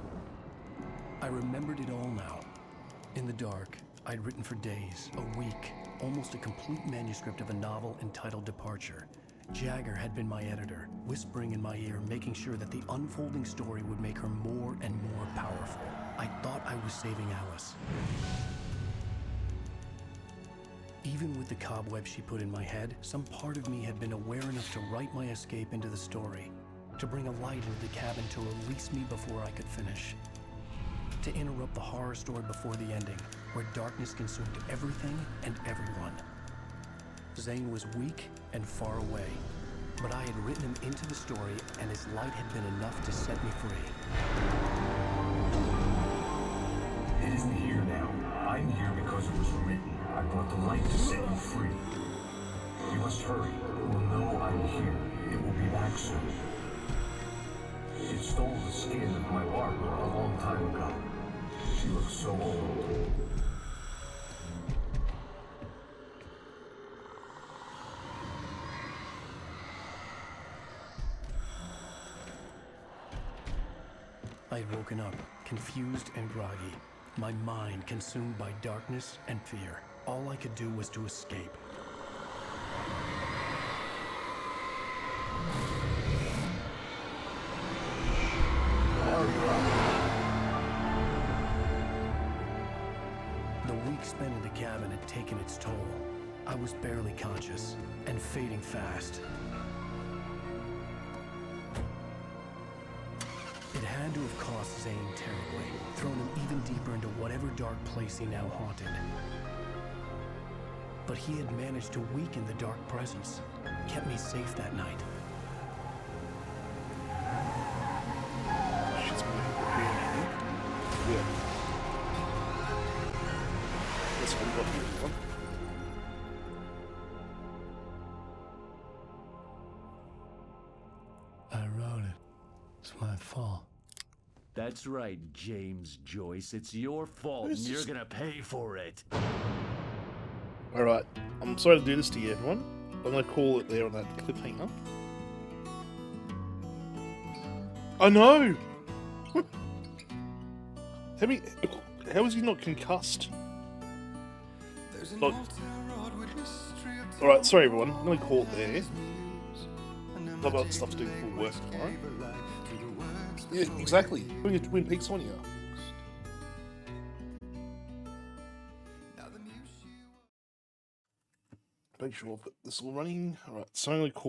I remembered it all now. In the dark, I'd written for days, a week, almost a complete manuscript of a novel entitled Departure. Jagger had been my editor, whispering in my ear, making sure that the unfolding story would make her more and more powerful. I thought I was saving Alice. Even with the cobweb she put in my head, some part of me had been aware enough to write my escape into the story, to bring a light into the cabin to release me before I could finish, to interrupt the horror story before the ending, where darkness consumed everything and everyone. Zane was weak and far away, but I had written him into the story, and his light had been enough to set me free. It isn't here now. I'm here because it was written. I brought the light to set you free. You must hurry. It will know I'm here. It will be back soon. It stole the skin of my Barbara a long time ago. She looks so old. I had woken up, confused and groggy, my mind consumed by darkness and fear. All I could do was to escape. The week spent in the cabin had taken its toll. I was barely conscious and fading fast. It had to have cost Zane terribly, thrown him even deeper into whatever dark place he now haunted. But he had managed to weaken the dark presence, kept me safe that night. Shit's yeah. That's what we got here, everyone. I wrote it. It's my fault. That's right, James Joyce. It's your fault, and you're gonna pay for it. Alright, I'm sorry to do this to you, everyone. I'm gonna call it there on that cliffhanger. I know! How is he not concussed? Like, alright, sorry everyone, I'm gonna call it there. I've got stuff to do for work tomorrow. Yeah, exactly. Doing a Twin Peaks on you. Make sure I've got this all running. Alright, so I'm gonna call